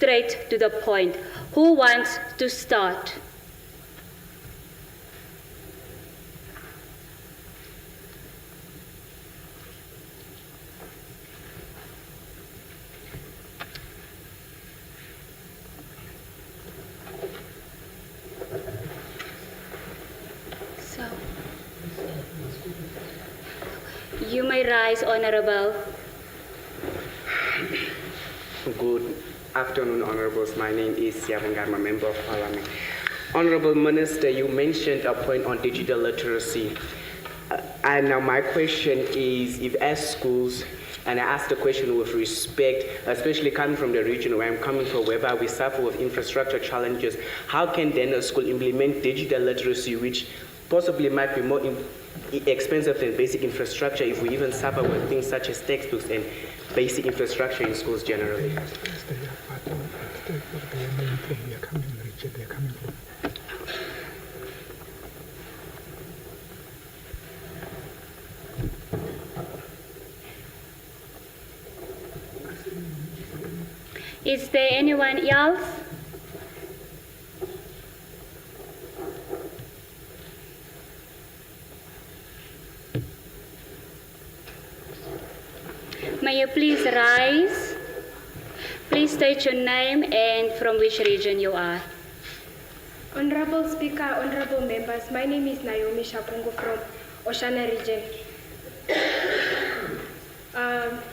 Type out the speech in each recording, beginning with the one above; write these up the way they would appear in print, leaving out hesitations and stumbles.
straight to the point. Who wants to start? You may rise, Honorable. Good afternoon, Honorables. My name is Siavangarma, Member of Parliament. Honorable Minister, you mentioned a point on digital literacy. And now my question is, if as schools, and I ask the question with respect, especially coming from the region where I'm coming from, whereby we suffer with infrastructure challenges, how can then a school implement digital literacy, which possibly might be more expensive than basic infrastructure if we even suffer with things such as textbooks and basic infrastructure in schools generally? Is there anyone else? May you please rise? Please state your name and from which region you are. Honorable Speaker, honorable members, my name is Naomi Shapungu from Oshana region.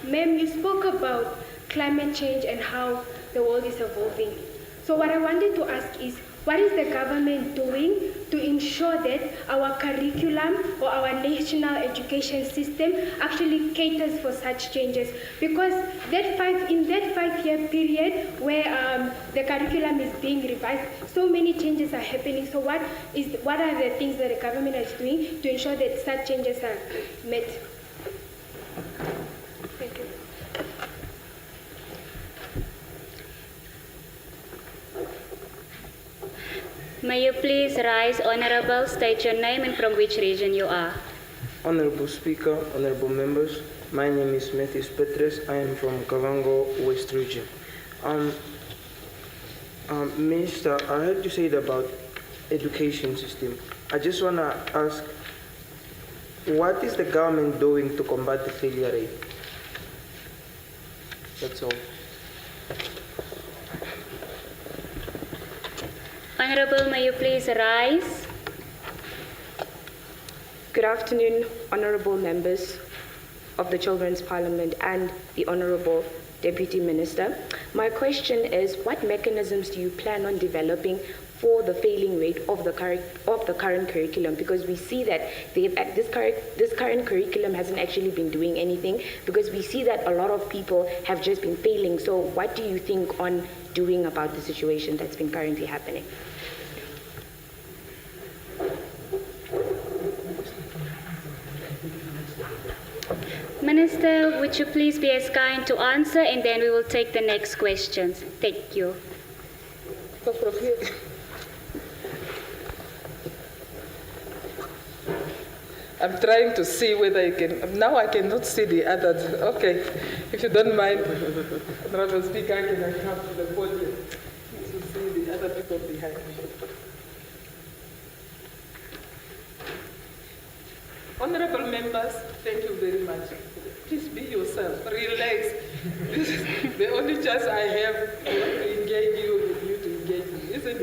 Ma'am, you spoke about climate change and how the world is evolving. So what I wanted to ask is, what is the government doing to ensure that our curriculum or our national education system actually caters for such changes? Because in that 5-year period where the curriculum is being revised, so many changes are happening. So what are the things that the government is doing to ensure that such changes are met? Thank you. May you please rise, Honorable, state your name and from which region you are. Honorable Speaker, honorable members, my name is Matthew Petres. I am from Kavango West region. Minister, I heard you say about education system. I just want to ask, what is the government doing to combat the failure rate? That's all. Honorable, may you please rise? Good afternoon, honorable members of the Children's Parliament and the Honorable Deputy Minister. My question is, what mechanisms do you plan on developing for the failing rate of the current curriculum? Because we see that this current curriculum hasn't actually been doing anything, because we see that a lot of people have just been failing. So what do you think on doing about the situation that's been currently happening? Minister, would you please be as kind to answer, and then we will take the next questions. Thank you. I'm trying to see whether I can. Now I cannot see the others. Okay, if you don't mind, Honorable Speaker, can I come to the podium to see the other people behind me? Honorable members, thank you very much. Please be yourself, relax. This is the only chance I have to engage you and you to engage me, isn't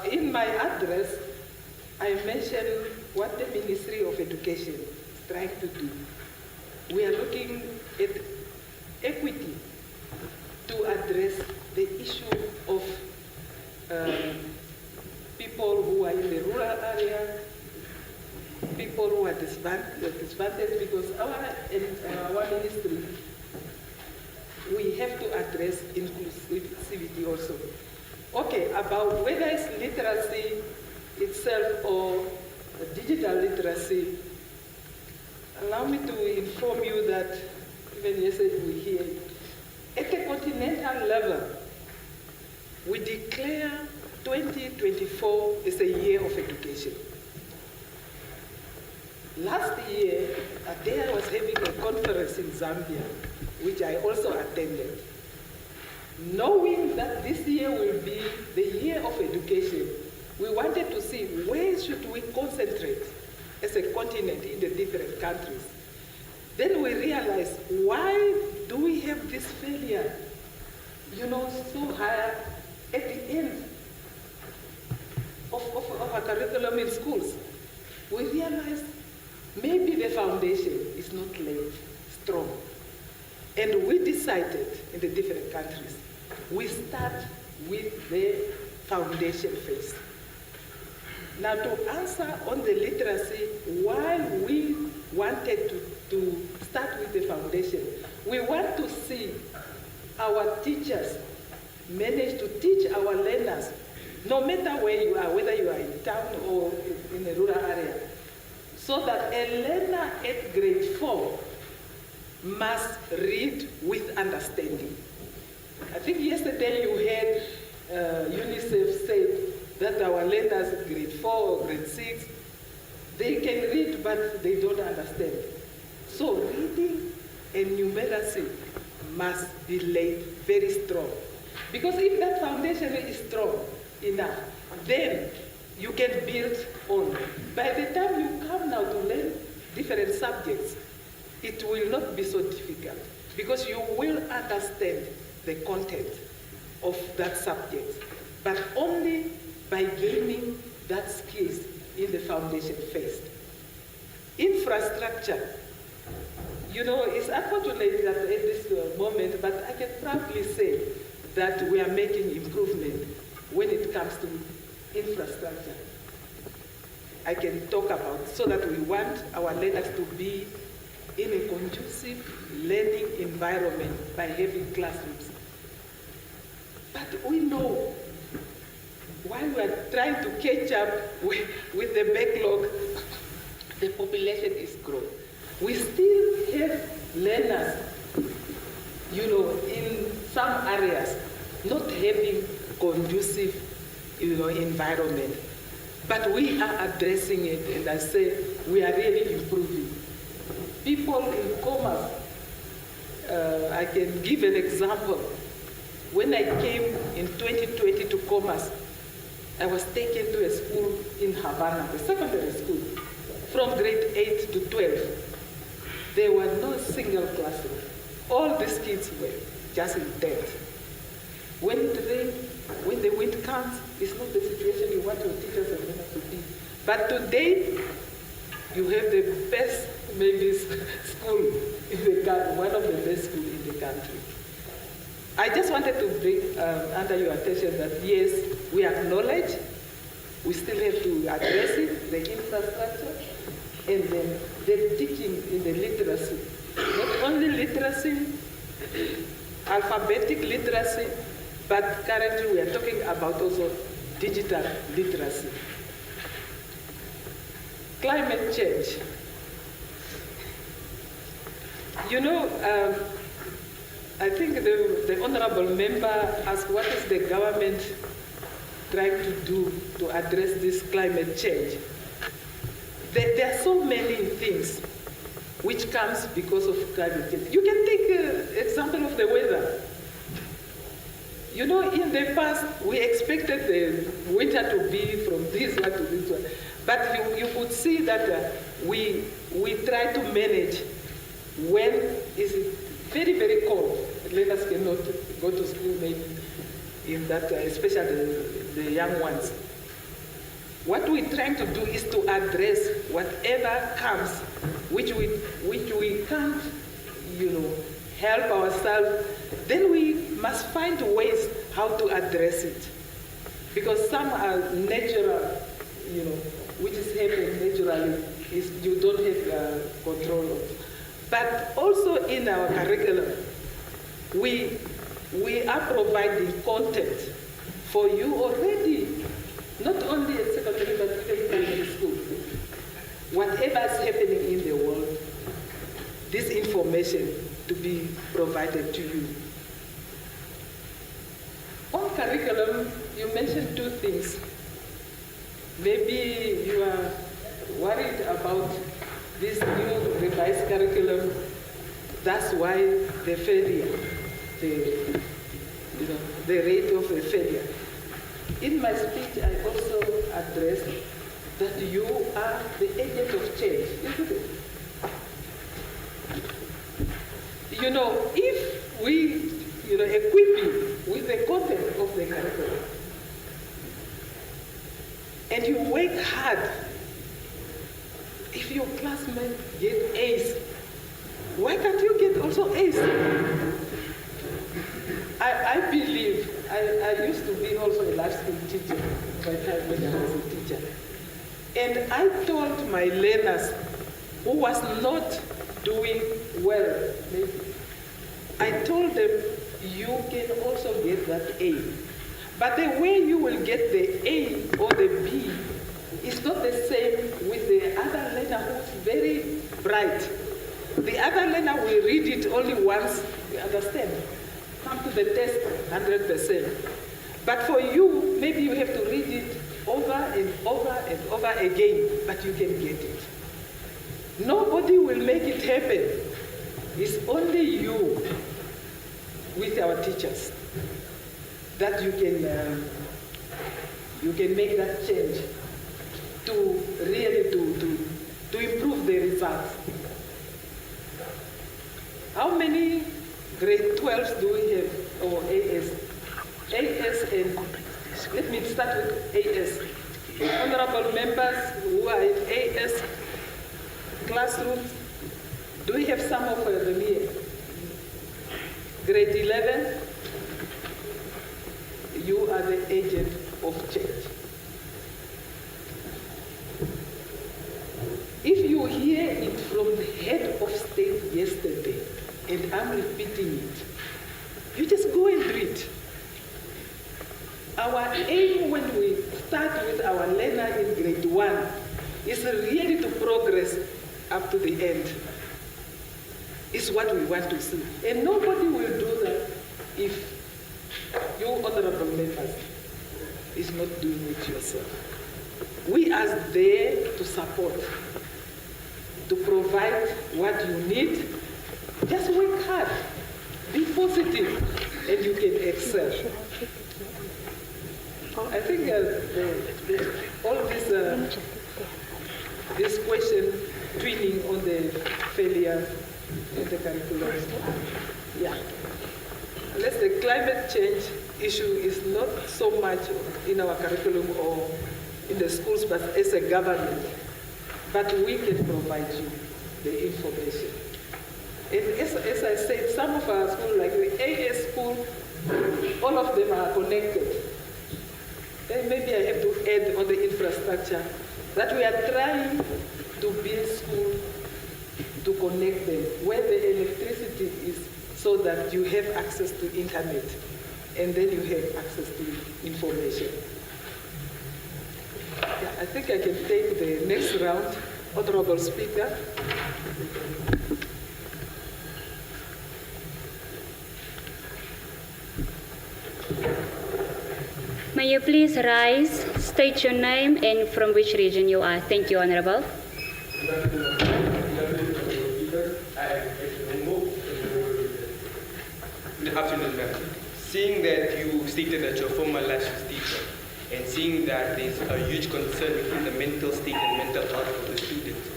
it? In my address, I mentioned what the Ministry of Education is trying to do. We are looking at equity to address the issue of people who are in the rural area, people who are disadvantaged, because our ministry, we have to address inclusivity also. Okay, about whether it's literacy itself or digital literacy, allow me to inform you that even yesterday we hear, at the continental level, we declare 2024 is a year of education. Last year, I was having a conference in Zambia, which I also attended. Knowing that this year will be the year of education, we wanted to see where should we concentrate as a continent in the different countries. Then we realized, why do we have this failure, so high at the end of our curriculum in schools? We realized maybe the foundation is not laid strong. And we decided in the different countries, we start with the foundation phase. Now, to answer on the literacy, why we wanted to start with the foundation, we want to see our teachers manage to teach our learners, no matter where you are, whether you are in town or in a rural area, so that a learner at grade 4 must read with understanding. I think yesterday you heard UNICEF said that our learners grade 4 or grade 6, they can read but they don't understand. So reading and numeracy must be laid very strong. Because if that foundation is strong enough, then you can build on. By the time you come now to learn different subjects, it will not be so difficult because you will understand the content of that subject, but only by gaining that skills in the foundation phase. Infrastructure, it's unfortunate that at this moment, but I can proudly say that we are making improvement when it comes to infrastructure. I can talk about so that we want our learners to be in a conducive learning environment by having classrooms. But we know while we are trying to catch up with the backlog, the population is growing. We still have learners, in some areas not having conducive, environment. But we are addressing it, and I say we are really improving. People in commerce, I can give an example. When I came in 2020 to commerce, I was taken to a school in Havana, a secondary school, from grade 8 to 12. There were no single classroom. All these kids were just in debt. When it rains, when the wind comes, it's not the situation you want your teachers and learners to be. But today, you have the best, maybe, school in the country, one of the best schools in the country. I just wanted to bring under your attention that yes, we acknowledge, we still have to address it, the infrastructure, and then the teaching in the literacy. Not only literacy, alphabetic literacy, but currently we are talking about also digital literacy. Climate change. I think the honorable member asked what is the government trying to do to address this climate change. There are so many things which comes because of climate change. You can take an example of the weather. In the past, we expected the winter to be from this one to this one. But you could see that we try to manage when it's very, very cold. Learners cannot go to school maybe in that, especially the young ones. What we're trying to do is to address whatever comes, which we can't, help ourselves. Then we must find ways how to address it, because some are natural, which is happening naturally, is you don't have control of. But also in our curriculum, we are providing content for you already, not only at secondary but even primary school. Whatever is happening in the world, this information to be provided to you. On curriculum, you mentioned two things. Maybe you are worried about this new revised curriculum. That's why the failure, the rate of failure. In my speech, I also addressed that you are the agent of change, isn't it? If we, equip you with the content of the curriculum, and you work hard, if your classmates get A's, why can't you get also A's? I believe, I used to be also a life skill teacher by the time when I was a teacher. And I told my learners who was not doing well, maybe, I told them, you can also get that A. But the way you will get the A or the B is not the same with the other learner who's very bright. The other learner will read it only once, you understand? Come to the test 100%. But for you, maybe you have to read it over and over and over again, but you can get it. Nobody will make it happen. It's only you with our teachers that you can make that change to really to improve the results. How many grade 12s do we have, or AS? AS and, let me start with AS. Honorable members who are in AS classrooms, do we have some of them here? Grade 11, you are the agent of change. If you hear it from the head of state yesterday, and I'm repeating it, you just go and do it. Our aim when we start with our learner in grade 1 is really to progress up to the end. It's what we want to see. And nobody will do that if you honorable members is not doing it yourself. We are there to support, to provide what you need. Just work hard, be positive, and you can excel. I think all this question twinning on the failure in the curriculum. Yeah. Unless the climate change issue is not so much in our curriculum or in the schools, but as a government. But we can provide you the information. And as I said, some of our schools, like the AS school, all of them are connected. And maybe I have to add on the infrastructure that we are trying to build schools to connect them where the electricity is, so that you have access to internet and then you have access to information. Yeah, I think I can take the next round. Honorable Speaker. May you please rise, state your name and from which region you are. Thank you, Honorable. Good afternoon, ma'am. Seeing that you stated that you're a former licensed teacher and seeing that there's a huge concern between the mental state and mental health of the students,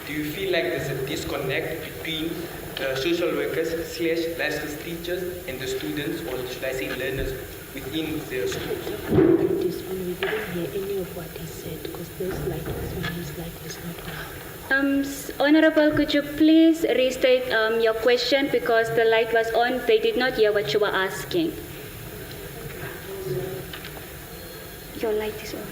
do you feel like there's a disconnect between the social workers / licensed teachers and the students, or should I say learners, within their schools? This one, we didn't hear any of what he said because this light was not on. Honorable, could you please restate your question because the light was on. They did not hear what you were asking. Your light is on.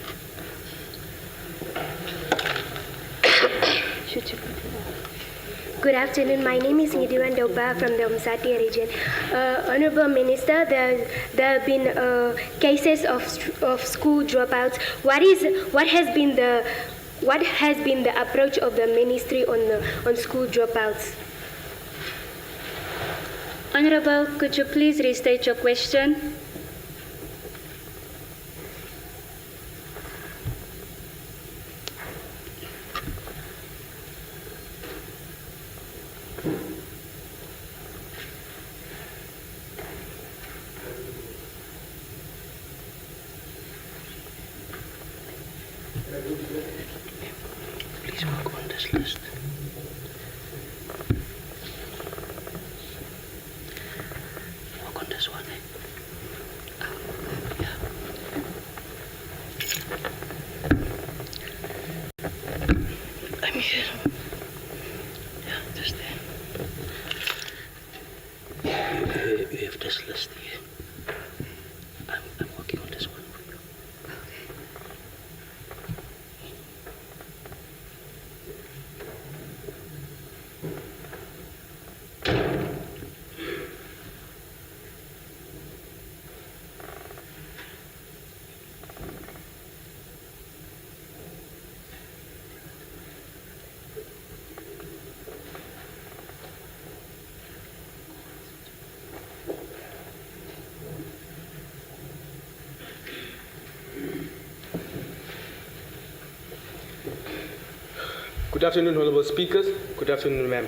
Good afternoon. My name is Nghipondoka from the Omusati region. Honorable Minister, there have been cases of school dropouts. What has been the approach of the ministry on school dropouts? Honorable, could you please restate your question? Please work on this list. Work on this one. Yeah. I'm here. Yeah, just there. You have this list here. I'm working on this one for you. Good afternoon, honorable speakers. Good afternoon, ma'am.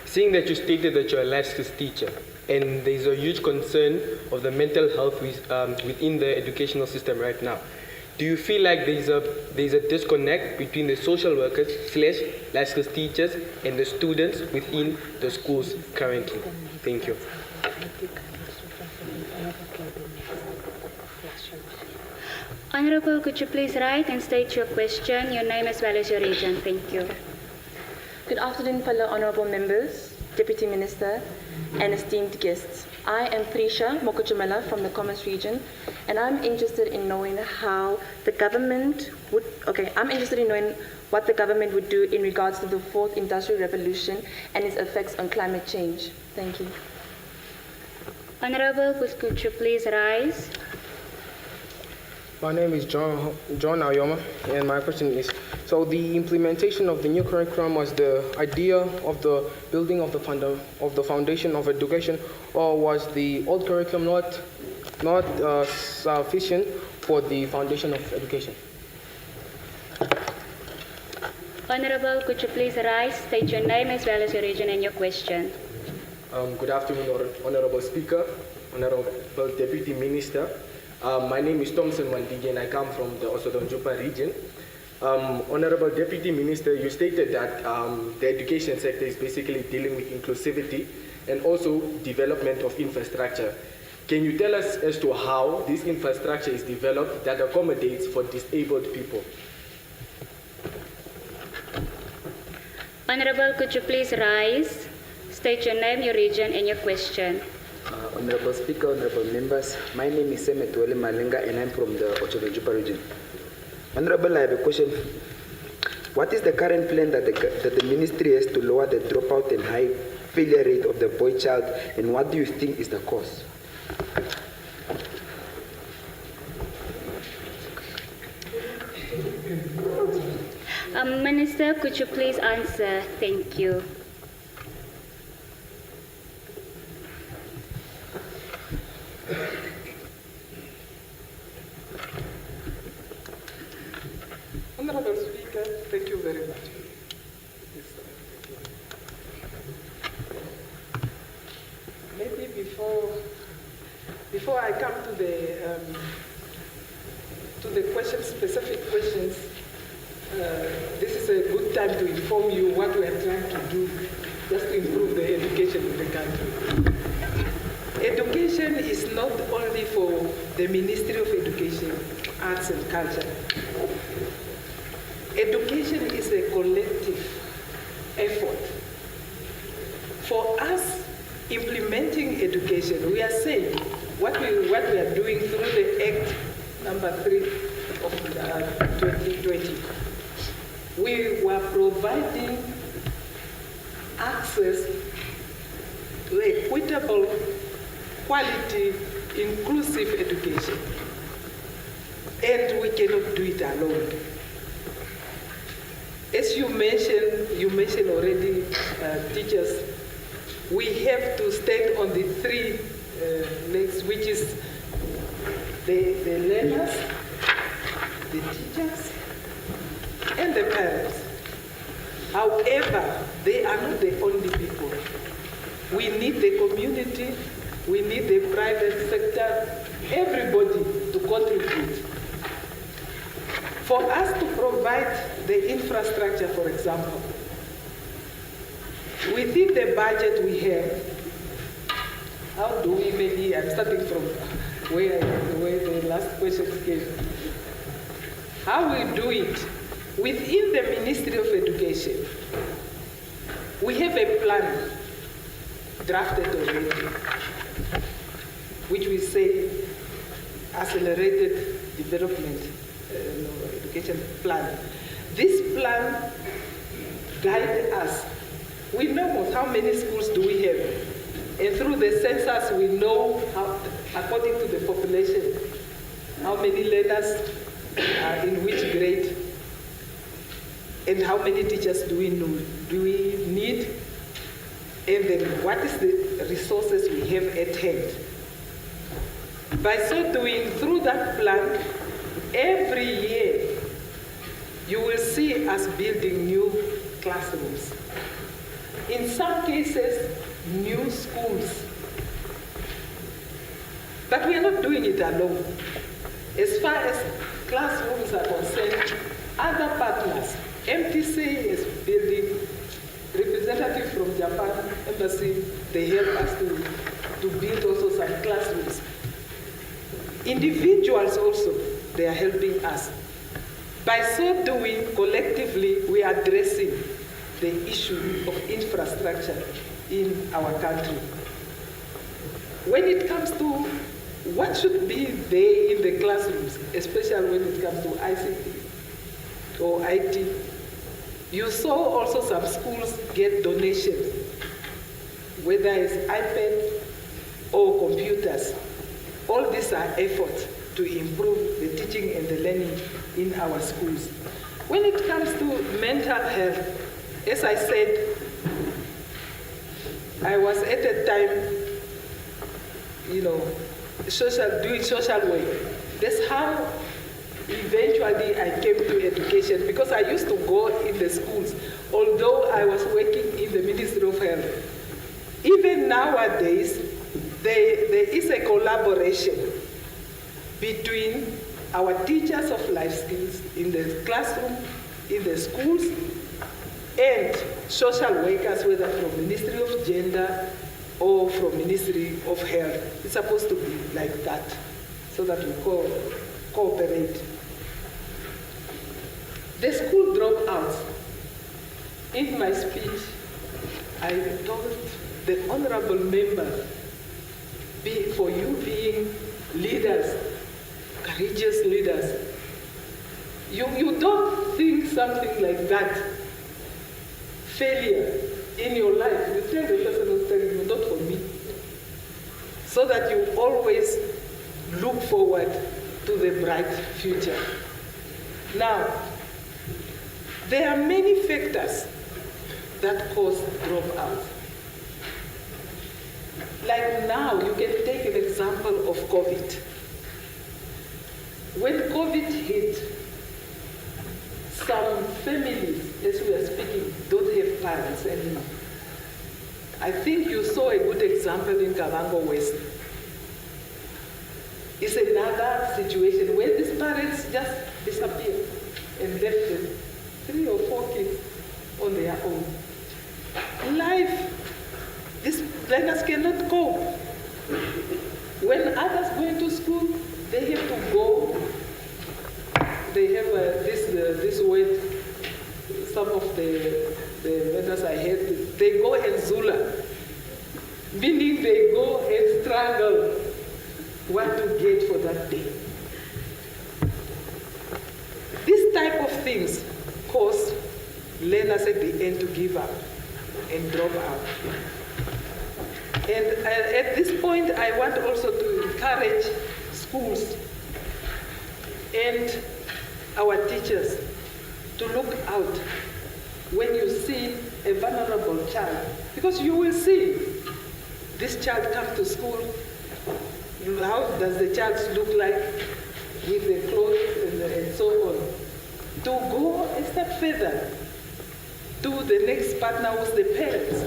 Seeing that you stated that you're a life skills teacher, and there's a huge concern of the mental health within the educational system right now, do you feel like there's a disconnect between the social workers / life skills teachers and the students within the schools currently? Thank you. Honorable, could you please write and state your question, your name as well as your region? Thank you. Good afternoon, fellow honorable members, Deputy Minister, and esteemed guests. I am Prisha Mokochumela from the Commerce Region, and I'm interested in knowing what the government would do in regards to the fourth industrial revolution and its effects on climate change. Thank you. Honorable, could you please rise? My name is John Ayoma, and my question is, so the implementation of the new curriculum was the idea of the building of the foundation of education, or was the old curriculum not sufficient for the foundation of education? Honorable, could you please rise, state your name as well as your region and your question? Good afternoon, Honorable Speaker, Honorable Deputy Minister. My name is Thompson Wandigi and I come from the Osodonjupa region. Honorable Deputy Minister, you stated that the education sector is basically dealing with inclusivity and also development of infrastructure. Can you tell us as to how this infrastructure is developed that accommodates for disabled people? Honorable, could you please rise, state your name, your region and your question? Honorable Speaker, honorable members, my name is Semetwele Malenga and I'm from the Osodonjupa region. Honorable, I have a question. What is the current plan that the ministry has to lower the dropout and high failure rate of the boy child, and what do you think is the cause? Minister, could you please answer? Thank you. Honorable Speaker, thank you very much. Maybe before I come to the questions, specific questions, this is a good time to inform you what we are trying to do just to improve the education in the country. Education is not only for the Ministry of Education, Arts and Culture. Education is a collective effort. For us, implementing education, we are saying what we are doing through the Act number 3 of 2020. We were providing access to equitable, quality, inclusive education. And we cannot do it alone. As you mentioned already, teachers, we have to stand on the three legs, which is the learners, the teachers, and the parents. However, they are not the only people. We need the community, we need the private sector, everybody to contribute. For us to provide the infrastructure, for example, within the budget we have, how do we maybe, I'm starting from where the last question came. How we do it? Within the Ministry of Education, we have a plan drafted already, which we say accelerated development education plan. This plan guides us. We know how many schools do we have, and through the census we know how, according to the population, how many learners are in which grade, and how many teachers do we need, and then what is the resources we have at hand. By so doing, through that plan, every year you will see us building new classrooms. In some cases, new schools. But we are not doing it alone. As far as classrooms are concerned, other partners, MTC is building, representative from Japan Embassy, they help us to build also some classrooms. Individuals also, they are helping us. By so doing, collectively, we are addressing the issue of infrastructure in our country. When it comes to what should be there in the classrooms, especially when it comes to ICT or IT, you saw also some schools get donations, whether it's iPad or computers. All these are efforts to improve the teaching and the learning in our schools. When it comes to mental health, as I said, I was at a time, doing social work. That's how eventually I came to education, because I used to go in the schools, although I was working in the Ministry of Health. Even nowadays, there is a collaboration between our teachers of life skills in the classroom, in the schools, and social workers, whether from Ministry of Gender or from Ministry of Health. It's supposed to be like that, so that we cooperate. The school dropouts. In my speech, I told the honorable member, for you being leaders, courageous leaders, you don't think something like that, failure in your life. You tell the person who's telling you, not for me. So that you always look forward to the bright future. Now, there are many factors that cause dropout. Like now, you can take an example of COVID. When COVID hit, some families, as we are speaking, don't have parents anymore. I think you saw a good example in Kavango West. It's another situation where these parents just disappeared and left them, 3 or 4 kids on their own. Life, these learners cannot cope. When others go into school, they have to go. They have this word, some of the learners I had, they go and Zula, meaning they go and struggle what to get for that day. This type of things cause learners at the end to give up and drop out. And at this point, I want also to encourage schools and our teachers to look out when you see a vulnerable child, because you will see this child come to school. How does the child look like with the clothes and so on? To go a step further to the next partner who's the parents,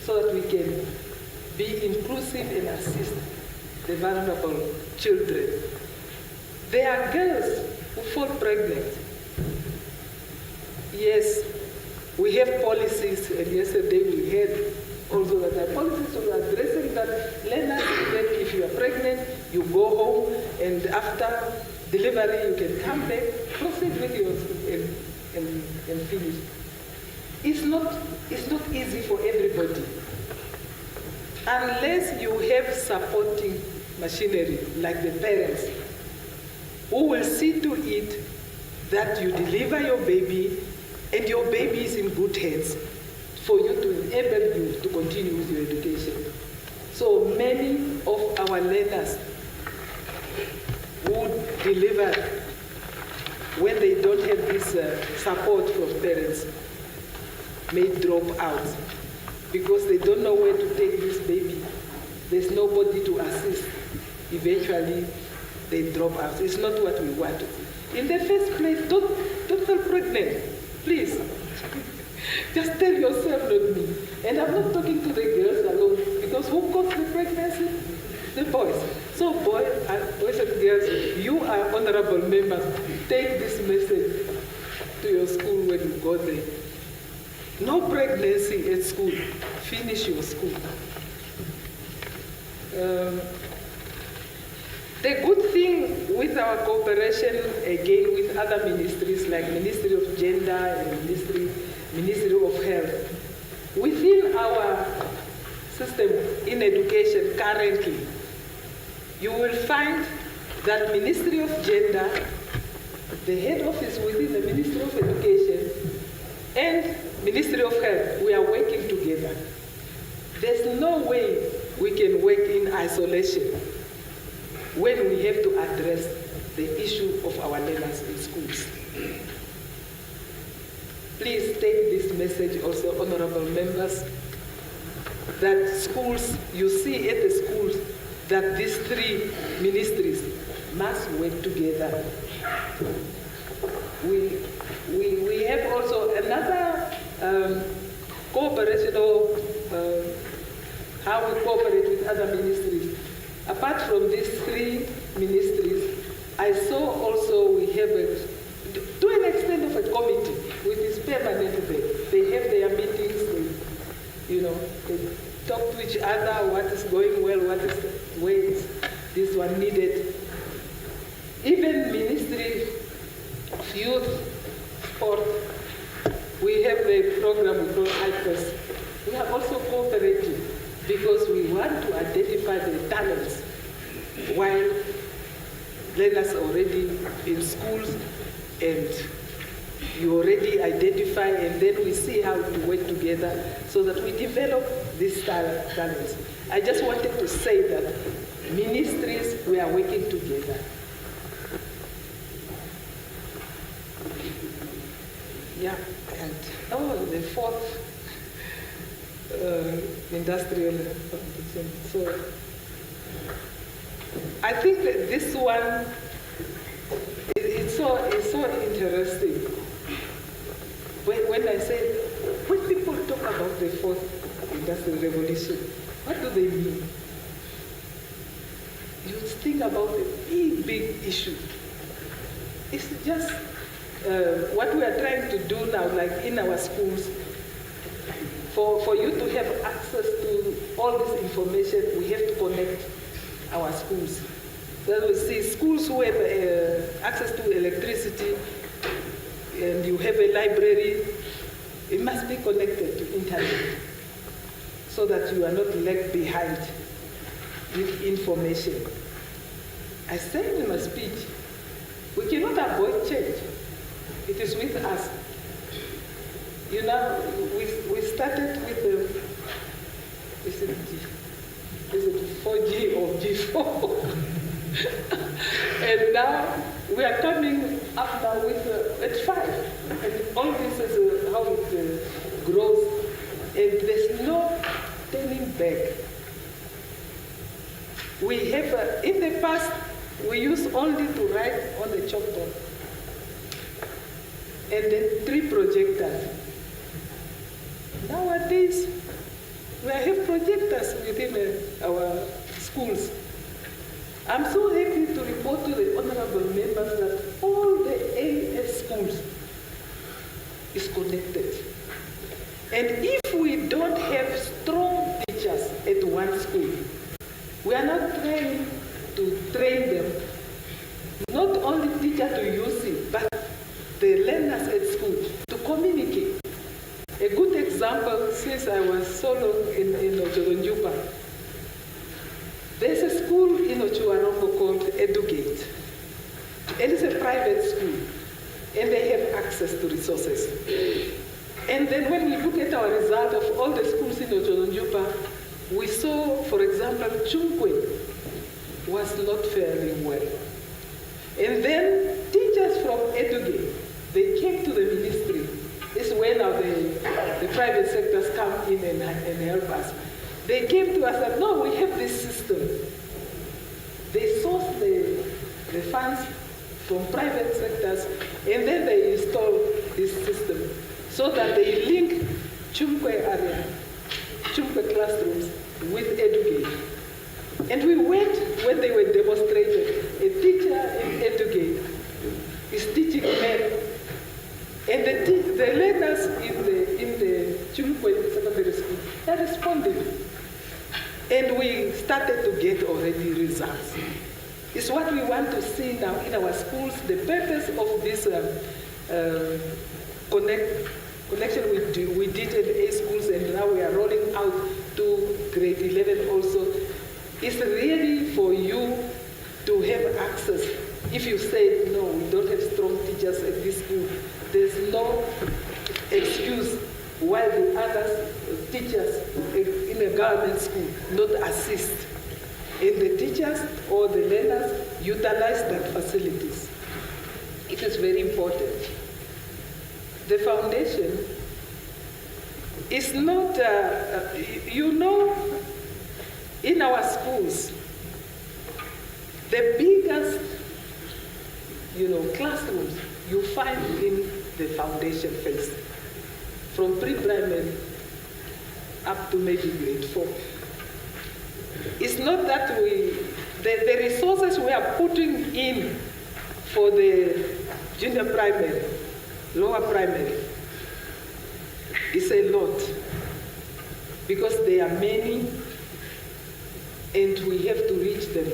so that we can be inclusive and assist the vulnerable children. There are girls who fall pregnant yes, we have policies, and yesterday we had also that the policies were addressing that learners, even if you are pregnant, you go home, and after delivery you can come back, proceed with your and finish. It's not easy for everybody. Unless you have supporting machinery like the parents who will see to it that you deliver your baby and your baby is in good hands for you to enable you to continue with your education. So many of our learners who deliver when they don't have this support from parents may drop out because they don't know where to take this baby. There's nobody to assist. Eventually, they drop out. It's not what we want. In the first place, don't feel pregnant, please. Just tell yourself, not me. And I'm not talking to the girls alone, because who caused the pregnancy? The boys. So boys and girls, you are honorable members. Take this message to your school when you go there. No pregnancy at school. Finish your school. The good thing with our cooperation, again, with other ministries like Ministry of Gender and Ministry of Health, within our system in education currently, you will find that Ministry of Gender, the head office within the Ministry of Education, and Ministry of Health, we are working together. There's no way we can work in isolation when we have to address the issue of our learners in schools. Please take this message also, honorable members, that schools, you see at the schools, that these three ministries must work together. We have also another cooperation of how we cooperate with other ministries. Apart from these three ministries, I saw also we have to an extent of a committee which is permanent there. They have their meetings, they talk to each other, what is going well, where is this one needed. Even Ministry of Youth, Sport, we have a program we call IPES. We are also cooperating because we want to identify the talents while learners are already in schools, and you already identify, and then we see how to work together so that we develop these talents. I just wanted to say that ministries, we are working together. Yeah, and the fourth industrial. So I think that this one it's so interesting. When I say, when people talk about the fourth industrial revolution, what do they mean? You think about a big issue. It's just what we are trying to do now, like in our schools. For you to have access to all this information, we have to connect our schools. Then we see schools who have access to electricity, and you have a library, it must be connected to internet so that you are not left behind with information. I said in my speech, we cannot avoid change. It is with us. You know, we started with is it 4G or G4? And now we are coming up now with at 5. And all this is how it grows. And there's no turning back. We have, in the past, we used only to write on the chalkboard. And then 3 projectors. Nowadays, we have projectors within our schools. I'm so happy to report to the honorable members that all the AS schools is connected. And if we don't have strong teachers at one school, we are not trying to train them, not only teacher to use it, but the learners at school to communicate. A good example, since I was so long in Ochoronjupa, there's a school in Ochuarongo called Educate. It is a private school, and they have access to resources. And then when we look at our result of all the schools in Ochoronjupa, we saw, for example, Chumkwe was not faring well. And then teachers from Educate, they came to the ministry. This is where now the private sectors come in and help us. They came to us and said, no, we have this system. They source the funds from private sectors, and then they install this system so that they link Chumkwe area, Chumkwe classrooms with Educate. And we went when they were demonstrated. A teacher in Educate is teaching men, and the learners in the Chumkwe secondary school, they responded. And we started to get already results. It's what we want to see now in our schools. The purpose of this connection we did at A schools, and now we are rolling out to grade 11 also, is really for you to have access. If you say, no, we don't have strong teachers at this school, there's no excuse why the other teachers in a government school not assist. And the teachers or the learners utilize that facilities. It is very important. The foundation is not, in our schools, the biggest, classrooms you find in the foundation phase, from pre-primary up to maybe grade 4. It's not that the resources we are putting in for the junior primary, lower primary, is a lot, because there are many and we have to reach them.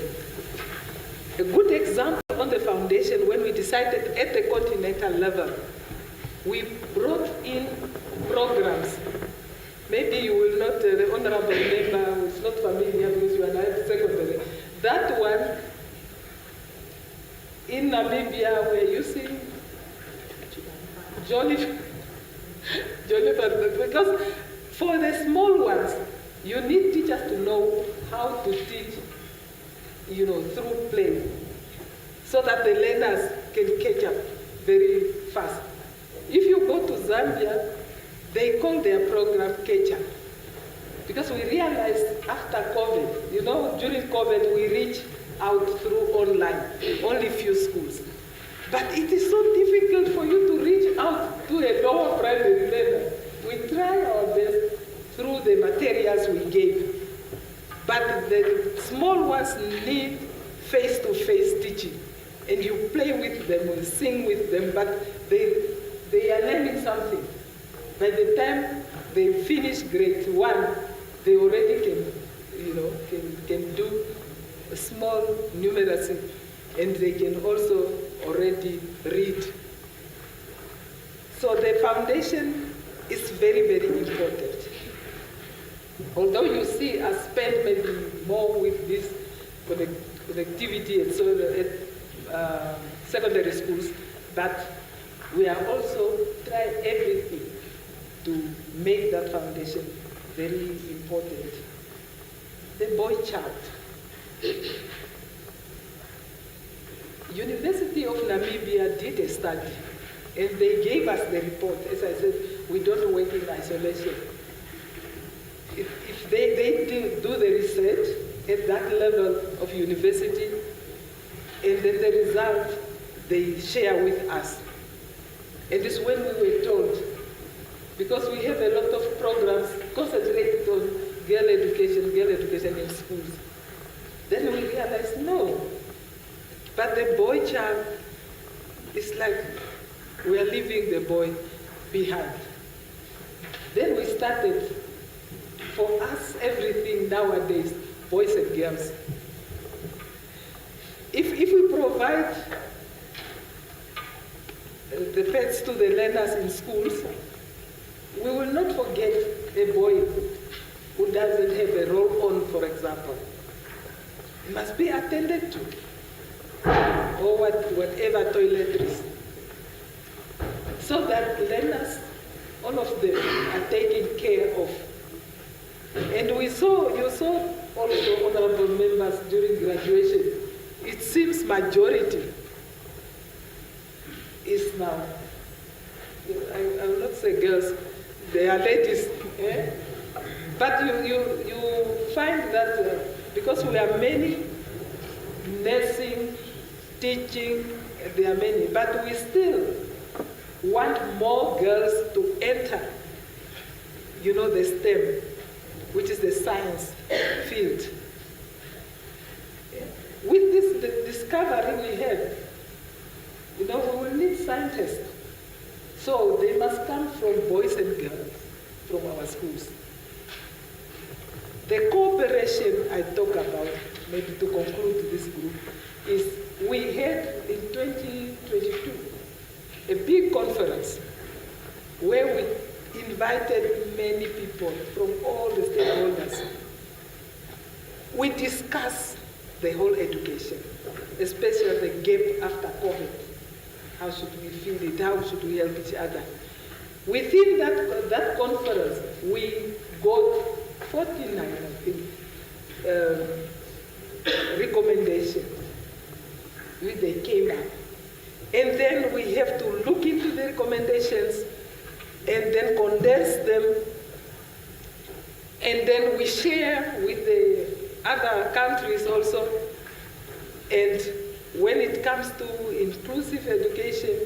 A good example on the foundation, when we decided at the continental level, we brought in programs. Maybe you will not, the honorable member is not familiar because you are not secondary. That one, in Namibia, we're using Jolly, because for the small ones, you need teachers to know how to teach, through play, so that the learners can catch up very fast. If you go to Zambia, they call their program Catch Up, because we realized after COVID, during COVID, we reached out through online, only few schools. But it is so difficult for you to reach out to a lower primary learner. We try our best through the materials we gave. But the small ones need face-to-face teaching. And you play with them and sing with them, but they are learning something. By the time they finish grade 1, they already can do a small numeracy, and they can also already read. So the foundation is very, very important. Although you see us spend maybe more with this connectivity and so at secondary schools, but we are also trying everything to make that foundation very important. The boy child. University of Namibia did a study, and they gave us the report. As I said, we don't work in isolation. If they do the research at that level of university, and then the result they share with us. And it's when we were told, because we have a lot of programs concentrated on girl education in schools. Then we realized, no. But the boy child, it's like we are leaving the boy behind. Then we started, for us, everything nowadays, boys and girls. If we provide the pets to the learners in schools, we will not forget a boy who doesn't have a roll-on, for example. He must be attended to, or whatever toiletries, so that learners, all of them, are taken care of. And you saw also, honorable members, during graduation, it seems majority is now, I will not say girls, they are ladies, eh? But you find that because we are many, nursing, teaching, there are many, but we still want more girls to enter, the STEM, which is the science field. With this discovery we have, we will need scientists. So they must come from boys and girls from our schools. The cooperation I talk about, maybe to conclude this group, is we had in 2022 a big conference where we invited many people from all the stakeholders. We discussed the whole education, especially the gap after COVID. How should we fill it? How should we help each other? Within that conference, we got 49, I think, recommendations which they came up. And then we have to look into the recommendations and then condense them, and then we share with the other countries also. And when it comes to inclusive education,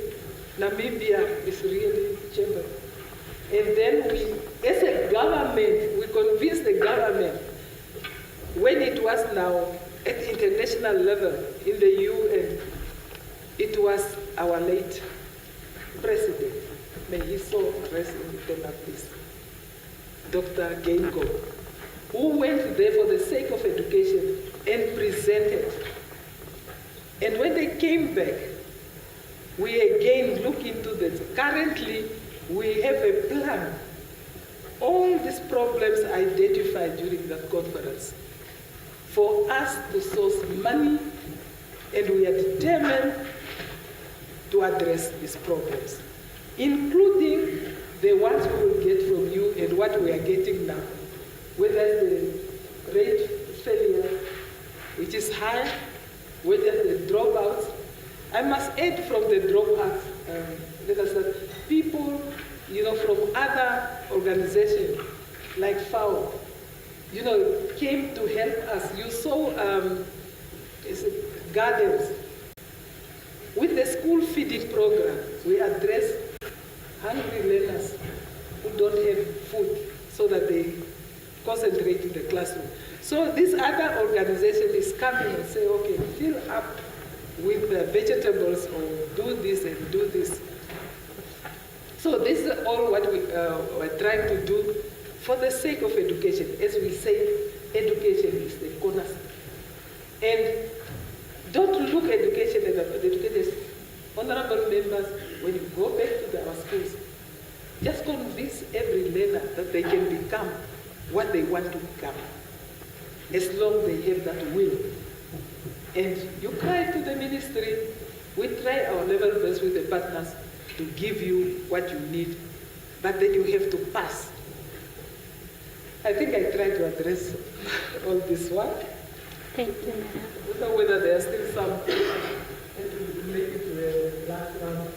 Namibia is really champion. And then we, as a government, we convinced the government, when it was now at the international level in the UN, it was our late president, may he so rest in eternal peace, Dr. Gengo, who went there for the sake of education and presented. And when they came back, we again look into this. Currently, we have a plan. All these problems identified during that conference for us to source money, and we are determined to address these problems, including the ones we will get from you and what we are getting now, whether the rate failure, which is high, whether the dropouts. I must add from the dropouts, people, from other organizations like FAO, came to help us. You saw gardens. With the school feeding program, we address hungry learners who don't have food so that they concentrate in the classroom. So this other organization is coming and say, okay, fill up with the vegetables or do this and do this. So this is all what we're trying to do for the sake of education. As we say, education is the cornerstone. And don't look at education as educators. Honorable members, when you go back to our schools, just convince every learner that they can become what they want to become, as long as they have that will. And you cry to the ministry, we try our level best with the partners to give you what you need, but then you have to pass. I think I tried to address all this one. Thank you, Madam. I don't know whether there are still some to make it to the last round.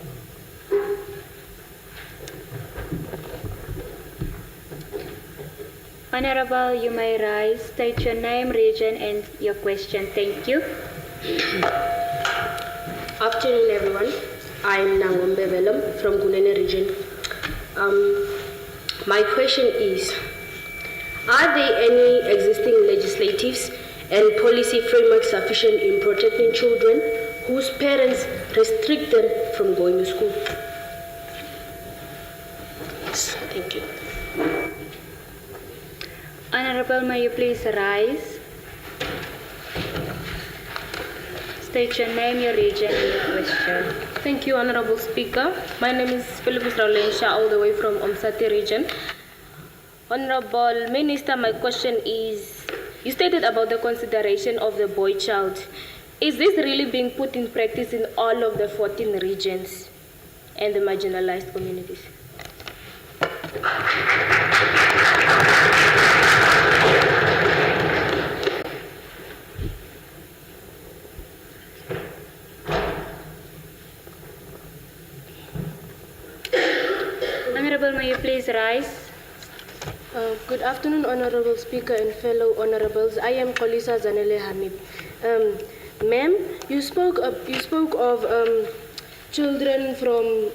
Honorable, you may rise, state your name, region, and your question. Thank you. Afternoon, everyone. I'm Nangombe Velam from Kunene region. My question is, are there any existing legislatives and policy frameworks sufficient in protecting children whose parents restrict them from going to school? Yes. Thank you. Honorable, may you please rise? State your name, your region, and your question. Thank you, Honorable Speaker. My name is Philippus Raulensha, all the way from Omusati region. Honorable Minister, my question is, you stated about the consideration of the boy child. Is this really being put in practice in all of the 14 regions and the marginalized communities? Honorable, may you please rise? Good afternoon, Honorable Speaker and fellow honorables. I am Kolisa Zanele Hamid. Ma'am, you spoke of children from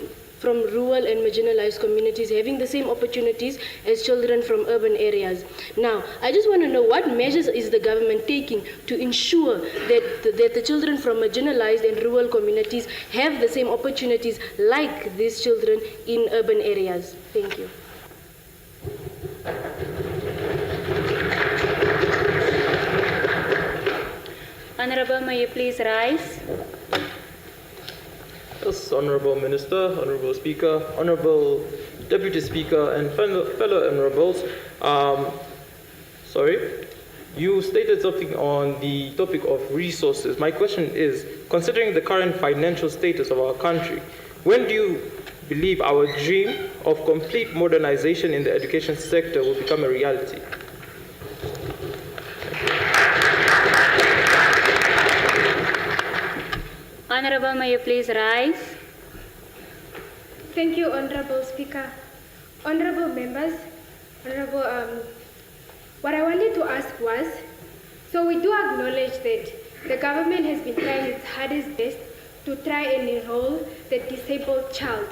rural and marginalized communities having the same opportunities as children from urban areas. Now, I just want to know what measures is the government taking to ensure that the children from marginalized and rural communities have the same opportunities like these children in urban areas. Thank you. Honorable, may you please rise? Yes, Honorable Minister, Honorable Speaker, Honorable Deputy Speaker, and fellow honorables. You stated something on the topic of resources. My question is, considering the current financial status of our country, when do you believe our dream of complete modernization in the education sector will become a reality? Honorable, may you please rise? Thank you, Honorable Speaker. Honorable members, what I wanted to ask was, so we do acknowledge that the government has been trying its hardest best to try and enroll the disabled child.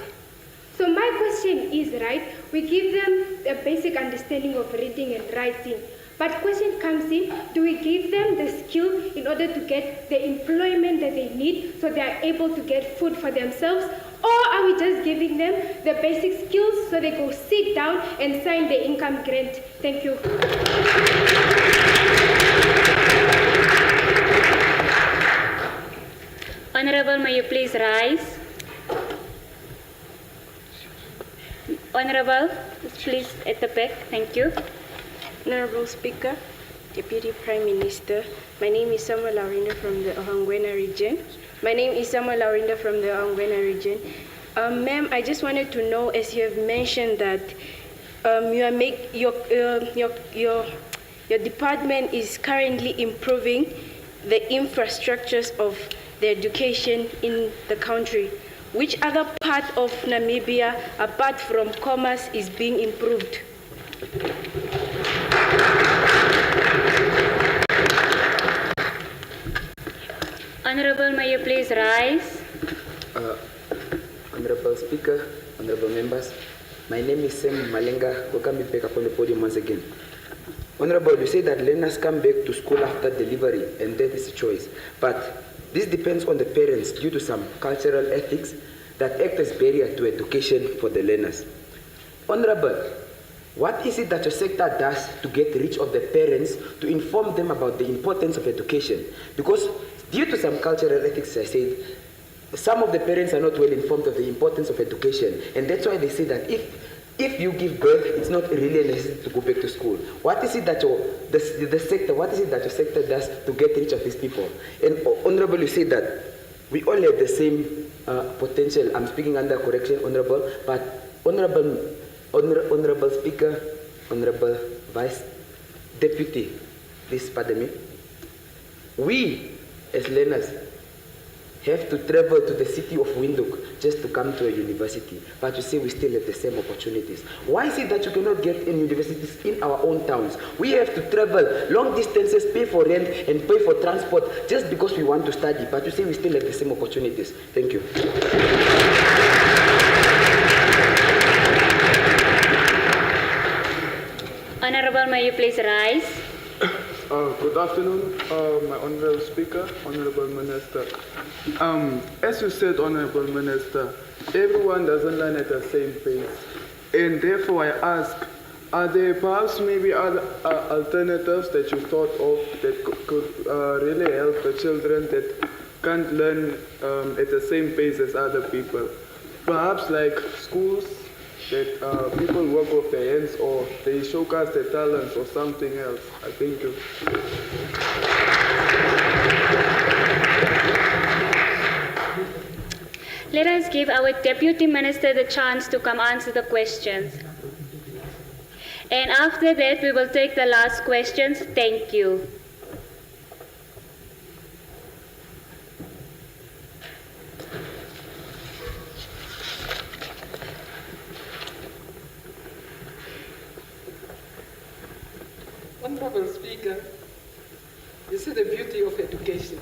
So my question is, right, we give them a basic understanding of reading and writing, but question comes in, do we give them the skill in order to get the employment that they need so they are able to get food for themselves? Or are we just giving them the basic skills so they go sit down and sign the income grant? Thank you. Honorable, may you please rise? Honorable, please at the back. Thank you. Honorable Speaker, Deputy Prime Minister, my name is Samuel Laurinda from the Ohangwena region. Ma'am, I just wanted to know, as you have mentioned that your department is currently improving the infrastructures of the education in the country. Which other part of Namibia, apart from commerce, is being improved? Honorable, may you please rise? Honorable Speaker, honorable members, my name is Sam Malenga. Welcome me back upon the podium once again. Honorable, you say that learners come back to school after delivery and that is a choice. But this depends on the parents due to some cultural ethics that act as barrier to education for the learners. Honorable, what is it that your sector does to get reach of the parents to inform them about the importance of education? Because due to some cultural ethics, I said, some of the parents are not well informed of the importance of education, and that's why they say that if you give birth, it's not really necessary to go back to school. What is it that your sector does to get reach of these people? And Honorable, you say that we all have the same potential. I'm speaking under correction, Honorable, but Honorable Speaker, Honorable Vice Deputy, please pardon me. We as learners have to travel to the city of Windhoek just to come to a university, but you say we still have the same opportunities. Why is it that you cannot get in universities in our own towns? We have to travel long distances, pay for rent and pay for transport just because we want to study, but you say we still have the same opportunities. Thank you. Honorable, may you please rise? Good afternoon, my Honorable Speaker, Honorable Minister. As you said, Honorable Minister, everyone doesn't learn at the same pace. And therefore I ask, are there perhaps maybe other alternatives that you thought of that could really help the children that can't learn at the same pace as other people? Perhaps like schools that people work with their hands, or they showcase their talents or something else. I think too. Let us give our Deputy Minister the chance to come answer the questions. And after that, we will take the last questions. Thank you. Honorable Speaker, you see the beauty of education.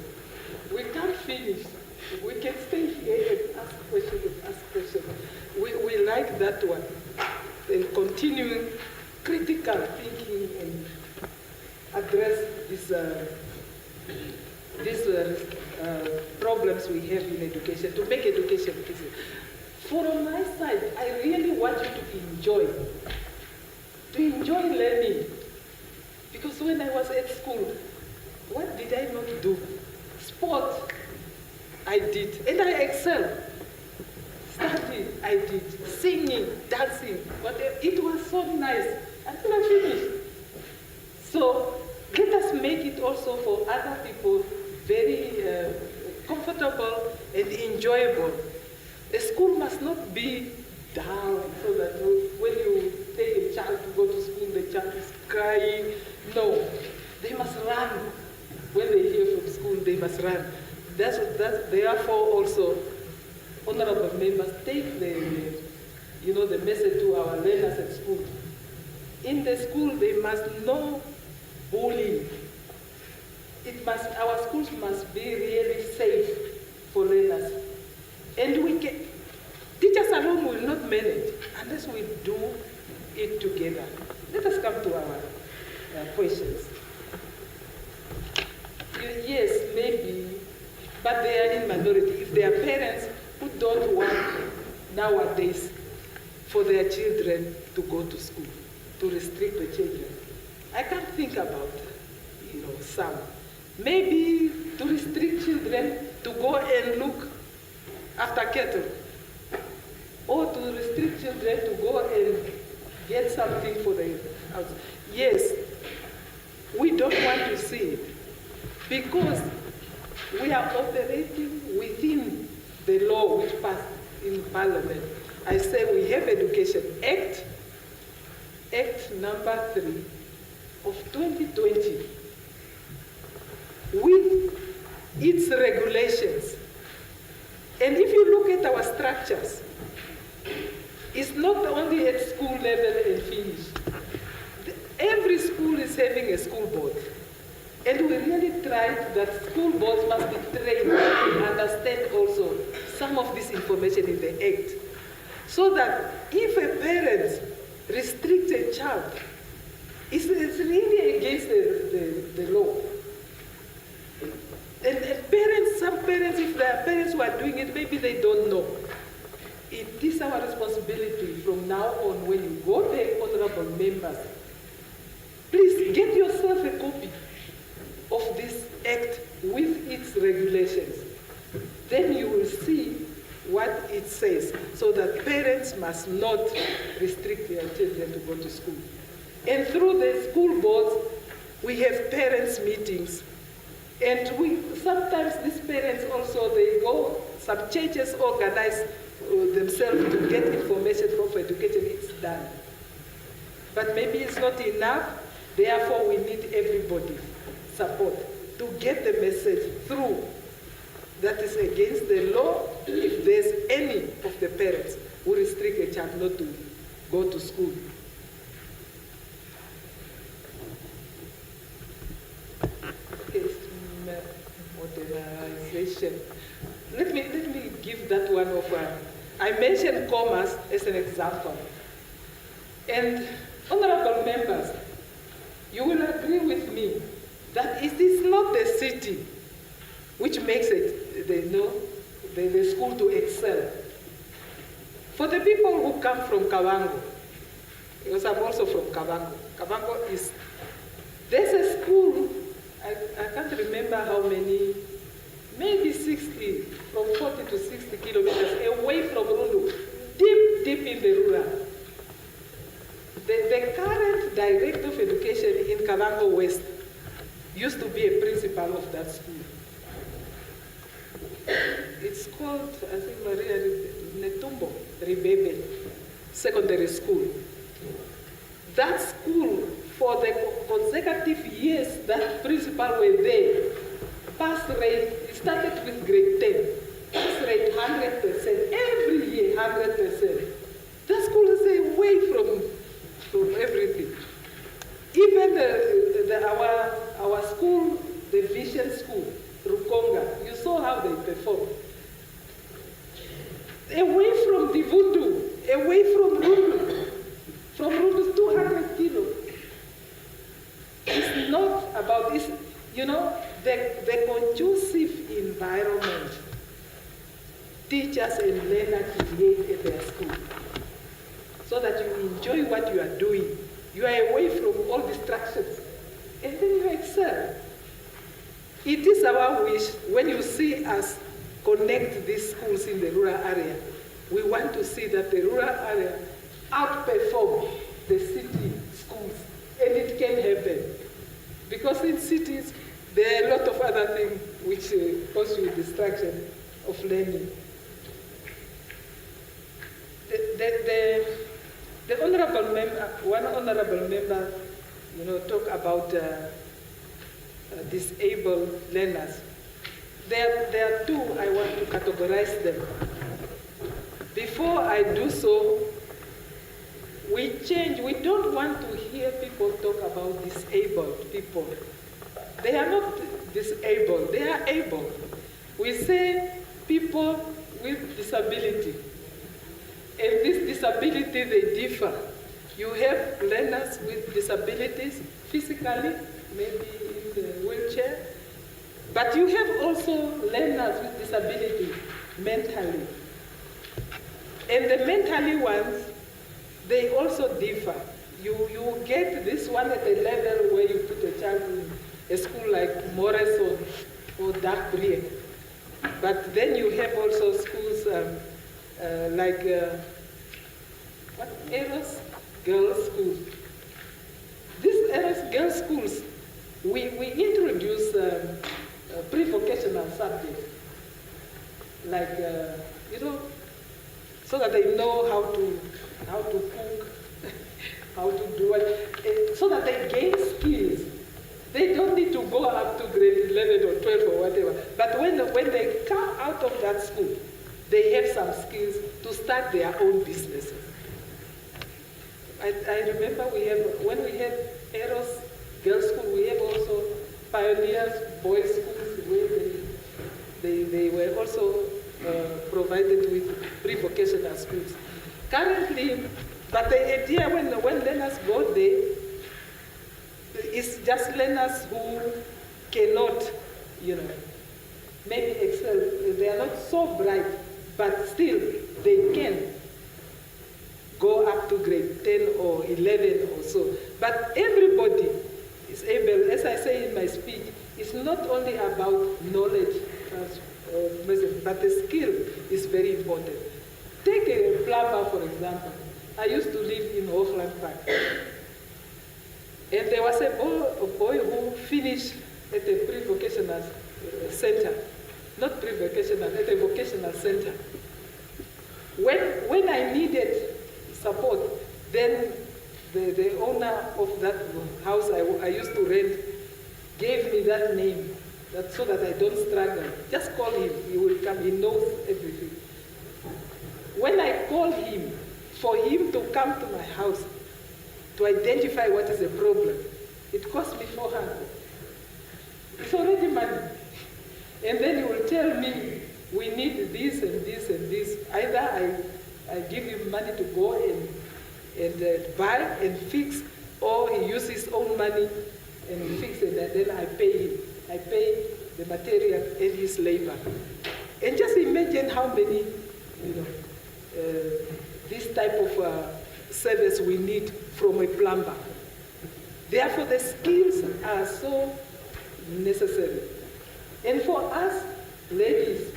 We can't finish. We can stay here and ask questions. We like that one. And continuing critical thinking and address these problems we have in education, to make education easy. From my side, I really want you to enjoy learning. Because when I was at school, what did I not do? Sport, I did, and I excelled. Study, I did. Singing, dancing, but it was so nice until I finished. So let us make it also for other people very comfortable and enjoyable. A school must not be down so that when you take a child to go to school, the child is crying. No, they must run. When they hear from school, they must run. That's therefore also, honorable members, take the message to our learners at school. In the school, they must know bullying. Our schools must be really safe for learners. And teachers alone will not manage unless we do it together. Let us come to our questions. Yes, maybe, but they are in minority. If there are parents who don't want nowadays for their children to go to school, to restrict the children, I can't think about, some. Maybe to restrict children to go and look after cattle, or to restrict children to go and get something for the house. Yes, we don't want to see it because we are operating within the law which passed in Parliament. I say we have Education Act number 3 of 2020 with its regulations. And if you look at our structures, it's not only at school level and finish. Every school is having a school board. And we really tried that school boards must be trained to understand also some of this information in the Act. So that if a parent restricts a child, it's really against the law. And some parents, if there are parents who are doing it, maybe they don't know. It is our responsibility from now on, when you go there, honorable members, please get yourself a copy of this Act with its regulations. Then you will see what it says, so that parents must not restrict their children to go to school. And through the school boards, we have parents' meetings. And sometimes these parents also, they go, some churches organize themselves to get information from education. It's done. But maybe it's not enough. Therefore, we need everybody's support to get the message through that is against the law if there's any of the parents who restrict a child not to go to school. Okay, modernization. Let me give that one of I mentioned commerce as an example. And honorable members, you will agree with me that it is not the city which makes it, the school to excel. For the people who come from Kavango, because I'm also from Kavango. Kavango there's a school, I can't remember how many, maybe 60, from 40 to 60 kilometers away from Rundu, deep in the rural. The current director of education in Kavango West used to be a principal of that school. It's called, I think, Maria Netumbo Ribebe Secondary School. That school, for the consecutive years that principal were there, pass rate, it started with grade 10, pass rate 100%, every year 100%. That school is away from everything. Even our school, the Vision School, Rukonga, you saw how they performed. Away from Divundu, away from Rundu 200 kilos. It's not about this, the conducive environment teachers and learners create at their school, so that you enjoy what you are doing. You are away from all distractions, and then you excel. It is our wish, when you see us connect these schools in the rural area, we want to see that the rural area outperform the city schools, and it can happen. Because in cities, there are a lot of other things which cause you distraction of learning. The honorable member, one honorable member, talk about disabled learners. There are two, I want to categorize them. Before I do so, we don't want to hear people talk about disabled people. They are not disabled, they are able. We say people with disability. And this disability, they differ. You have learners with disabilities physically, maybe in the wheelchair, but you have also learners with disability mentally. And the mentally ones, they also differ. You get this one at a level where you put a child in a school like Morris or Darkbrier. But then you have also schools like Eros Girls Schools. These Eros Girls Schools, we introduce pre-vocational subjects, like so that they know how to cook, how to do it, so that they gain skills. They don't need to go up to grade 11 or 12 or whatever. But when they come out of that school, they have some skills to start their own businesses. I remember when we had Eros Girls School, we have also Pioneers Boys Schools where they were also provided with pre-vocational schools. Currently, but the idea when learners go there, it's just learners who cannot, maybe excel. They are not so bright, but still they can go up to grade 10 or 11 or so. But everybody is able, as I say in my speech, it's not only about knowledge, but the skill is very important. Take a plumber, for example. I used to live in Auckland Park. And there was a boy who finished at a pre-vocational center. Not pre-vocational, at a vocational center. When I needed support, then the owner of that house I used to rent gave me that name, so that I don't struggle. Just call him, he will come, he knows everything. When I called him, for him to come to my house to identify what is the problem, it cost me 400. It's already money. And then he will tell me, we need this and this and this. Either I give him money to go and buy and fix, or he uses his own money and fix it, and then I pay him. I pay the material and his labor. And just imagine how many, this type of service we need from a plumber. Therefore, the skills are so necessary. And for us, ladies,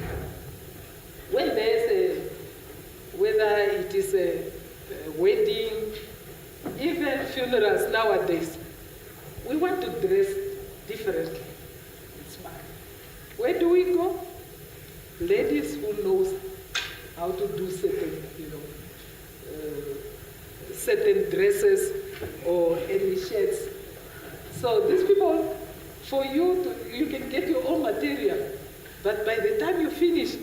when there's whether it is a wedding, even funerals nowadays, we want to dress differently. It's fine. Where do we go? Ladies who knows how to do certain, certain dresses or any shirts. So these people, for you, you can get your own material, but by the time you finish,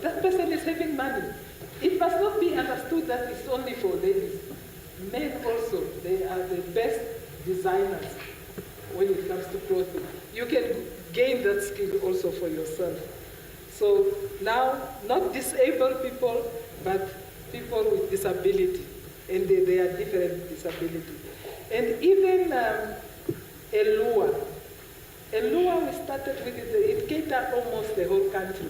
that person is having money. It must not be understood that it's only for ladies. Men also, they are the best designers when it comes to clothing. You can gain that skill also for yourself. So now, not disabled people, but people with disability, and they are different disabilities. And even Elua, we started with it catered almost the whole country.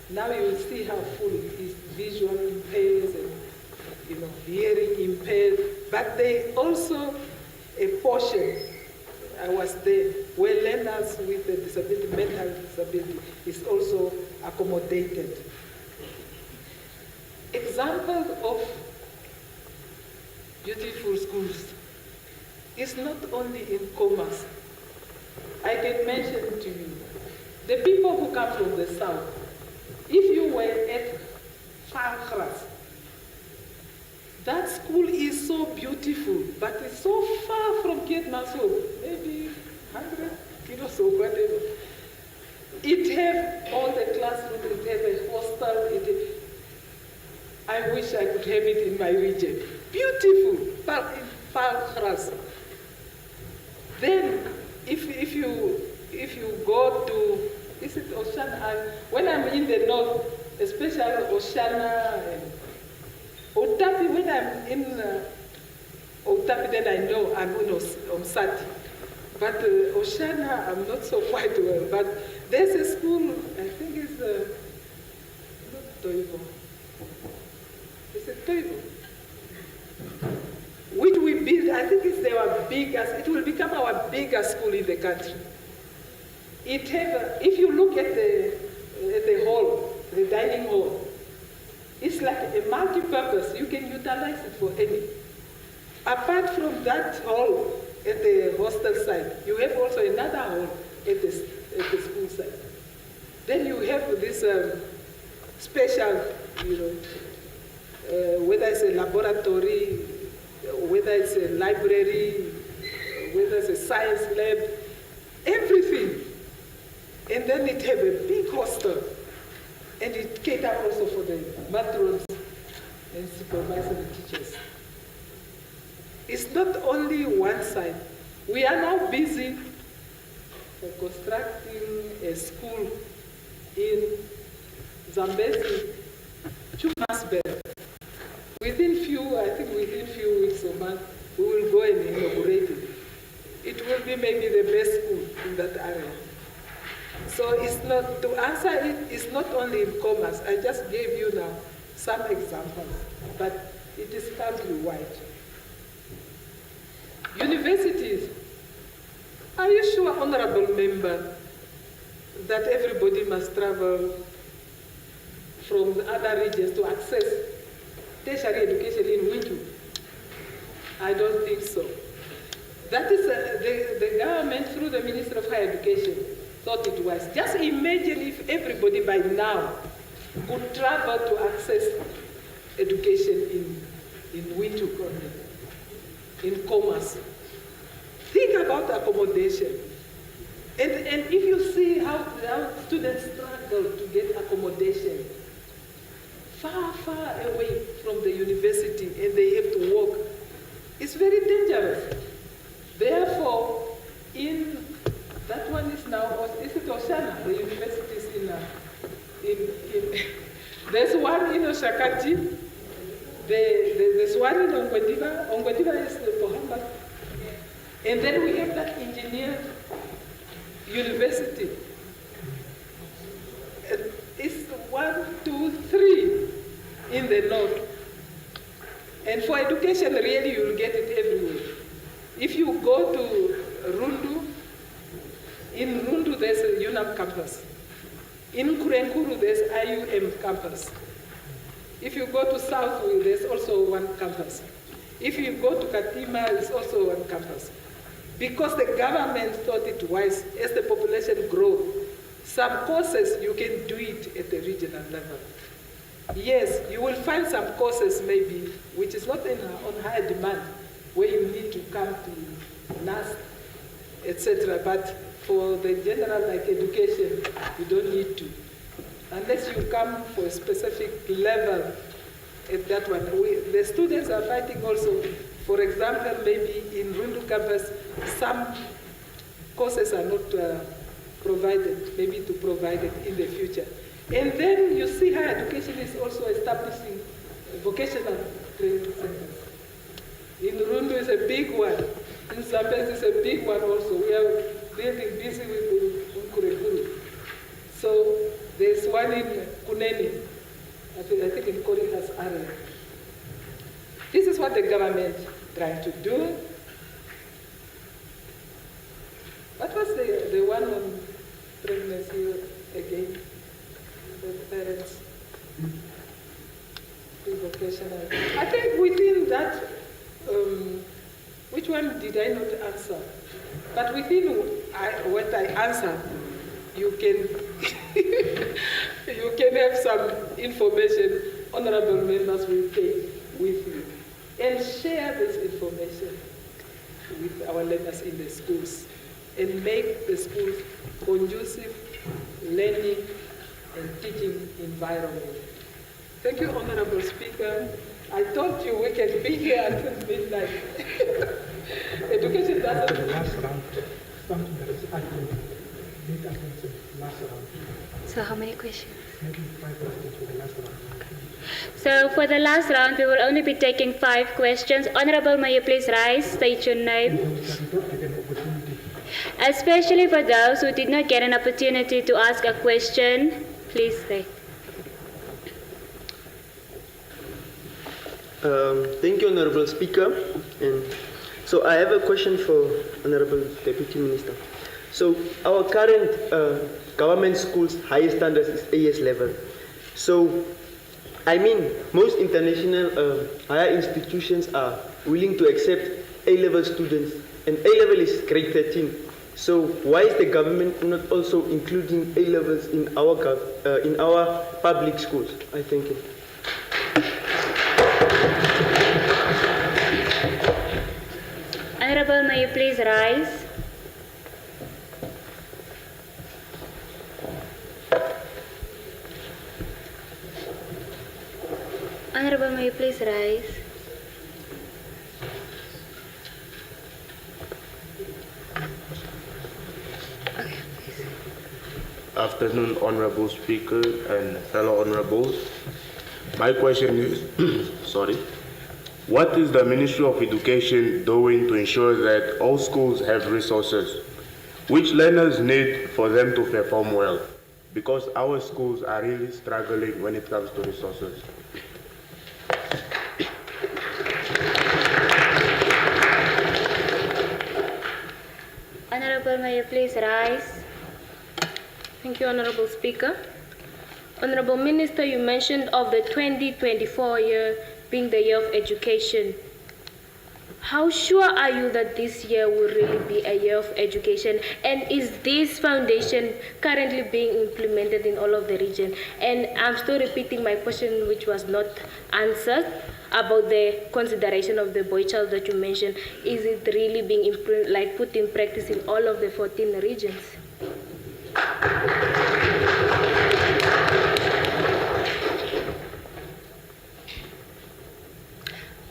Now you will see how full it is, visual impaired and hearing impaired, but they also a portion, I was there, where learners with a disability, mental disability, is also accommodated. Examples of beautiful schools is not only in commerce. I can mention to you, the people who come from the south, if you were at Farkras, that school is so beautiful, but it's so far from Kietmanshoop, maybe 100 kilos or whatever. It have all the classrooms, it have a hostel, I wish I could have it in my region. Beautiful, but in Farkras. Then, if you go to, is it Oshana? When I'm in the north, especially Oshana and Otapi, when I'm in Otapi, then I know I'm in Omusati. But Oshana, I'm not so quite well. But there's a school, I think it's not Toivo. Is it Toivo? Which we build, I think it's our biggest, it will become our biggest school in the country. It have, if you look at the hall, the dining hall, it's like a multi-purpose. You can utilize it for any. Apart from that hall at the hostel side, you have also another hall at the school side. Then you have this special, whether it's a laboratory, whether it's a library, whether it's a science lab, everything. And then it have a big hostel. And it cater also for the matrons and supervisory teachers. It's not only one side. We are now busy constructing a school in Zambezi, Chumasbel. Within few weeks or months, we will go and inaugurate it. It will be maybe the best school in that area. So it's not, to answer it, it's not only in commerce. I just gave you now some examples, but it is country-wide. Universities, are you sure, honorable member, that everybody must travel from the other regions to access tertiary education in Winju? I don't think so. That is the government through the Ministry of Higher Education thought it was. Just imagine if everybody by now could travel to access education in Winju, in commerce. Think about accommodation. And if you see how students struggle to get accommodation, far, far away from the university, and they have to walk, it's very dangerous. Therefore, that one is now, is it Oshana, the universities in there's one in Oshakati, there's one in Ongwediva. Ongwediva is the Ohangwena. And then we have that engineer university. It's 1, 2, 3 in the north. And for education, really, you'll get it everywhere. If you go to Rundu, in Rundu there's a UNAM campus. In Kurenkuru there's IUM campus. If you go to Southwell, there's also one campus. If you go to Katima, there's also one campus. Because the government thought it wise, as the population grows, some courses you can do it at the regional level. Yes, you will find some courses maybe, which is not on higher demand, where you need to come to NAS, etc. But for the general like education, you don't need to. Unless you come for a specific level at that one. The students are fighting also, for example, maybe in Rundu campus, some courses are not provided, maybe to provide it in the future. And then you see higher education is also establishing vocational training centers. In Rundu is a big one. In Zambezi is a big one also. We are really busy with Nkurekuru. So there's one in Kuneni, I think in Korikas area. This is what the government trying to do. What was the one on pregnancy again? The parents, vocational. I think within that, which one did I not answer? But within what I answered, you can you can have some information. Honorable members will take with you and share this information with our learners in the schools and make the schools conducive learning and teaching environment. Thank you, Honorable Speaker. I told you we can be here until midnight. Education doesn't... The last round, something that is accurate. Last round. So how many questions? Maybe 5 questions for the last round. So for the last round, we will only be taking 5 questions. Honorable, may you please rise, state your name. Especially for those who did not get an opportunity to ask a question, please stay. Thank you, Honorable Speaker. And so I have a question for Honorable Deputy Minister. So our current government schools' highest standards is AS level. So, I mean, most international higher institutions are willing to accept A-level students, and A-level is grade 13. So why is the government not also including A-levels in our public schools? I thank you. Honorable, may you please rise. Honorable, may you please rise. Afternoon, Honorable Speaker and fellow Honorables. My question is, sorry, what is the Ministry of Education doing to ensure that all schools have resources which learners need for them to perform well? Because our schools are really struggling when it comes to resources. Honorable, may you please rise. Thank you, Honorable Speaker. Honorable Minister, you mentioned of the 2024 year being the year of education. How sure are you that this year will really be a year of education? And is this foundation currently being implemented in all of the region? And I'm still repeating my question, which was not answered, about the consideration of the boy child that you mentioned. Is it really being put in practice in all of the 14 regions?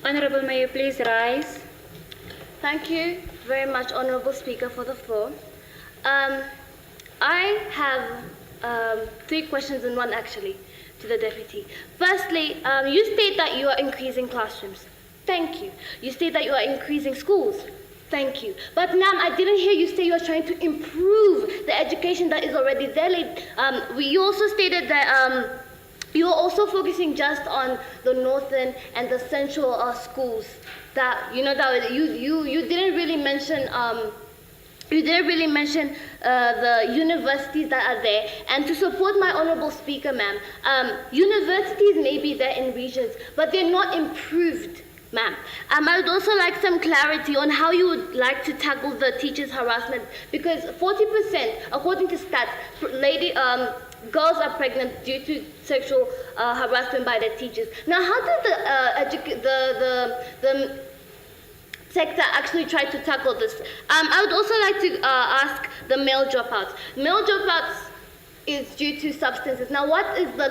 Honorable, may you please rise. Thank you very much, Honorable Speaker, for the floor. I have 3 questions in one, actually, to the Deputy. Firstly, you state that you are increasing classrooms. Thank you. You state that you are increasing schools. Thank you. But ma'am, I didn't hear you say you are trying to improve the education that is already there. You also stated that you're also focusing just on the northern and the central schools. That that you didn't really mention. You didn't really mention the universities that are there. And to support my honorable speaker, ma'am, universities may be there in regions, but they're not improved, ma'am. I would also like some clarity on how you would like to tackle the teachers' harassment, because 40%, according to stats, girls are pregnant due to sexual harassment by their teachers. Now, how did the sector actually try to tackle this? I would also like to ask the male dropouts. Male dropouts is due to substances. Now, what is the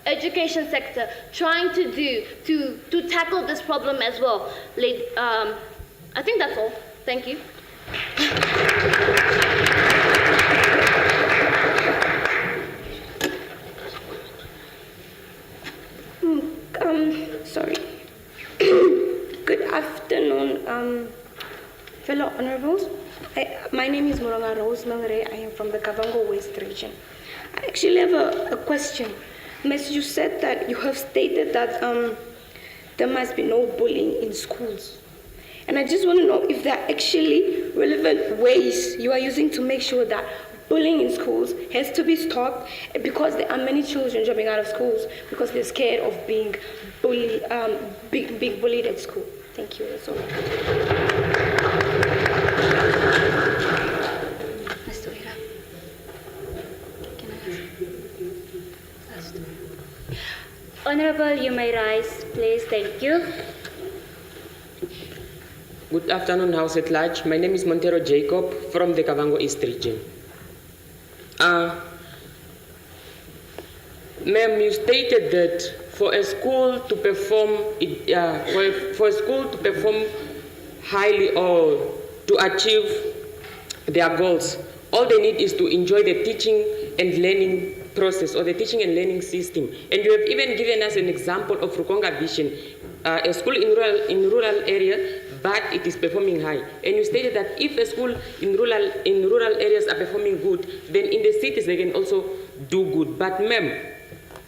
education sector trying to do to tackle this problem as well? I think that's all. Thank you. Sorry. Good afternoon, fellow honorables. My name is Moronga Rose Mangare. I am from the Kavango West region. I actually have a question. Miss, you said that you have stated that there must be no bullying in schools. And I just want to know if there are actually relevant ways you are using to make sure that bullying in schools has to be stopped, because there are many children dropping out of schools because they're scared of being bullied, being bullied at school. Thank you. That's all. Honorable, you may rise, please. Thank you. Good afternoon, House at Large. My name is Montero Jacob from the Kavango East region. Ma'am, you stated that for a school to perform highly or to achieve their goals, all they need is to enjoy the teaching and learning process or the teaching and learning system. And you have even given us an example of Rukonga Vision, a school in rural area, but it is performing high. And you stated that if a school in rural areas are performing good, then in the cities they can also do good. But ma'am,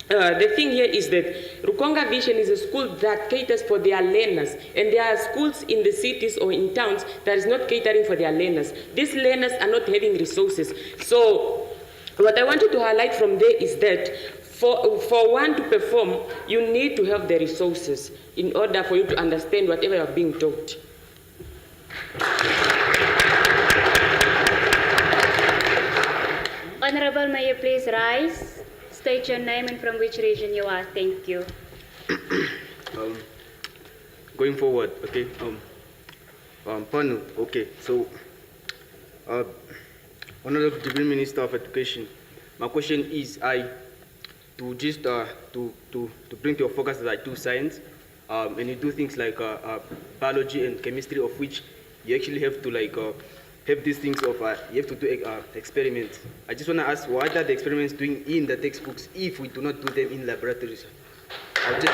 the thing here is that Rukonga Vision is a school that caters for their learners, and there are schools in the cities or in towns that is not catering for their learners. These learners are not having resources. So what I wanted to highlight from there is that for one to perform, you need to have the resources in order for you to understand whatever you are being taught. Honorable, may you please rise? State your name and from which region you are. Thank you. Going forward, okay. Panu, okay. So, Honorable Deputy Minister of Education, my question is, to bring to your focus that I do science, and you do things like biology and chemistry, of which you actually have to have these things of you have to do experiments. I just want to ask, what are the experiments doing in the textbooks if we do not do them in laboratories? I'll just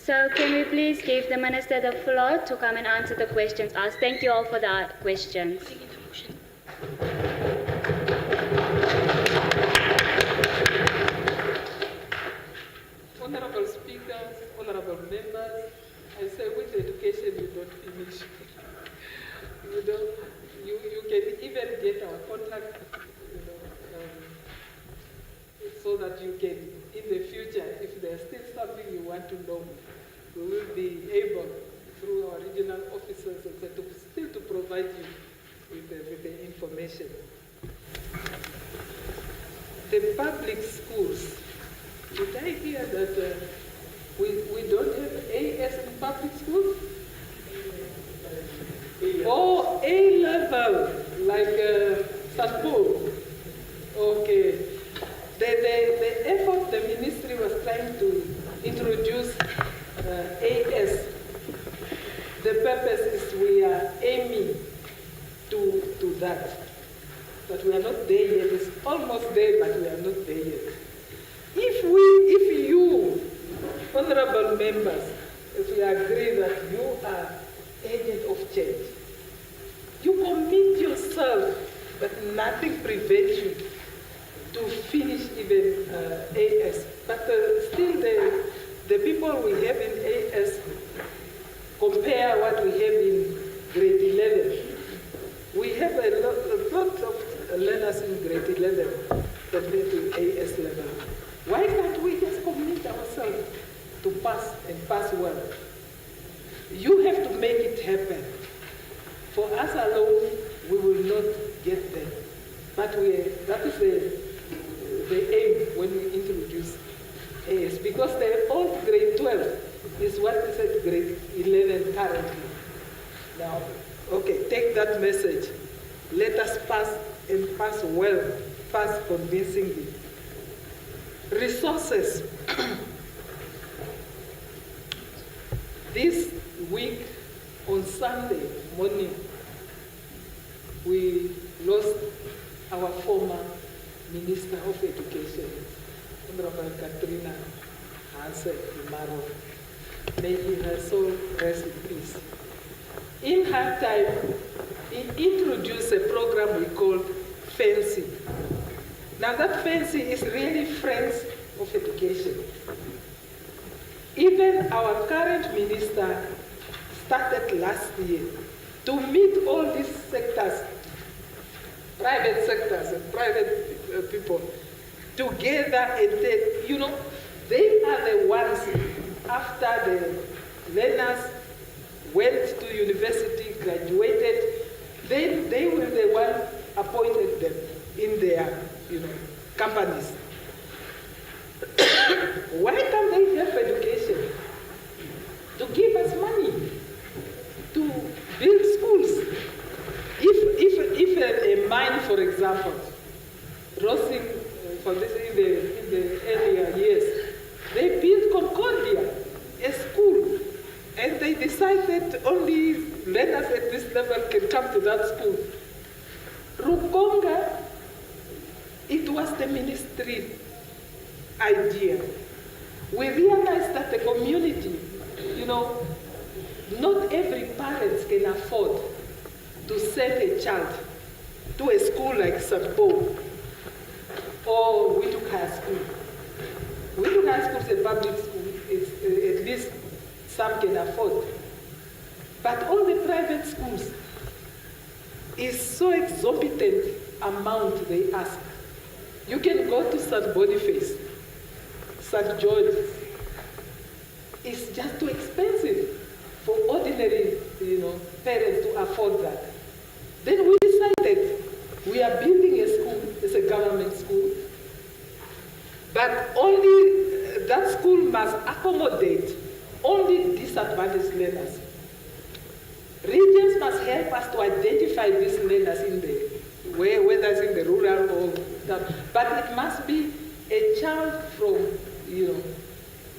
So can we please give the Minister the floor to come and answer the questions asked? Thank you all for the questions. Honorable Speaker, honorable members, I say with education you don't finish. You can even get our contact, so that you can, in the future, if there's still something you want to know, we will be able, through our regional officers, to provide you with the information. The public schools, did I hear that we don't have AS in public schools? Oh, A level, like Sanpo. Okay. The effort the ministry was trying to introduce AS, the purpose is practice, we are aiming to that. But we are not there yet. It's almost there, but we are not there yet. If you, honorable members, if we agree that you are agent of change, you commit yourself that nothing prevents you to finish even AS. But still the people we have in AS compare what we have in grade 11. We have a lot of learners in grade 11 compared to AS level. Why can't we just commit ourselves to pass and pass well? You have to make it happen. For us alone, we will not get there. But that is the aim when we introduce AS, because the old grade 12 is what is at grade 11 currently. Now, okay, take that message. Let us pass and pass well, pass convincingly. Resources. This week, on Sunday morning, we lost our former Minister of Education, Honorable Katrina Imaro. May her soul rest in peace. In her time, he introduced a program we called FANCY. Now that FANCY is really Friends of Education. Even our current minister started last year to meet all these sectors, private sectors and private people, together and say, you know, they are the ones, after the learners went to university, graduated, they were the one appointed them in their, companies. Why can't they have education? To give us money, to build schools. If a mine, for example, Rosing, for this in the earlier years, they built Concordia, a school, and they decided only learners at this level can come to that school. Rukonga, it was the ministry idea. We realized that the community, not every parent can afford to send a child to a school like St. Paul or we took high school. We took high school is a public school. It's, at least some can afford. But all the private schools is so exorbitant amount they ask. You can go to St. Boniface, St. George's. It's just too expensive for ordinary, parents to afford that. Then we decided we are building a school. It's a government school, but only that school must accommodate only disadvantaged learners. Regions must help us to identify these learners in the whether it's in the rural or that, but it must be a child from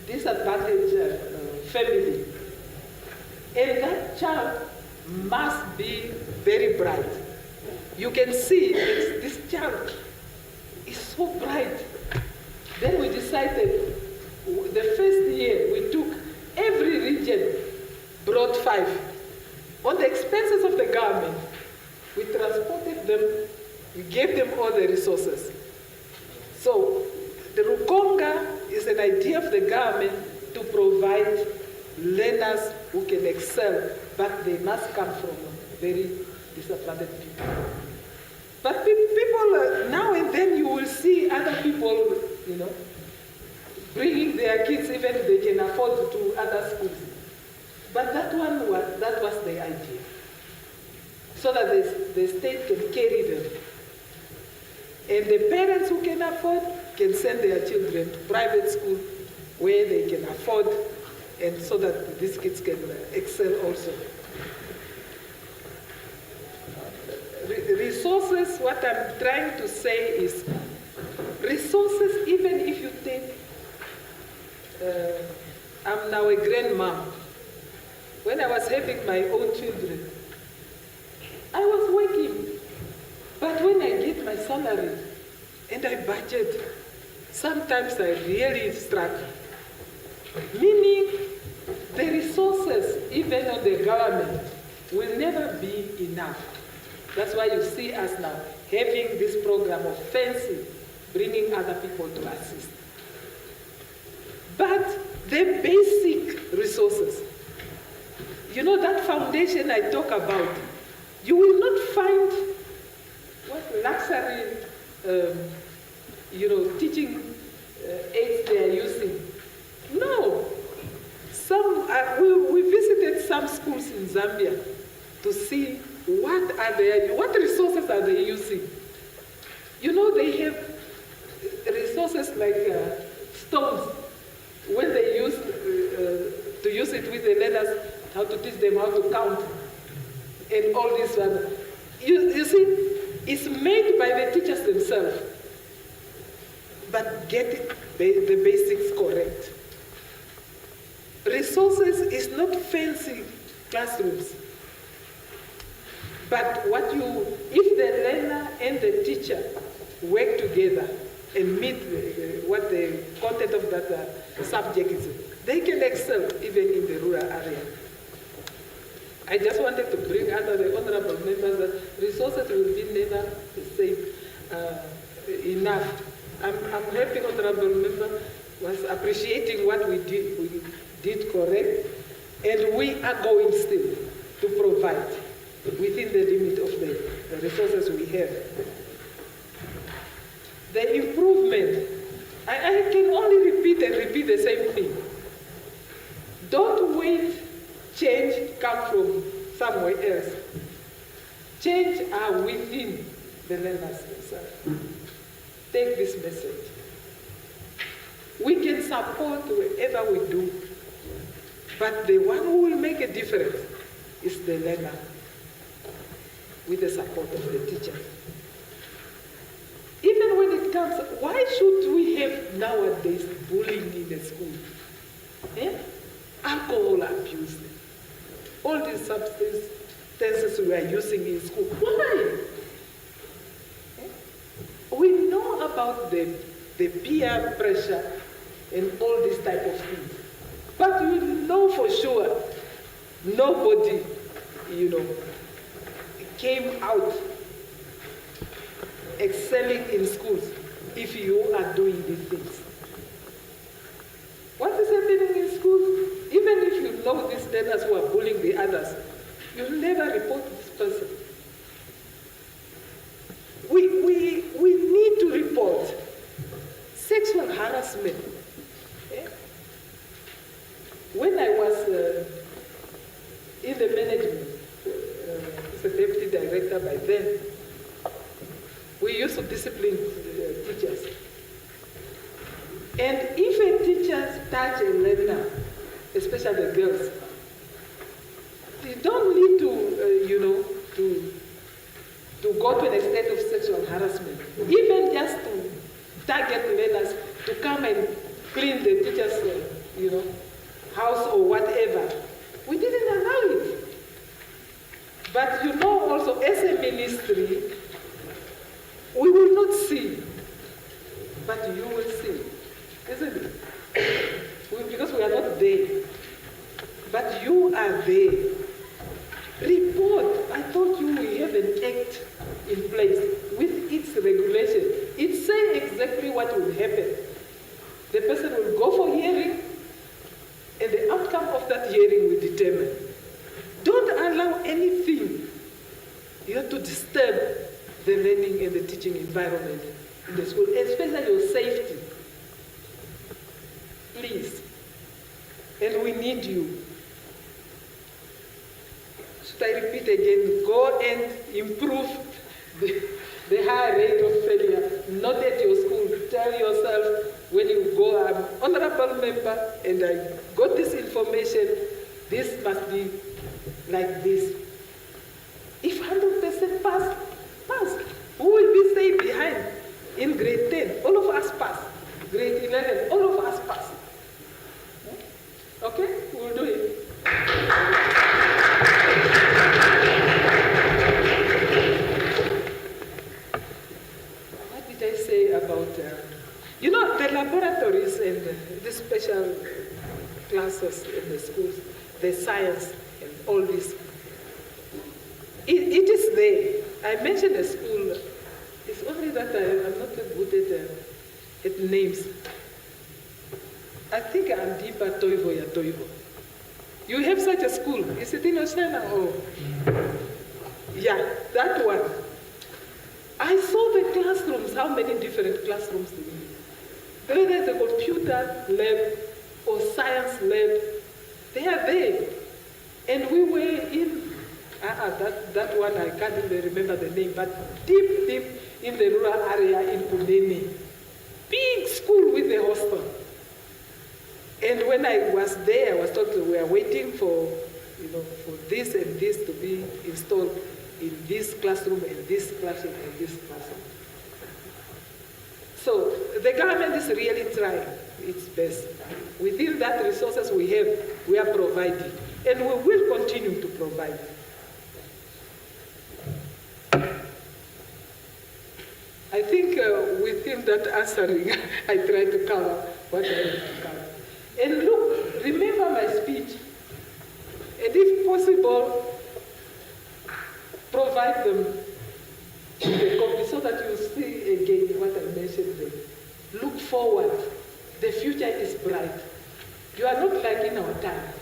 disadvantaged family, and that child must be very bright. You can see this child is so bright. Then we decided, the first year we took, every region brought 5. On the expenses of the government, we transported them, we gave them all the resources. So the Rukonga is an idea of the government to provide learners who can excel, but they must come from very disadvantaged people. But people, now and then you will see other people, bringing their kids, even if they can afford to other schools. But that was the idea. So that the state can carry them. And the parents who can afford can send their children to private school where they can afford, and so that these kids can excel also. Resources, what I'm trying to say is, resources, even if you take, I'm now a grandmom, when I was having my own children, I was working. But when I get my salary and I budget, sometimes I really struggle. Meaning the resources, even on the government, will never be enough. That's why you see us now having this program of fencing, bringing other people to assist. But the basic resources, you know that foundation I talk about, you will not find what luxury, teaching aids they are using. No. We visited some schools in Zambia to see what resources are they using. You know, they have resources like stones. When they used to use it with the letters, how to teach them how to count, and all this one. You see, it's made by the teachers themselves, but get the basics correct. Resources is not fancy classrooms, but if the learner and the teacher work together and meet what the content of that subject is, they can excel even in the rural area. I just wanted to bring under the honorable members that resources will be never the same enough. I'm happy honorable member was appreciating what we did correct, and we are going still to provide within the limit of the resources we have. The improvement, I can only repeat the same thing. Don't wait change come from somewhere else. Change are within the learners themselves. Take this message. We can support wherever we do, but the one who will make a difference is the learner with the support of the teacher. Even when it comes, why should we have nowadays bullying in the school? Alcohol abuse, all these substances we are using in school. Why? We know about the peer pressure and all these type of things, but you know for sure nobody, came out excelling in schools if you are doing these things. What is happening in schools? Even if you know these learners who are bullying the others, you'll never report this person. We need to report sexual harassment. When I was in the management, as a deputy director by then, we used to discipline teachers. And if a teacher touch a learner, especially girls, they don't need to go to an extent of sexual harassment. Even just to target learners to come and clean the teacher's, house or whatever. We didn't allow it. But also as a ministry, we will not see, but you will see, isn't it? Because we are not there, but you are there. Report. I told you we have an act in place with its regulation. It says exactly what will happen. The person will go for hearing, and the outcome of that hearing will determine. Don't allow anything to disturb the learning and the teaching environment in the school, especially your safety. Please. And we need you. Should I repeat again? Go and improve the high rate of failure, not at your school. Tell yourself when you go, I'm honorable member and I got this information, this must be like this. If 100% pass. Who will be staying behind? In grade 10, all of us pass. Grade 11, all of us pass. Okay? We'll do it. classes in the schools, the science and all this. It is there. I mentioned a school. It's only that I'm not good at names. I think Andipa Toivo ya Toivo. You have such a school. Is it in Oshana or? Yeah, that one. I saw the classrooms, how many different classrooms do we have? Whether it's a computer lab or science lab, they are there. And we were in, that one I can't even remember the name, but deep in the rural area in Kunene. Big school with a hostel. And when I was there, I was told we are waiting for this and this to be installed in this classroom and this classroom and this classroom. So the government is really trying its best. Within that resources we have, we are providing, and we will continue to provide. I think within that answering, I try to cover what I have to cover. And look, remember my speech, and if possible, provide them the copy so that you see again what I mentioned there. Look forward. The future is bright. You are not like in our time.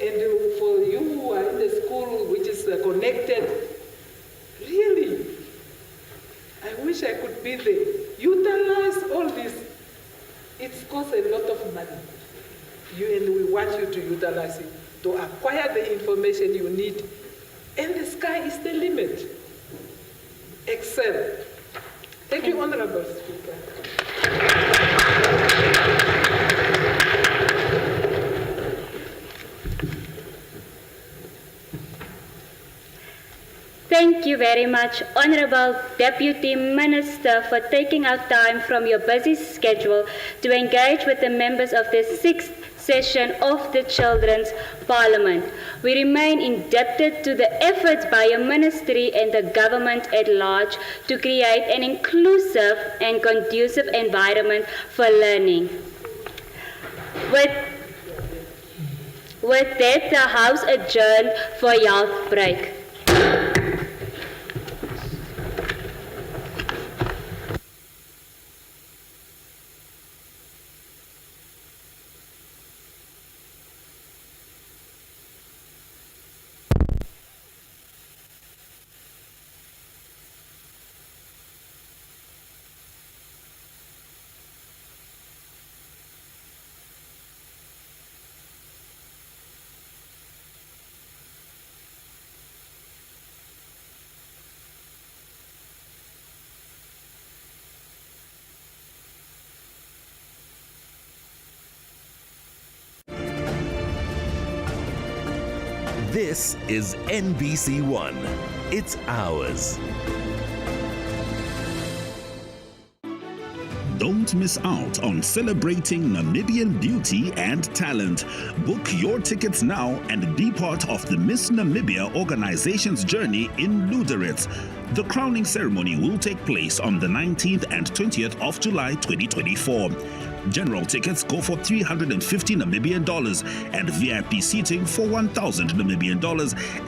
And for you who are in the school which is connected, really, I wish I could be there. Utilize all this. It costs a lot of money. And we want you to utilize it, to acquire the information you need. And the sky is the limit. Excel. Thank you, Honorable Speaker. Thank you very much, Honorable Deputy Minister, for taking out time from your busy schedule to engage with the members of the 6th session of the Children's Parliament. We remain indebted to the efforts by your ministry and the government at large to create an inclusive and conducive environment for learning. With that, the House adjourned for health break. This is NBC One. It's ours. Don't miss out on celebrating Namibian beauty and talent. Book your tickets now and be part of the Miss Namibia organization's journey in Luderitz. The crowning ceremony will take place on the 19th and 20th of July 2024. General tickets go for $350 Namibian and VIP seating for $1,000 Namibian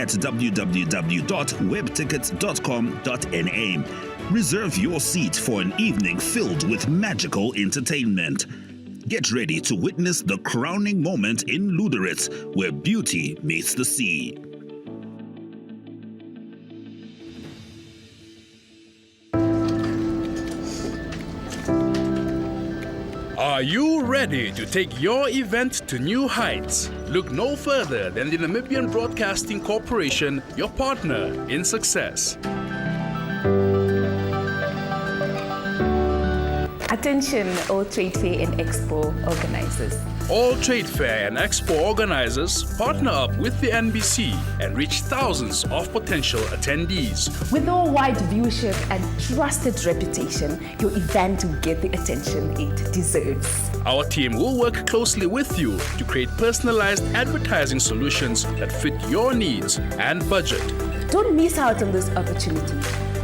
at www.webtickets.com.na. Reserve your seat for an evening filled with magical entertainment. Get ready to witness the crowning moment in Luderitz, where beauty meets the sea. Are you ready to take your event to new heights? Look no further than the Namibian Broadcasting Corporation, your partner in success. Attention all trade fair and expo organizers. All trade fair and expo organizers partner up with the NBC and reach thousands of potential attendees. With our wide viewership and trusted reputation, your event will get the attention it deserves. Our team will work closely with you to create personalized advertising solutions that fit your needs and budget. Don't miss out on this opportunity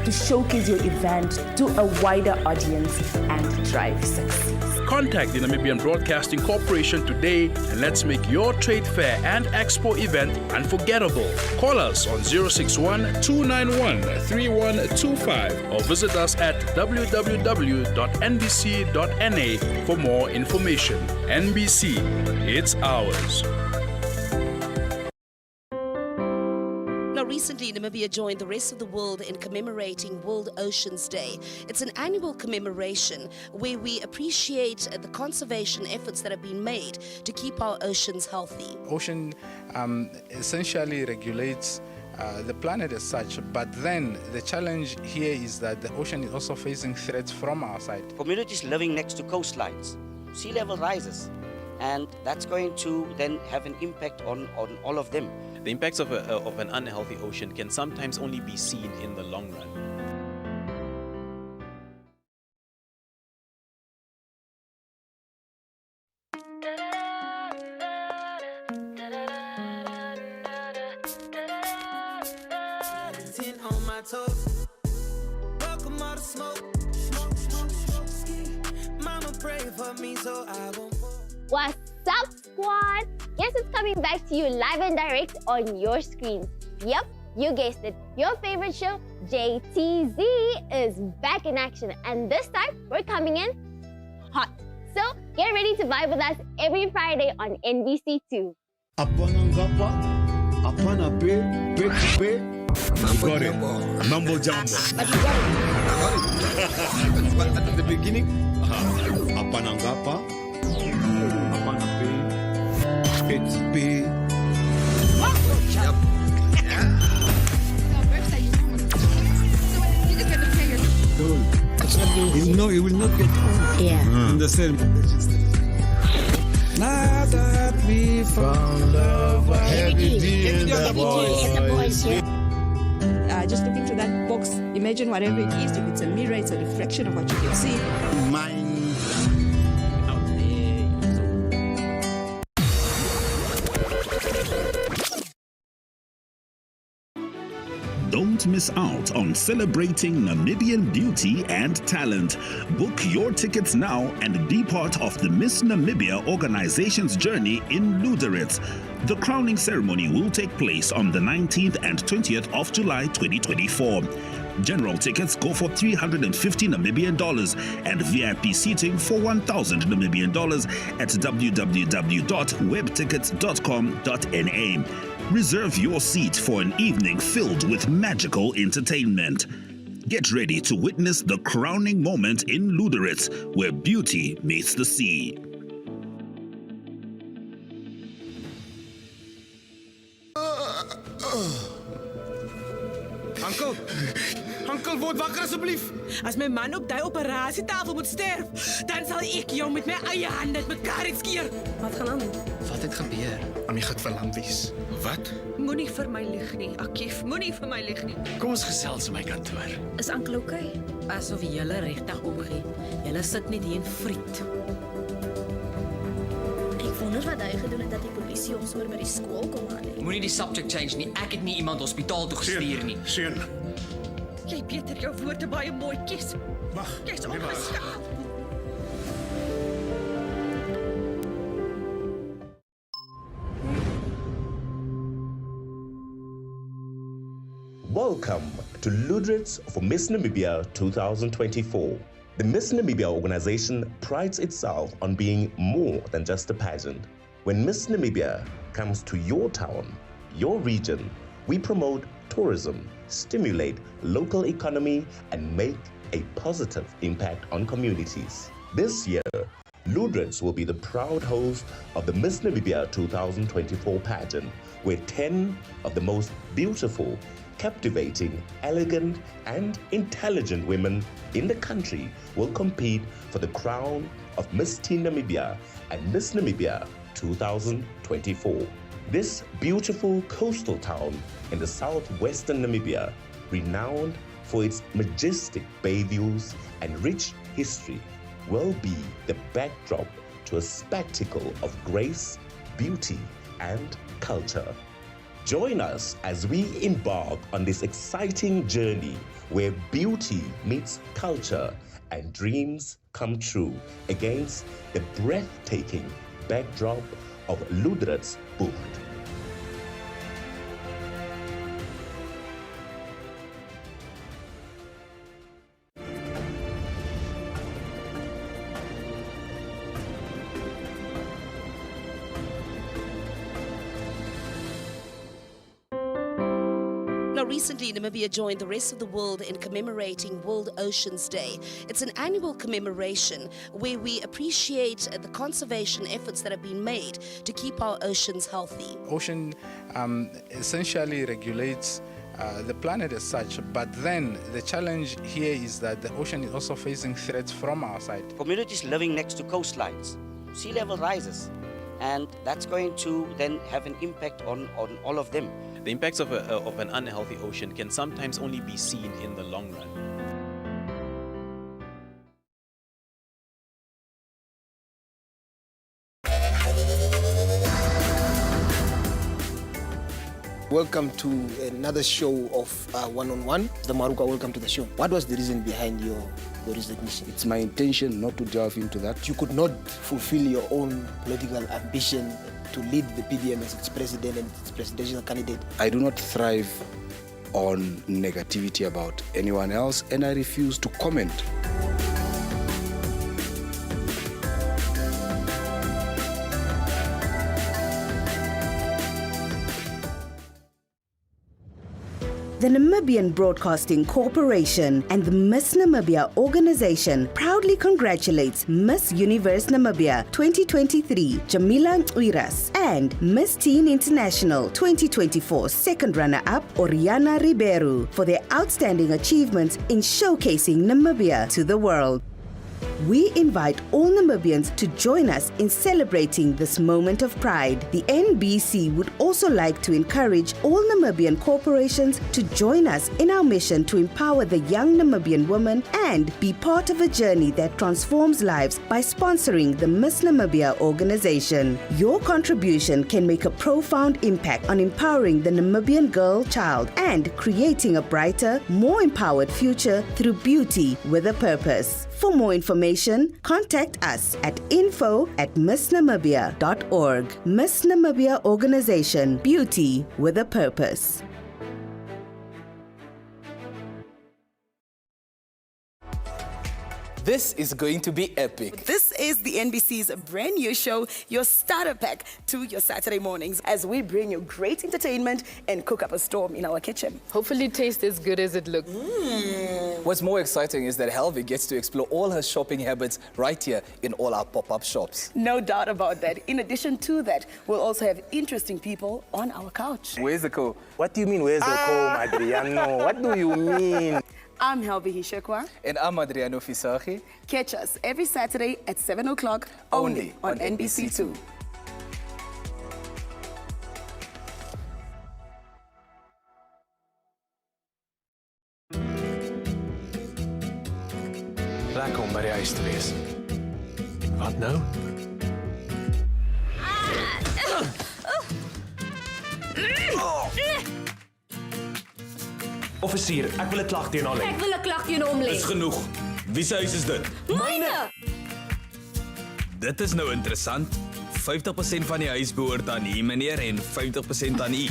to showcase your event to a wider audience and drive success. Contact the Namibian Broadcasting Corporation today and let's make your trade fair and expo event unforgettable. Call us on 061-291-3125 or visit us at www.nbc.na for more information. NBC, it's ours. Now, recently, Namibia joined the rest of the world in commemorating World Oceans Day. It's an annual commemoration where we appreciate the conservation efforts that have been made to keep our oceans healthy. Ocean essentially regulates the planet as such, but then the challenge here is that the ocean is also facing threats from our side. Communities living next to coastlines, sea level rises, and that's going to then have an impact on all of them. The impacts of an unhealthy ocean can sometimes only be seen in the long run. On my toes, welcome all the smoke. Mama pray for me so I won't. What's up, squad? Guess it's coming back to you live and direct on your screens. Yep, you guessed it. Your favorite show, JTZ, is back in action, and this time we're coming in hot. So get ready to vibe with us every Friday on NBC2. You got it. Mumbo jumbo. But you got it. At the beginning, Apanangapa, Apanape, it's P. You will not get old. Yeah. In the same. Now that we found love, heavy D and the boys. Just look into that box, imagine whatever it is. If it's a mirror, it's a reflection of what you can see. Mine out there. Don't miss out on celebrating Namibian beauty and talent. Book your tickets now and be part of the Miss Namibia organization's journey in Luderitz. The crowning ceremony will take place on the 19th and 20th of July 2024. General tickets go for $350 Namibian and VIP seating for $1,000 Namibian at www.webtickets.com.na. Reserve your seat for an evening filled with magical entertainment. Get ready to witness the crowning moment in Luderitz, where beauty meets the sea. Uncle, word wakker asseblief. As my man op die operasietafel moet sterf, dan sal ek jou met my eie hande mekaar skeer. Wat gaan aan? Wat het gebeur? Ami gaan verlam wees. Wat? Moenie vir my lieg nie, Akief, moenie vir my lieg nie. Kom ons gesels in my kantoor. Is Uncle okay? Asof julle regtig omgee. Julle sit net hier en friet. Ek wonder wat hy gedoen het dat die polisie ons sommer by die skool kom haal. Moenie die subject change nie. Ek het nie iemand hospitaal toe gestuur nie. Seun. Jy beter jou woorde baie mooi kies. Wag. Jy's ongeskaap. Welcome to Luderitz for Miss Namibia 2024. The Miss Namibia organization prides itself on being more than just a pageant. When Miss Namibia comes to your town, your region, we promote tourism, stimulate local economy, and make a positive impact on communities. This year, Luderitz will be the proud host of the Miss Namibia 2024 pageant, where 10 of the most beautiful, captivating, elegant, and intelligent women in the country will compete for the crown of Miss Teen Namibia and Miss Namibia 2024. This beautiful coastal town in the southwestern Namibia, renowned for its majestic bay views and rich history, will be the backdrop to a spectacle of grace, beauty, and culture. Join us as we embark on this exciting journey where beauty meets culture and dreams come true against the breathtaking backdrop of Luderitz Bucht. Now, recently, Namibia joined the rest of the world in commemorating World Oceans Day. It's an annual commemoration where we appreciate the conservation efforts that have been made to keep our oceans healthy. Ocean essentially regulates the planet as such, but then the challenge here is that the ocean is also facing threats from our side. Communities living next to coastlines, sea level rises, and that's going to then have an impact on all of them. The impacts of an unhealthy ocean can sometimes only be seen in the long run. Welcome to another show of One-on-One. The Maruka, welcome to the show. What was the reason behind your resignation? It's my intention not to delve into that. You could not fulfill your own political ambition to lead the PDM as its president and its presidential candidate. I do not thrive on negativity about anyone else, and I refuse to comment. The Namibian Broadcasting Corporation and the Miss Namibia organization proudly congratulates Miss Universe Namibia 2023 Jamila Ntwiras and Miss Teen International 2024 second runner-up Oriana Ribeiro for their outstanding achievements in showcasing Namibia to the world. We invite all Namibians to join us in celebrating this moment of pride. The NBC would also like to encourage all Namibian corporations to join us in our mission to empower the young Namibian woman and be part of a journey that transforms lives by sponsoring the Miss Namibia organization. Your contribution can make a profound impact on empowering the Namibian girl child and creating a brighter, more empowered future through beauty with a purpose. For more information, contact us at info@missnamibia.org. Miss Namibia Organization, beauty with a purpose. This is going to be epic. This is the NBC's brand new show, your starter pack to your Saturday mornings, as we bring you great entertainment and cook up a storm in our kitchen. Hopefully it tastes as good as it looks. What's more exciting is that Helvi gets to explore all her shopping habits right here in all our pop-up shops. No doubt about that. In addition to that, we'll also have interesting people on our couch. Where's the co? What do you mean, where's the co, Adriano? What do you mean? I'm Helvi Hishekwa. And I'm Adriano Fisagi. Catch us every Saturday at 7 o'clock only on NBC2. Lekker om by die huis te wees. Wat nou? Offisier, ek wil 'n klag teen hom lê. Ek wil 'n klag teen hom lê. Dis genoeg. Wie se huis is dit? Myne. Dit is nou interessant. 50% van die huis behoort aan u, meneer, en 50% aan u.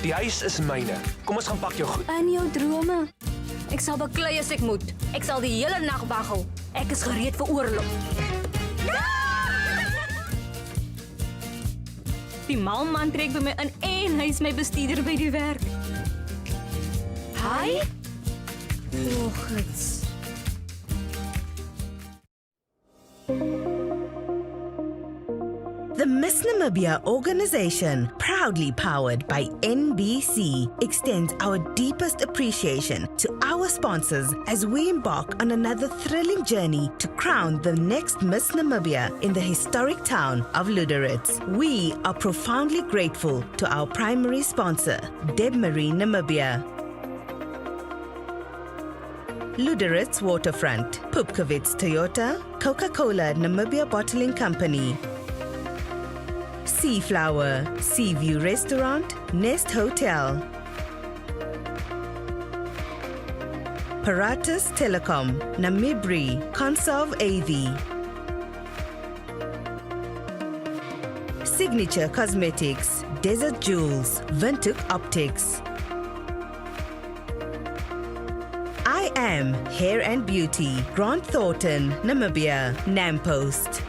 Die huis is myne. Kom ons gaan pak jou goed. In jou drome. Ek sal baklei as ek moet. Ek sal die hele nag waghou. Ek is gereed vir oorlog. Die malman trek by my in en hy is my bestuurder by die werk. Hi? Logits. The Miss Namibia organization, proudly powered by NBC, extends our deepest appreciation to our sponsors as we embark on another thrilling journey to crown the next Miss Namibia in the historic town of Luderitz. We are profoundly grateful to our primary sponsor, Debmarie Namibia, Luderitz Waterfront, Pupkewitz Toyota, Coca-Cola Namibia Bottling Company, Seaflower, Seaview Restaurant, Nest Hotel. Paratus Telecom, Namibia, Conserv AV. Signature Cosmetics, Desert Jewels, Vintuk Optics. I Am Hair and Beauty, Grant Thornton, Namibia, Nampost.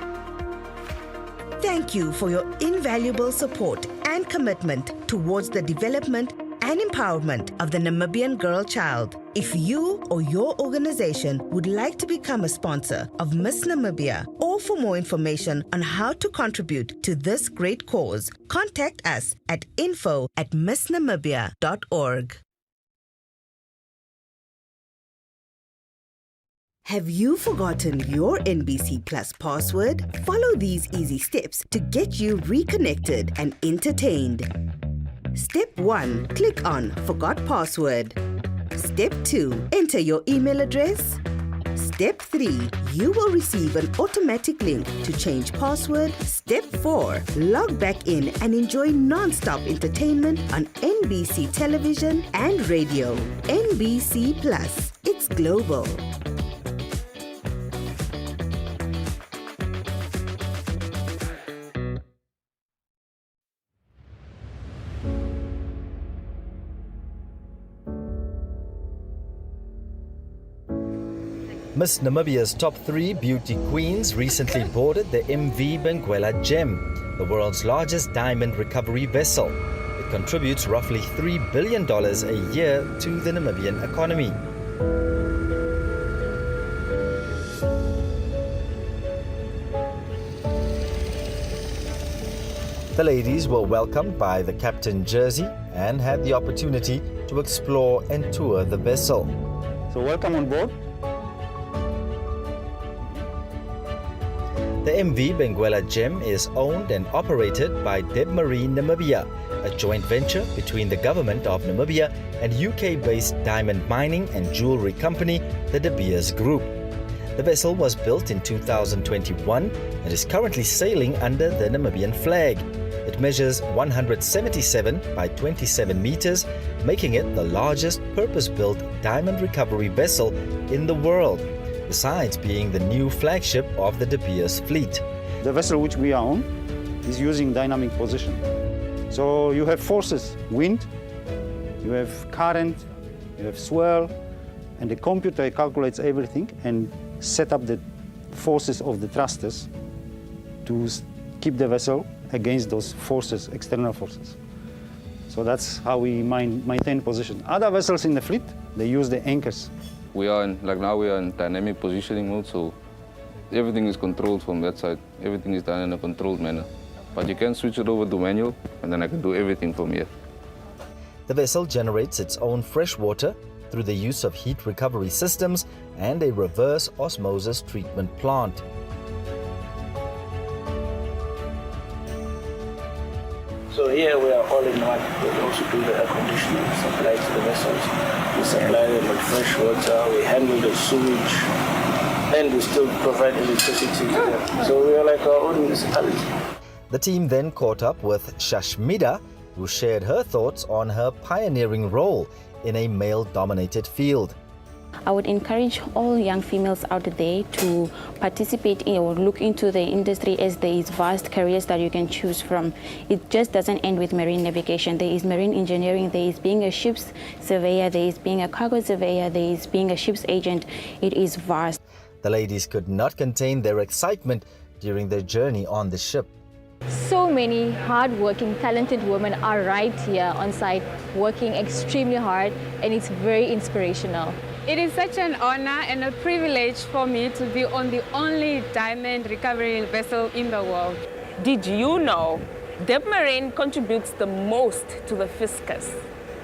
Thank you for your invaluable support and commitment towards the development and empowerment of the Namibian girl child. If you or your organization would like to become a sponsor of Miss Namibia, or for more information on how to contribute to this great cause, contact us at info@missnamibia.org. Have you forgotten your NBC Plus password? Follow these easy steps to get you reconnected and entertained. Step 1. Click on Forgot Password. Step 2. Enter your email address. Step 3. You will receive an automatic link to change password. Step 4. Log back in and enjoy non-stop entertainment on NBC television and radio. NBC Plus. It's global. Miss Namibia's top 3 beauty queens recently boarded the MV Benguela Gem, the world's largest diamond recovery vessel. It contributes roughly $3 billion a year to the Namibian economy. The ladies were welcomed by the captain jersey and had the opportunity to explore and tour the vessel. So welcome on board. The MV Benguela Gem is owned and operated by Debmarine Namibia, a joint venture between the government of Namibia and UK-based diamond mining and jewelry company, the De Beers Group. The vessel was built in 2021 and is currently sailing under the Namibian flag. It measures 177 by 27 meters, making it the largest purpose-built diamond recovery vessel in the world, besides being the new flagship of the De Beers fleet. The vessel which we are on is using dynamic position. So you have forces, wind, you have current, you have swirl, and the computer calculates everything and set up the forces of the thrusters to keep the vessel against those forces, external forces. So that's how we maintain position. Other vessels in the fleet, they use the anchors. We are now we are in dynamic positioning mode, so everything is controlled from that side. Everything is done in a controlled manner. But you can switch it over to manual, and then I can do everything from here. The vessel generates its own fresh water through the use of heat recovery systems and a reverse osmosis treatment plant. So here we are all in one. We also do the air conditioning supply to the vessels. We supply them with fresh water, we handle the sewage, and we still provide electricity to them. So we are like our own municipality. The team then caught up with Shashmida, who shared her thoughts on her pioneering role in a male-dominated field. I would encourage all young females out there to participate in or look into the industry, as there is vast careers that you can choose from. It just doesn't end with marine navigation. There is marine engineering, there is being a ship's surveyor, there is being a cargo surveyor, there is being a ship's agent. It is vast. The ladies could not contain their excitement during their journey on the ship. So many hard-working, talented women are right here on site, working extremely hard, and it's very inspirational. It is such an honor and a privilege for me to be on the only diamond recovery vessel in the world. Did you know Debmarine contributes the most to the fiscus?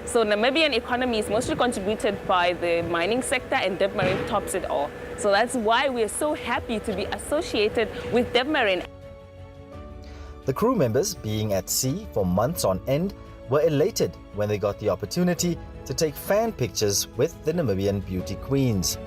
So Namibian economy is mostly contributed by the mining sector, and Debmarine tops it all. So that's why we are so happy to be associated with Debmarine. The crew members, being at sea for months on end, were elated when they got the opportunity to take fan pictures with the Namibian beauty queens.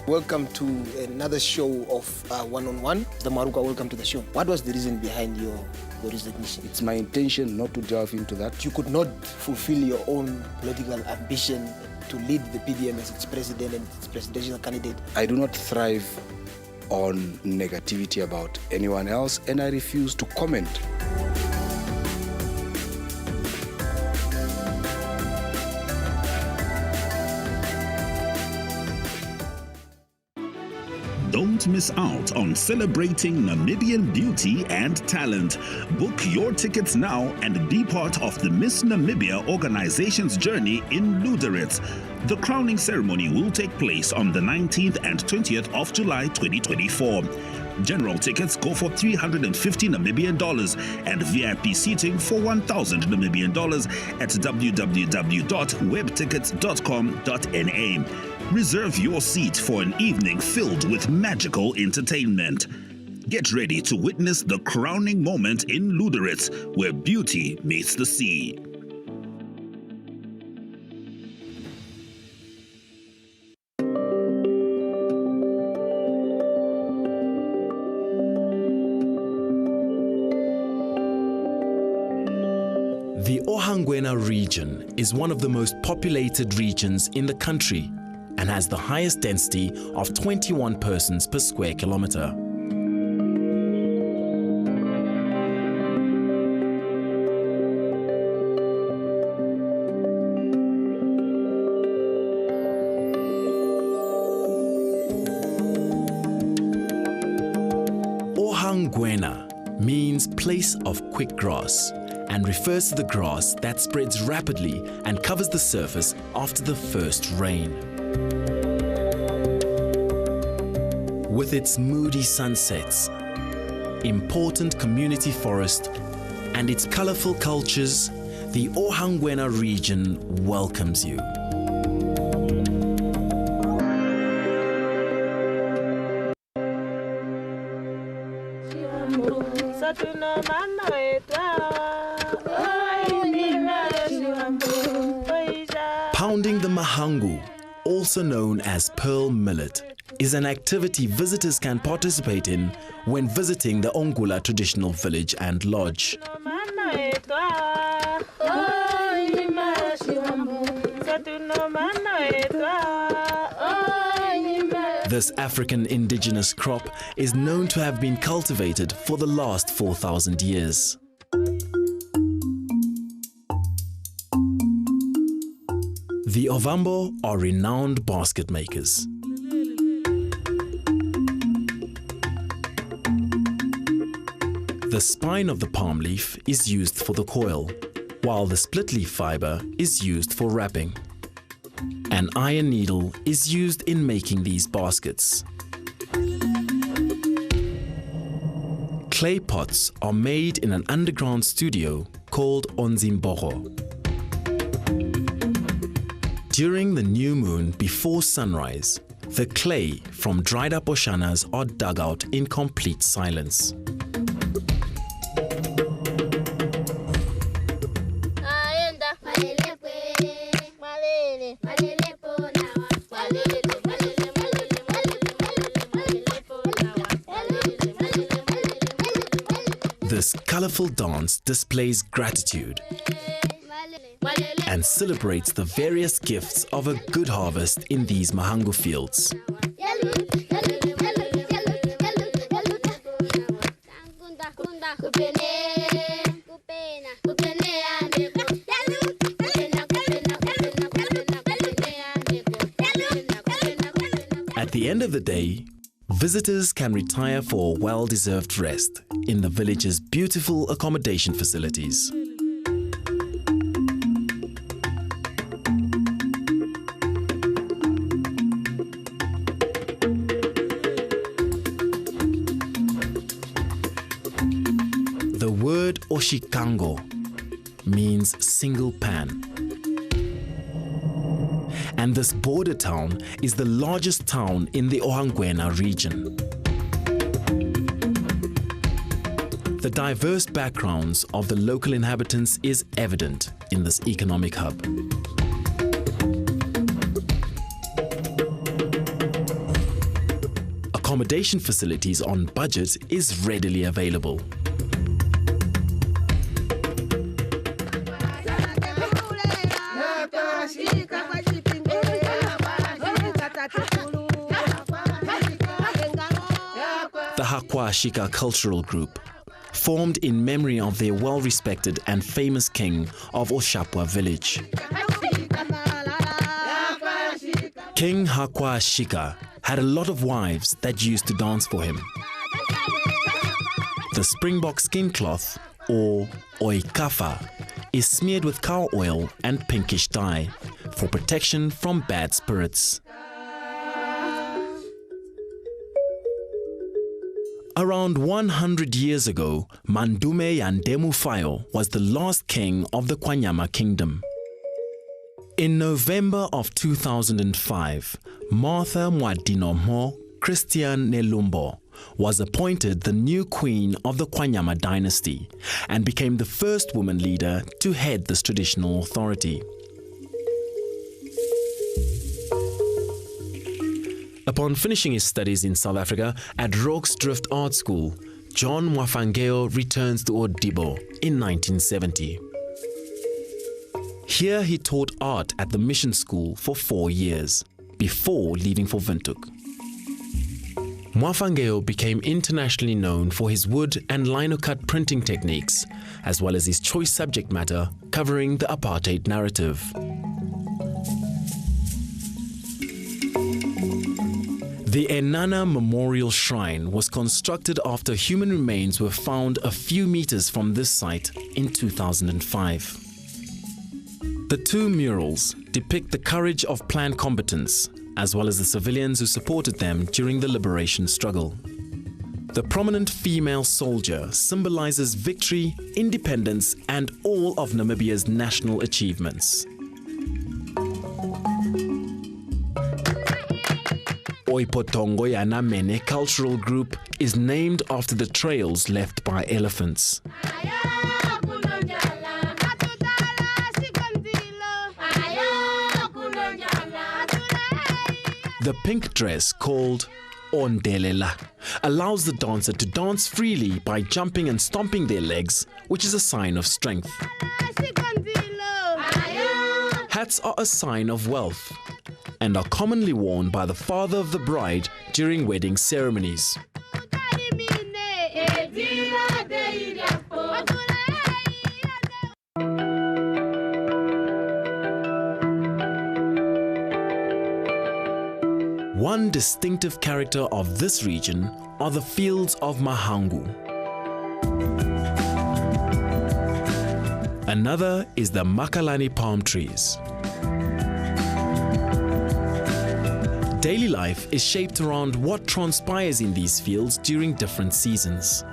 Welcome to another show of One-on-One. The Maruka, welcome to the show. What was the reason behind your resignation? It's my intention not to delve into that. You could not fulfill your own political ambition to lead the PDM as its president and its presidential candidate. I do not thrive on negativity about anyone else, and I refuse to comment. Don't miss out on celebrating Namibian beauty and talent. Book your tickets now and be part of the Miss Namibia organization's journey in Luderitz. The crowning ceremony will take place on the 19th and 20th of July 2024. General tickets go for $350 Namibian and VIP seating for $1,000 Namibian at www.webtickets.com.na. Reserve your seat for an evening filled with magical entertainment. Get ready to witness the crowning moment in Luderitz, where beauty meets the sea. The Ohangwena region is one of the most populated regions in the country and has the highest density of 21 persons per square kilometer. Ohangwena means place of quick grass and refers to the grass that spreads rapidly and covers the surface after the first rain. With its moody sunsets, important community forest, and its colorful cultures, the Ohangwena region welcomes you. Pounding the mahangu, also known as pearl millet, is an activity visitors can participate in when visiting the Ongula traditional village and lodge. This African indigenous crop is known to have been cultivated for the last 4,000 years. The Ovambo are renowned basket makers. The spine of the palm leaf is used for the coil, while the split leaf fiber is used for wrapping. An iron needle is used in making these baskets. Clay pots are made in an underground studio called Onzimbogo. During the new moon before sunrise, the clay from dried up oshanas are dug out in complete silence. This colorful dance displays gratitude and celebrates the various gifts of a good harvest in these mahangu fields. At the end of the day, visitors can retire for a well-deserved rest in the village's beautiful accommodation facilities. The word Oshikango means single pan. And this border town is the largest town in the Ohangwena region. The diverse backgrounds of the local inhabitants is evident in this economic hub. accommodation facilities on budget is readily available. The Hakwashika Cultural Group, formed in memory of their well-respected and famous king of Oshapwa village. King Hakwashika had a lot of wives that used to dance for him. The springbok skin cloth, or oikafa, is smeared with cow oil and pinkish dye for protection from bad spirits. Around 100 years ago, Mandume Yandemufayo was the last king of the Kwanyama kingdom. In November of 2005, Martha Mwadinomo Christian Nelumbo was appointed the new queen of the Kwanyama dynasty and became the first woman leader to head this traditional authority. Upon finishing his studies in South Africa at Drift Art School, John Mwafangeo returns to Odibo in 1970. Here he taught art at the mission school for 4 years, before leaving for Windhoek. Mwafangeo became internationally known for his wood and linocut printing techniques, as well as his choice subject matter covering the apartheid narrative. The Enana Memorial Shrine was constructed after human remains were found a few meters from this site in 2005. The two murals depict the courage of planned combatants, as well as the civilians who supported them during the liberation struggle. The prominent female soldier symbolizes victory, independence, and all of Namibia's national achievements. Oipotongo Yanamene Cultural Group is named after the trails left by elephants. The pink dress, called Ondelela, allows the dancer to dance freely by jumping and stomping their legs, which is a sign of strength. Hats are a sign of wealth and are commonly worn by the father of the bride during wedding ceremonies. One distinctive character of this region are the fields of Mahangu. Another is the Makalani palm trees. Daily life is shaped around what transpires in these fields during different seasons.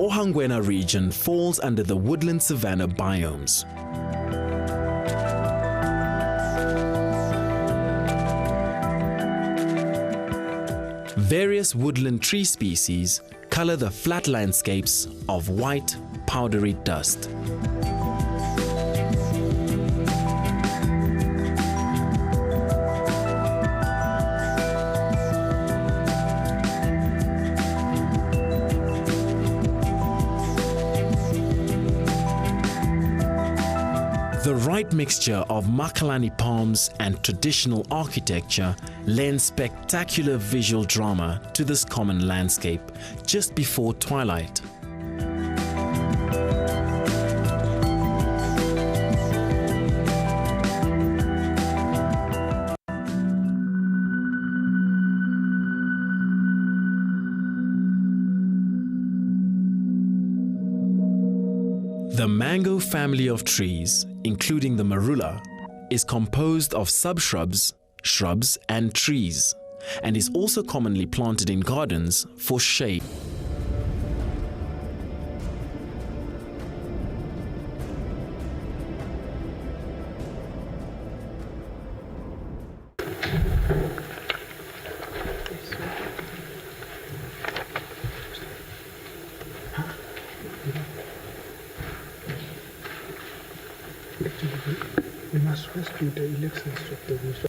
Ohangwena region falls under the woodland savanna biomes. Various woodland tree species color the flat landscapes of white, powdery dust. The right mixture of Makalani palms and traditional architecture lends spectacular visual drama to this common landscape just before twilight. The mango family of trees, including the marula, is composed of subshrubs, shrubs and trees, and is also commonly planted in gardens for shade. We must first do the elections of the whips.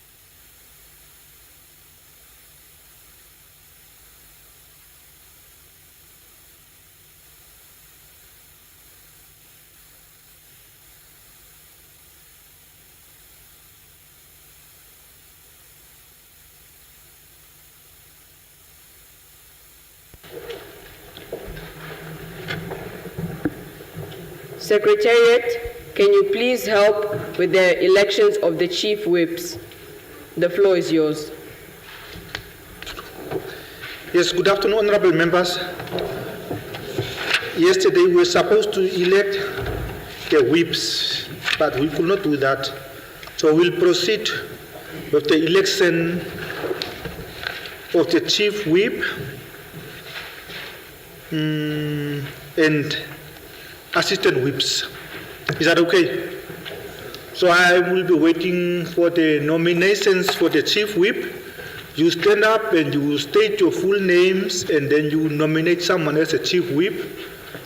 Secretariat, can you please help with the elections of the chief whips? The floor is yours. Yes, good afternoon, honorable members. Yesterday we were supposed to elect the whips, but we could not do that. So we'll proceed with the election of the chief whip and assistant whips. Is that okay? So I will be waiting for the nominations for the chief whip. You stand up and you state your full names, and then you nominate someone as a chief whip,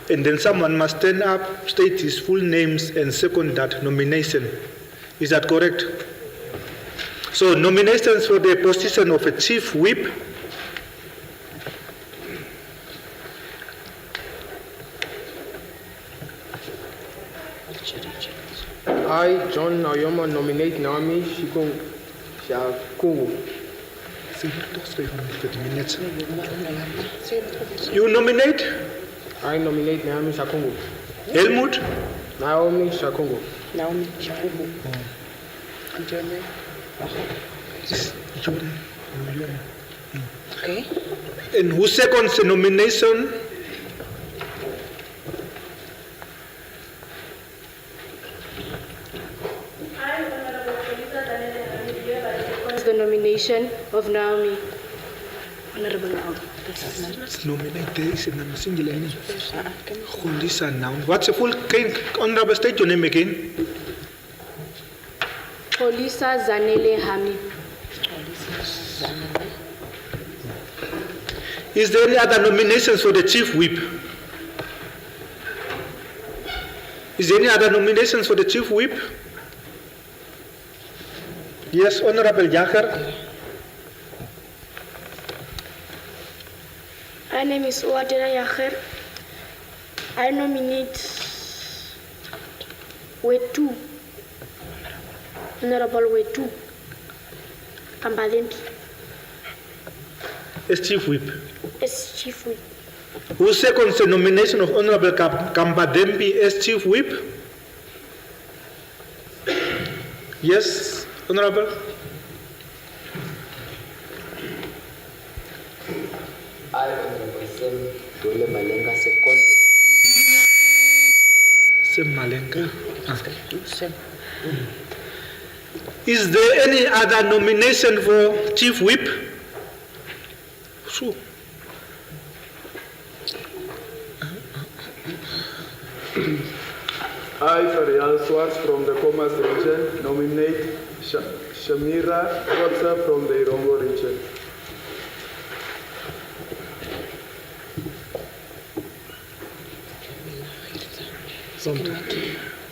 and then someone must stand up, state his full names, and second that nomination. Is that correct? So nominations for the position of a chief whip. I, John Naoyoma, nominate Naomi Shakungu. You nominate? I nominate Naomi Shakungu. Helmut? Naomi Shakungu. Naomi Shakungu. Okay. And who seconds the nomination? The nomination of Naomi. Nominate What's the full honorable state your name again? Polisa Zanele Hami. Is there any other nominations for the chief whip? Is there any other nominations for the chief whip? Yes, Honorable Jager. My name is Ouadera Yacher. I nominate Wetu, Honorable Wetu Kambalembi. As chief whip. As chief whip. Who seconds the nomination of Honorable Kambadembi as chief whip? Yes, Honorable. I, Honorable Sam Dole Malenga, second. Sam Malenga. Is there any other nomination for chief whip? Sure. I, Farial Swartz from the Commerce region, nominate Shamira Kotsa from the Irongo region.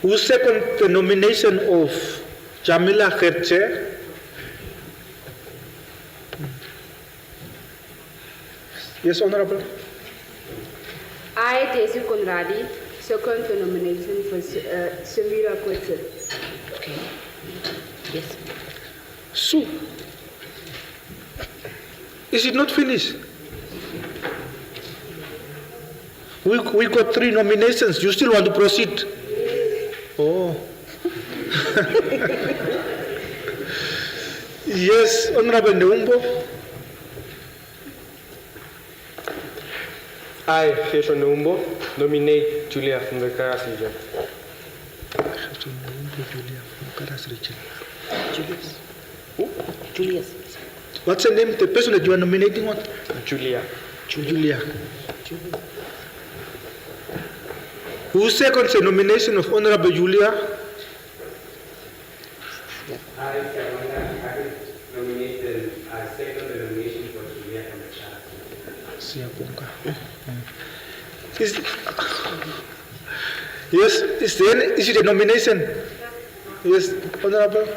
Who second the nomination of Jamila Kherche? Yes, Honorable. I, Daisy Conradi, second the nomination for Samira Kwetze. Okay. Yes. So, is it not finished? We got 3 nominations. You still want to proceed? Oh. Yes, Honorable Neumbo. I, Fesho Neumbo, nominate Julia from the Karas region. Julia from Karas region. Julius. Who? Julius. What's the name? The person that you are nominating on? Julia. Julia. Who seconds the nomination of Honorable Julia? I, nominate the second nomination for Julia from the Karas. Yes, is it a nomination? Yes, Honorable.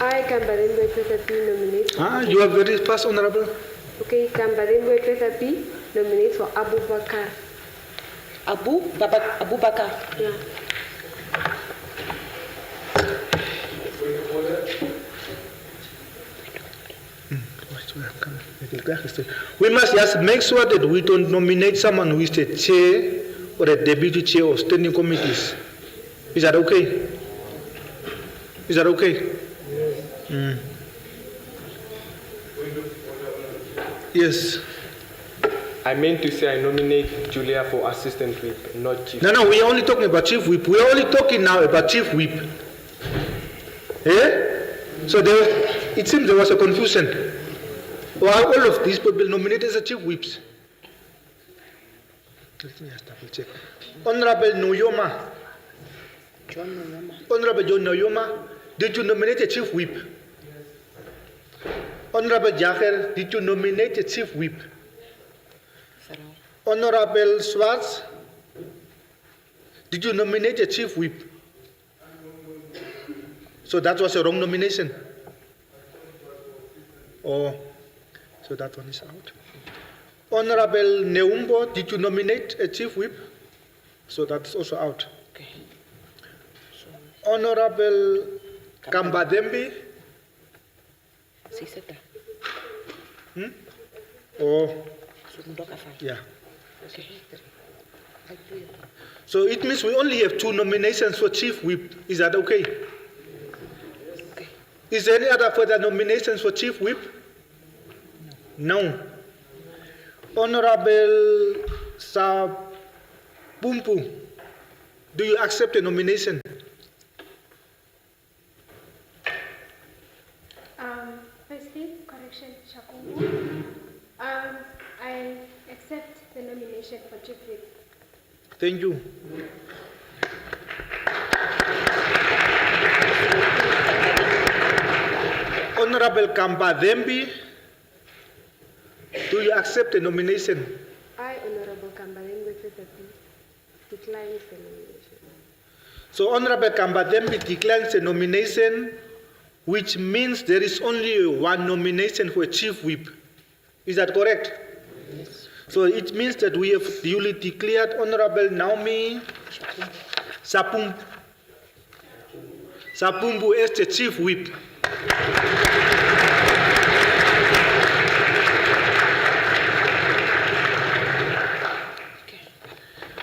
I, Kambadengwe P, nominate. You are very fast, Honorable. Okay, Kambadengwe P, nominate for Abubakar. Abubakar. Yeah. We must just make sure that we don't nominate someone who is the chair or a deputy chair of standing committees. Is that okay? Is that okay? Yes. I meant to say I nominate Julia for assistant whip, not chief. No, we are only talking about chief whip. We are only talking now about chief whip. So it seems there was a confusion. Why all of these people nominated as chief whips? Let me just double check. Honorable Noyoma. Honorable John Noyoma, did you nominate a chief whip? Honorable Jacher, did you nominate a chief whip? Honorable Schwartz, did you nominate a chief whip? So that was a wrong nomination. So that one is out. Honorable Neumbo, did you nominate a chief whip? So that's also out. Okay. Honorable Kambadembi. Yeah. Okay. So it means we only have 2 nominations for chief whip. Is that okay? Okay. Is there any other further nominations for chief whip? No. Honorable Sapumpu, do you accept the nomination? Firstly, correction, Shakumbu. I accept the nomination for chief whip. Thank you. Honorable Kambadembi, do you accept the nomination? I, Honorable Kambadengwe Pepepi, declines the nomination. So Honorable Kambadembi declines the nomination, which means there is only 1 nomination for a chief whip. Is that correct? Yes. So it means that we have duly declared Honorable Naomi Sapumbu as the chief whip.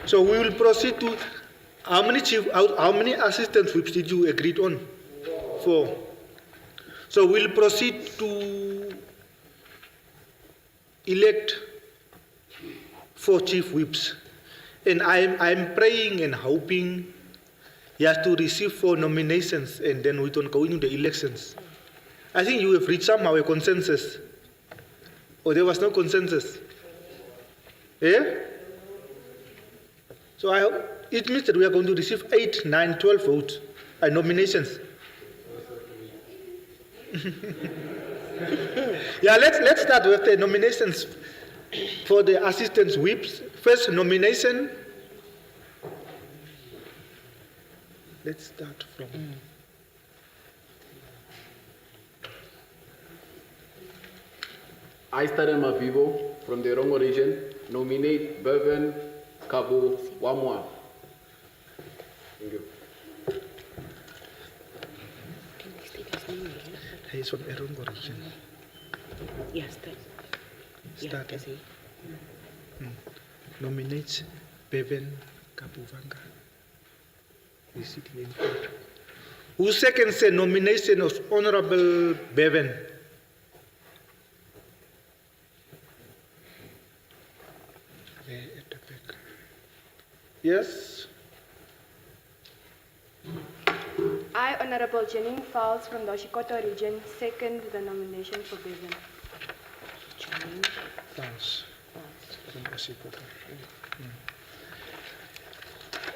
So we will proceed to how many assistant whips did you agree on? 4. So we'll proceed to elect 4 chief whips. And I'm praying and hoping he has to receive 4 nominations and then we don't go into the elections. I think you have reached somehow a consensus. Or there was no consensus? Yeah? So it means that we are going to receive 8, 9, 12 votes, nominations. Yeah, let's start with the nominations for the assistant whips. First nomination. Let's start from. I, Stade Mavivo, from the Rongo region, nominate Bevan Kabu Wamwa. Thank you. He is from Erongo region. Yes, Start. Nominate Bevan Kabuvanga. Is sitting in court. Who seconds the nomination of Honorable Bevan? Yes. I, Honorable Janine Fowles from the Oshikoto region, second the nomination for Bevan. Janine Fowles from Oshikoto.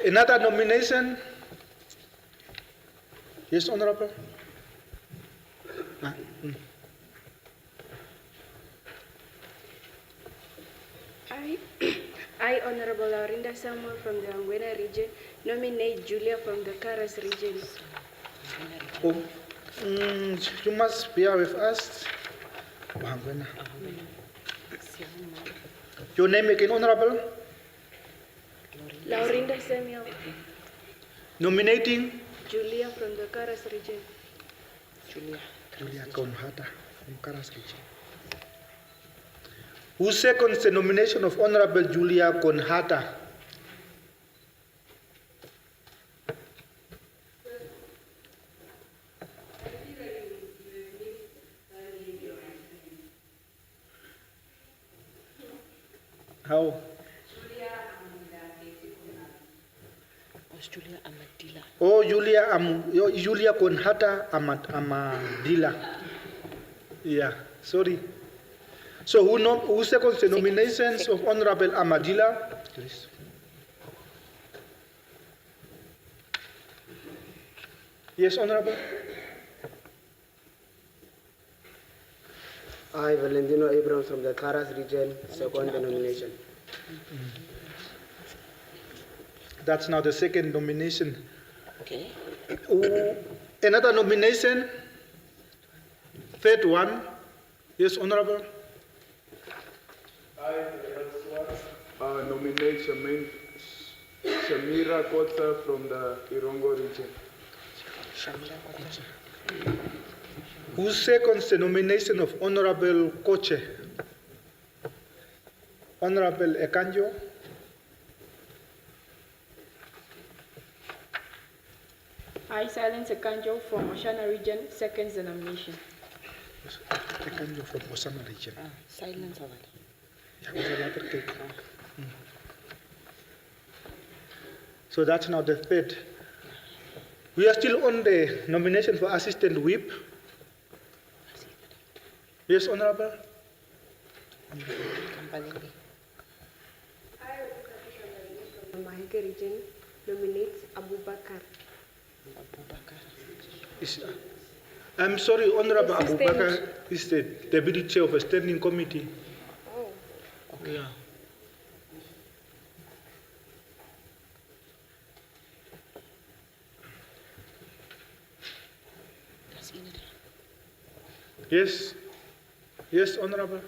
Another nomination? Yes, Honorable. I, I, Honorable Laurinda Samuel from the Ohangwena region, nominate Julia from the Karas region. You must bear with us. Ohangwena. Your name again, Honorable? Laurinda Samuel. Nominating? Julia from the Karas region. Julia Konhata from Karas region. Who seconds the nomination of Honorable Julia Konhata? How? Oh, Julia Konhata Amadila. Yeah, sorry. So who seconds the nominations of Honorable Amadila? Please. Yes, Honorable. I, Valentino Abrams from the Karas region, second the nomination. That's now the second nomination. Okay. Another nomination? Third one? Yes, Honorable. I nominate Shamira Kotsa from the Irongo region. Who seconds the nomination of Honorable Koche? Honorable Ekanjo? I, Silence Ekanjo from Oshana region, seconds the nomination. Ekanjo from Oshana region. Silence already. So that's now the third. We are still on the nomination for Assistant Whip. Yes, Honorable? From Maheke region, nominates Abubakar. I'm sorry, Honorable Assistant. Abubakar is the Deputy Chair of a standing committee. Oh. Okay. Yeah. Yes. Yes, Honorable.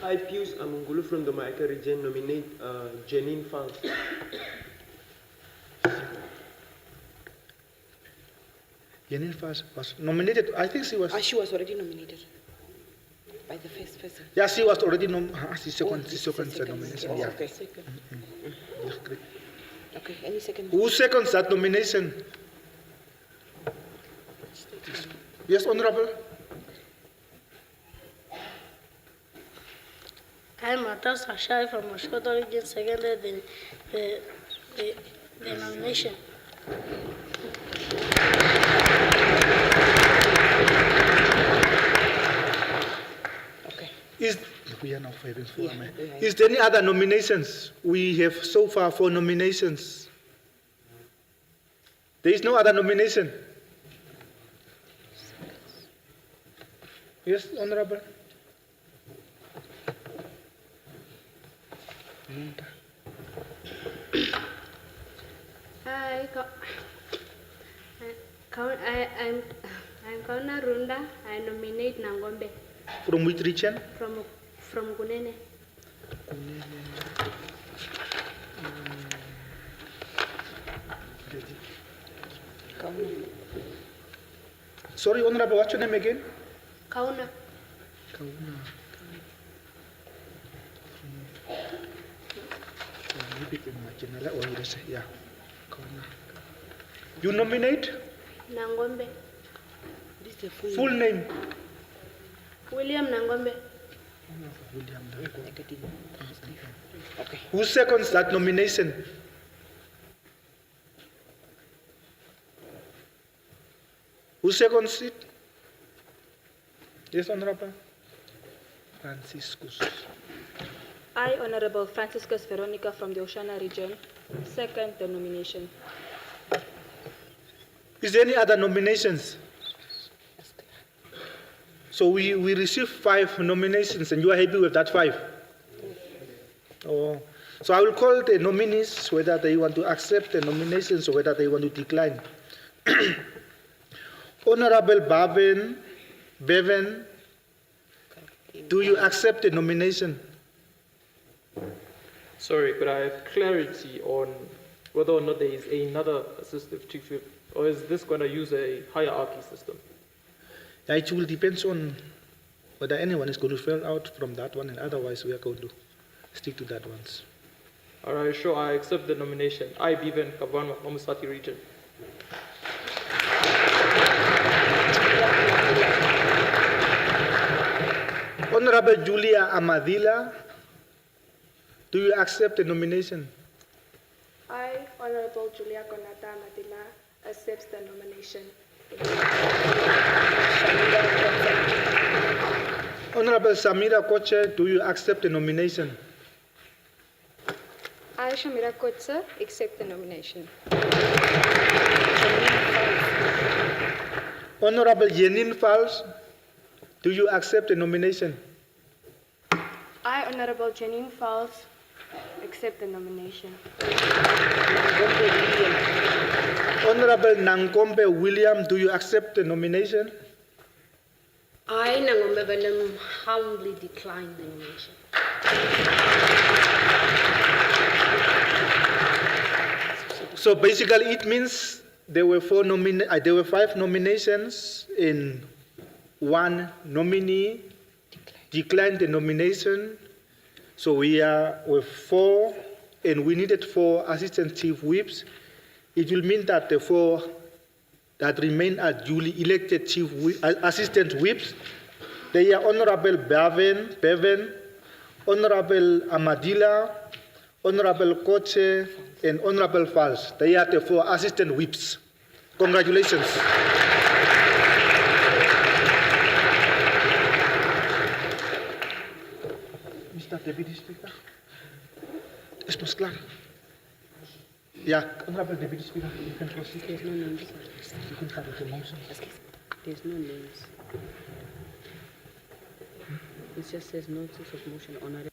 I, Pius Amungulu from the Maheke region, nominate Janine Fang. Janine Fang was nominated. I think she was. She was already nominated by the first person. Yeah, she was already second nomination. Oh, Yeah. okay. Second. Yeah, great. Okay, any second? Who seconds that nomination? Yes, Honorable. I, Matas Ashai from Moscow region, seconded the nomination. Is there any other nominations? We have so far 4 nominations. There is no other nomination. Yes, Honorable. I'm Kauna Runda. I nominate Nangombe. From which region? From Kunene. Sorry, Honorable, what's your name again? Kauna. Kauna. Yeah. You nominate? Nangombe. Full name? William Nangombe. Okay. Who seconds that nomination? Who seconds it? Yes, Honorable. Franciscus. I, Honorable Franciscus Veronica from the Oshana region, second the nomination. Is there any other nominations? So we received 5 nominations, and you are happy with that 5? Oh. So I will call the nominees whether they want to accept the nominations or whether they want to decline. Honorable Bevan, do you accept the nomination? Sorry, could I have clarity on whether or not there is another assistive chief whip, or is this going to use a hierarchy system? It will depend on whether anyone is going to fill out from that one, and otherwise we are going to stick to that ones. All right, sure, I accept the nomination. I, Bevan Kavanwa, Omusati region. Honorable Julia Amadila, do you accept the nomination? I, Honorable Julia Konata Amadila, accepts the nomination. Honorable Samira Koche, do you accept the nomination? I, Shamira Kotsa, accept the nomination. Honorable Yenin Fals, do you accept the nomination? I, Honorable Janine Falls, accept the nomination. Honorable Nangombe William, do you accept the nomination? I, Nangombe William, humbly decline the nomination. So basically, it means there were 5 nominations, and 1 nominee declined the nomination. So we are with 4, and we needed 4 assistant chief whips. It will mean that the 4 that remain are duly elected assistant whips. They are Honorable Bevan, Honorable Amadila, Honorable Koche, and Honorable Fals. They are the 4 assistant whips. Congratulations. Mr. Deputy Speaker. Es was klar. Yeah, Honorable Deputy Speaker, you can proceed. There's no names. You can start with the motion. There's no names. It just says notice of motion honorable.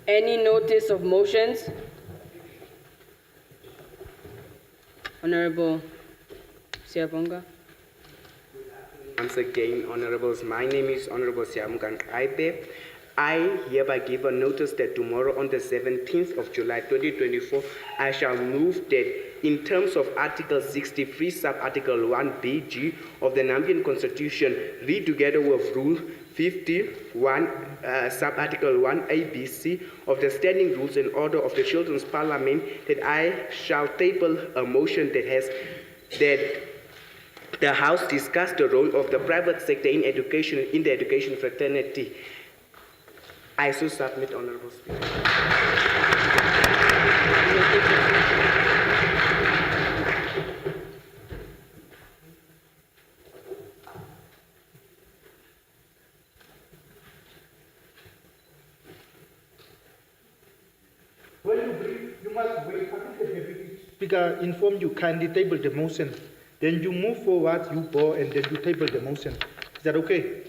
Any notice of motions? Honorable Siabonga. Once again, Honorables, my name is Honorable Siamugan Aibe. I hereby give a notice that tomorrow on the 17th of July 2024, I shall move that in terms of Article 63, Sub-Article 1BG of the Namibian Constitution, read together with Rule 51, Sub-Article 1 ABC of the Standing Rules and Order of the Children's Parliament, that I shall table a motion that has that the House discuss the role of the private sector in education, in the education fraternity. I so submit, Honorable Speaker. When you bring, you must wait until the Deputy Speaker inform you kindly table the motion. Then you move forward, you go, and then you table the motion. Is that okay?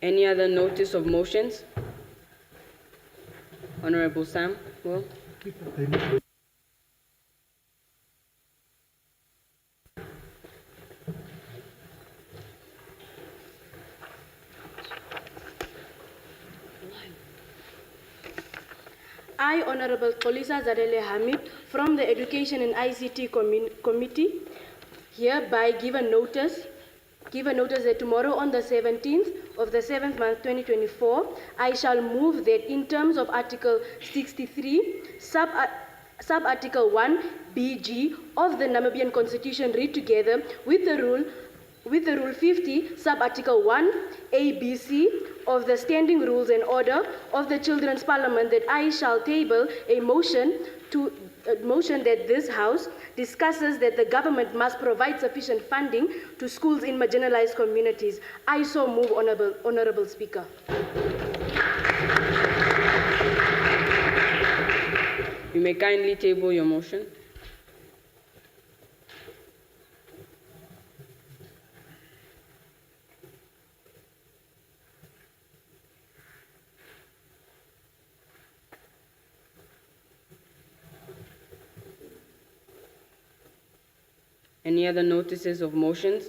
Any other notice of motions? Honorable Sam, Will. I, Honorable Kolisa Zadele Hamid, from the Education and ICT Committee, hereby give a notice that tomorrow on the 17th of the 7th month 2024, I shall move that in terms of Article 63, Sub-Article 1 BG of the Namibian Constitution, read together with the Rule 50, Sub-Article 1 ABC of the Standing Rules and Order of the Children's Parliament, that I shall table a motion motion that this House discusses that the government must provide sufficient funding to schools in marginalized communities. I so move, Honorable Speaker. You may kindly table your motion. Any other notices of motions?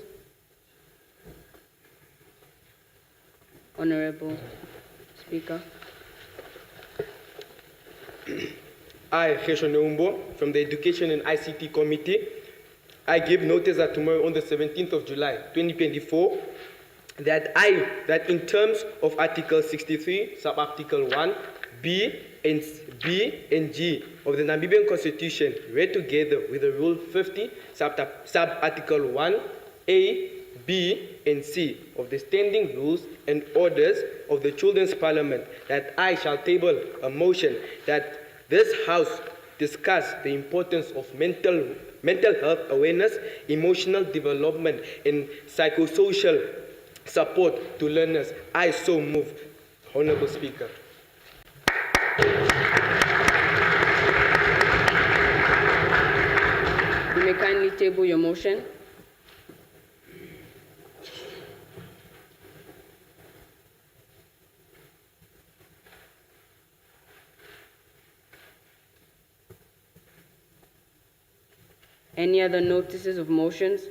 Honorable Speaker. I, Gesho Neumbo, from the Education and ICT Committee, I give notice that tomorrow on the 17th of July, 2024, that in terms of Article 63, Sub-Article 1, B and G of the Namibian Constitution, read together with the Rule 50, Sub-Article 1, A, B, and C of the Standing Rules and Orders of the Children's Parliament, that I shall table a motion that this House discuss the importance of mental health awareness, emotional development, and psychosocial support to learners. I so move, Honorable Speaker. You may kindly table your motion. Any other notices of motions?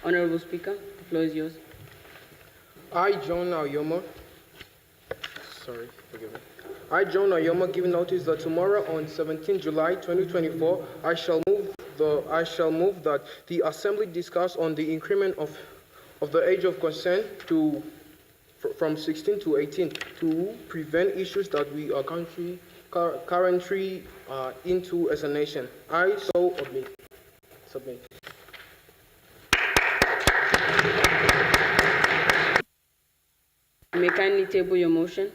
Honorable Speaker, the floor is yours. I, John Ayomo, give notice that tomorrow on 17 July 2024, I shall move that the Assembly discuss on the increment of the age of consent from 16 to 18 to prevent issues that we are currently into as a nation. I so submit. You may kindly table your motion.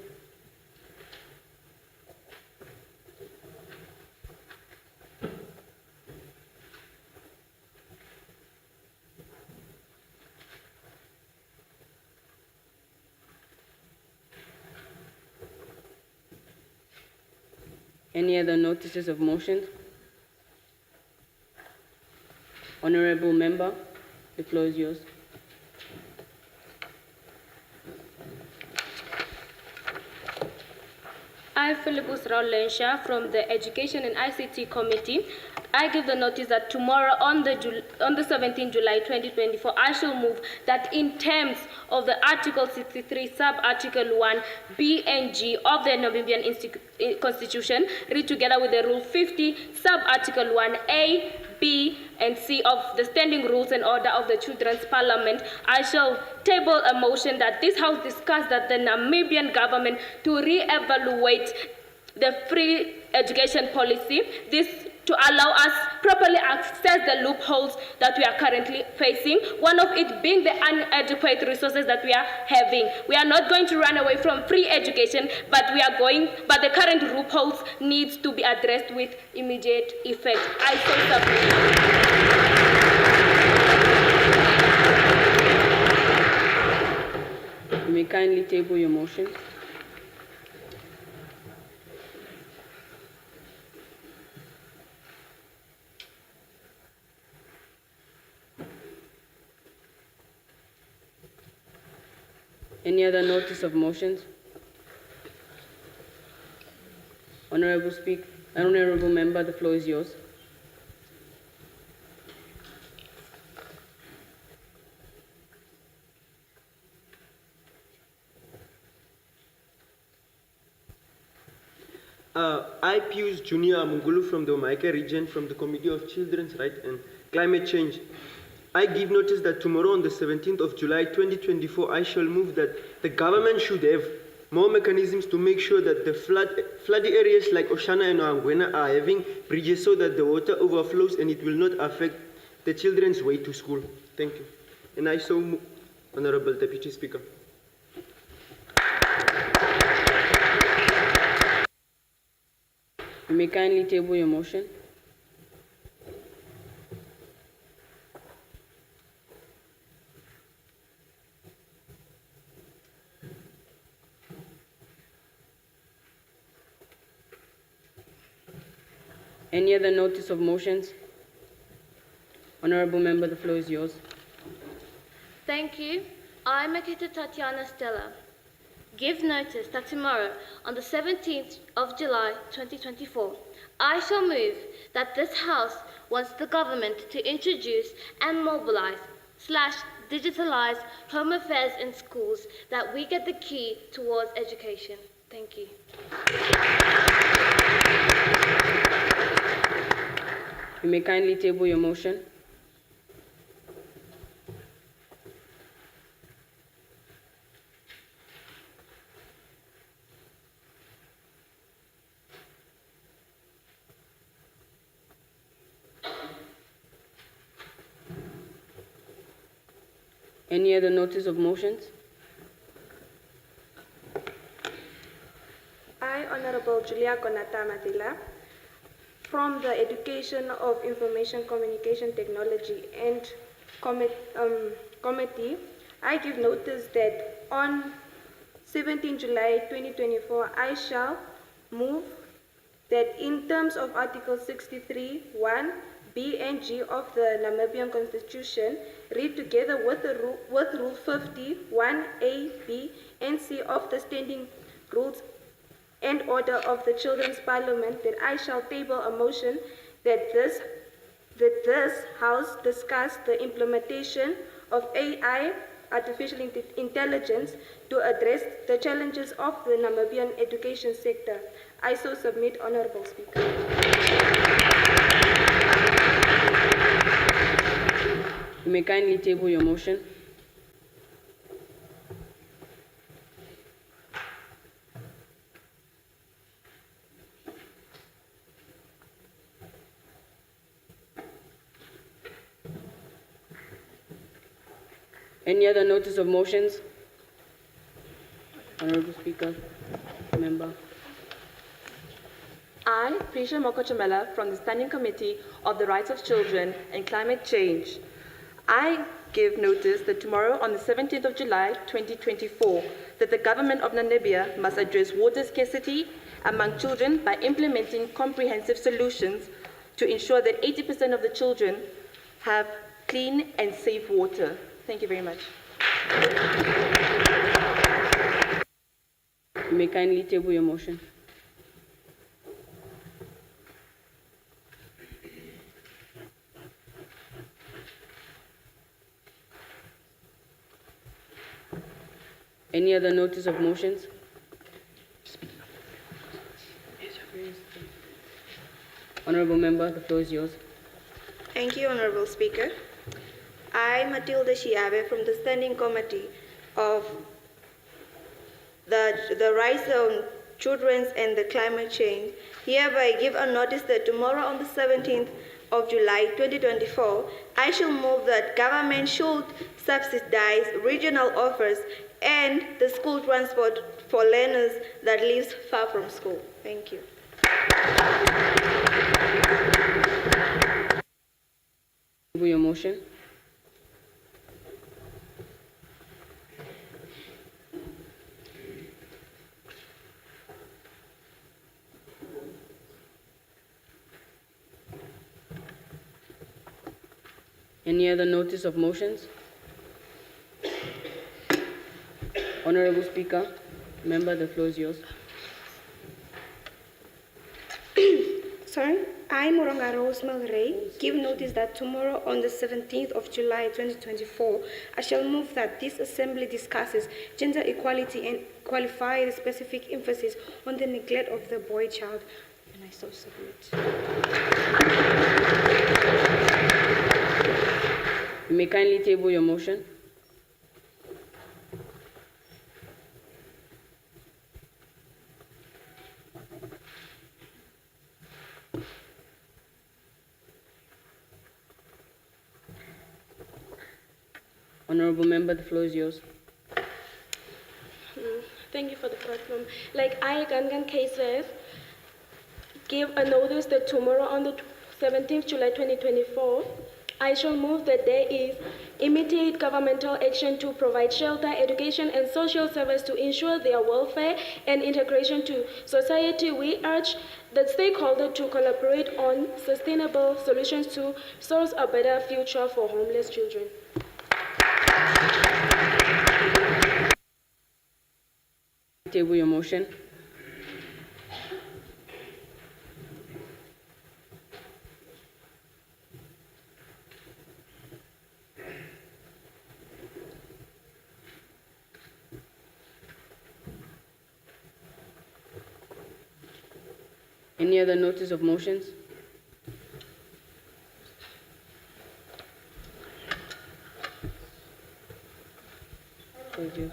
Any other notices of motions? Honorable Member, the floor is yours. I, Philipus Raulensha, from the Education and ICT Committee, I give the notice that tomorrow on the 17th July 2024, I shall move that in terms of the Article 63, Sub-Article 1, B and G of the Namibian Constitution, read together with the Rule 50, Sub-Article 1, A, B, and C of the Standing Rules and Order of the Children's Parliament, I shall table a motion that this House discuss that the Namibian government to re-evaluate the free education policy, this to allow us properly access the loopholes that we are currently facing, one of it being the inadequate resources that we are having. We are not going to run away from free education, but the current loopholes needs to be addressed with immediate effect. I so submit. You may kindly table your motion. Any other notice of motions? Honorable Member, the floor is yours. I, Pius Junior Amungulu from the Omaika region, from the Committee of Children's Rights and Climate Change. I give notice that tomorrow on the 17th of July 2024, I shall move that the government should have more mechanisms to make sure that the flooded areas like Oshana and Ohangwena are having bridges so that the water overflows and it will not affect the children's way to school. Thank you. And I so move, Honorable Deputy Speaker. You may kindly table your motion. Any other notice of motions? Honorable Member, the floor is yours. Thank you. I, Maketa Tatiana Stella, give notice that tomorrow, on the 17th of July 2024, I shall move that this House wants the government to introduce and mobilize/digitalize home affairs in schools, that we get the key towards education. Thank you. You may kindly table your motion. Any other notice of motions? I, Honorable Julia Konata Matila, from the Education of Information Communication Technology and Committee, I give notice that on 17 July 2024, I shall move that in terms of Article 63(1) B and G of the Namibian Constitution, read together with Rule 50, 1A, B, and C of the Standing Rules and Order of the Children's Parliament, that I shall table a motion that this House discuss the implementation of AI, artificial intelligence, to address the challenges of the Namibian education sector. I so submit, Honorable Speaker. You may kindly table your motion. Any other notice of motions? Honorable Speaker, Member. I, Prisha Mokochamela, from the Standing Committee of the Rights of Children and Climate Change, I give notice that tomorrow, on the 17th of July 2024, that the government of Namibia must address water scarcity among children by implementing comprehensive solutions to ensure that 80% of the children have clean and safe water. Thank you very much. You may kindly table your motion. Any other notice of motions? Honorable Member, the floor is yours. Thank you, Honorable Speaker. I, Matilda Shiabe, from the Standing Committee of the Rights of Children and the Climate Change, hereby give a notice that tomorrow, on the 17th of July 2024, I shall move that government should subsidize regional offers and the school transport for learners that live far from school. Thank you. Your motion. Any other notice of motions? Honorable Speaker, Member, the floor is yours. Sorry, I, Moronga Rose Malray, give notice that tomorrow, on the 17th of July 2024, I shall move that this Assembly discusses gender equality and qualify the specific emphasis on the neglect of the boy child. And I so submit. You may kindly table your motion. Honorable Member, the floor is yours. Thank you for the platform. Like I Gangan cases, give a notice that tomorrow on the 17th July 2024, I shall move that there is immediate governmental action to provide shelter, education, and social service to ensure their welfare and integration to society. We urge the stakeholders to collaborate on sustainable solutions to source a better future for homeless children. Table your motion. Any other notice of motions? Thank you.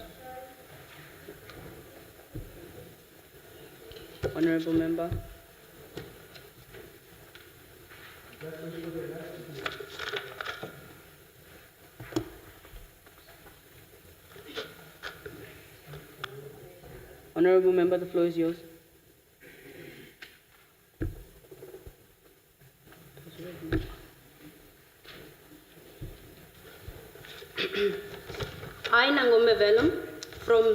Honorable member. Honorable member, the floor is yours. I, Nangome Velum, from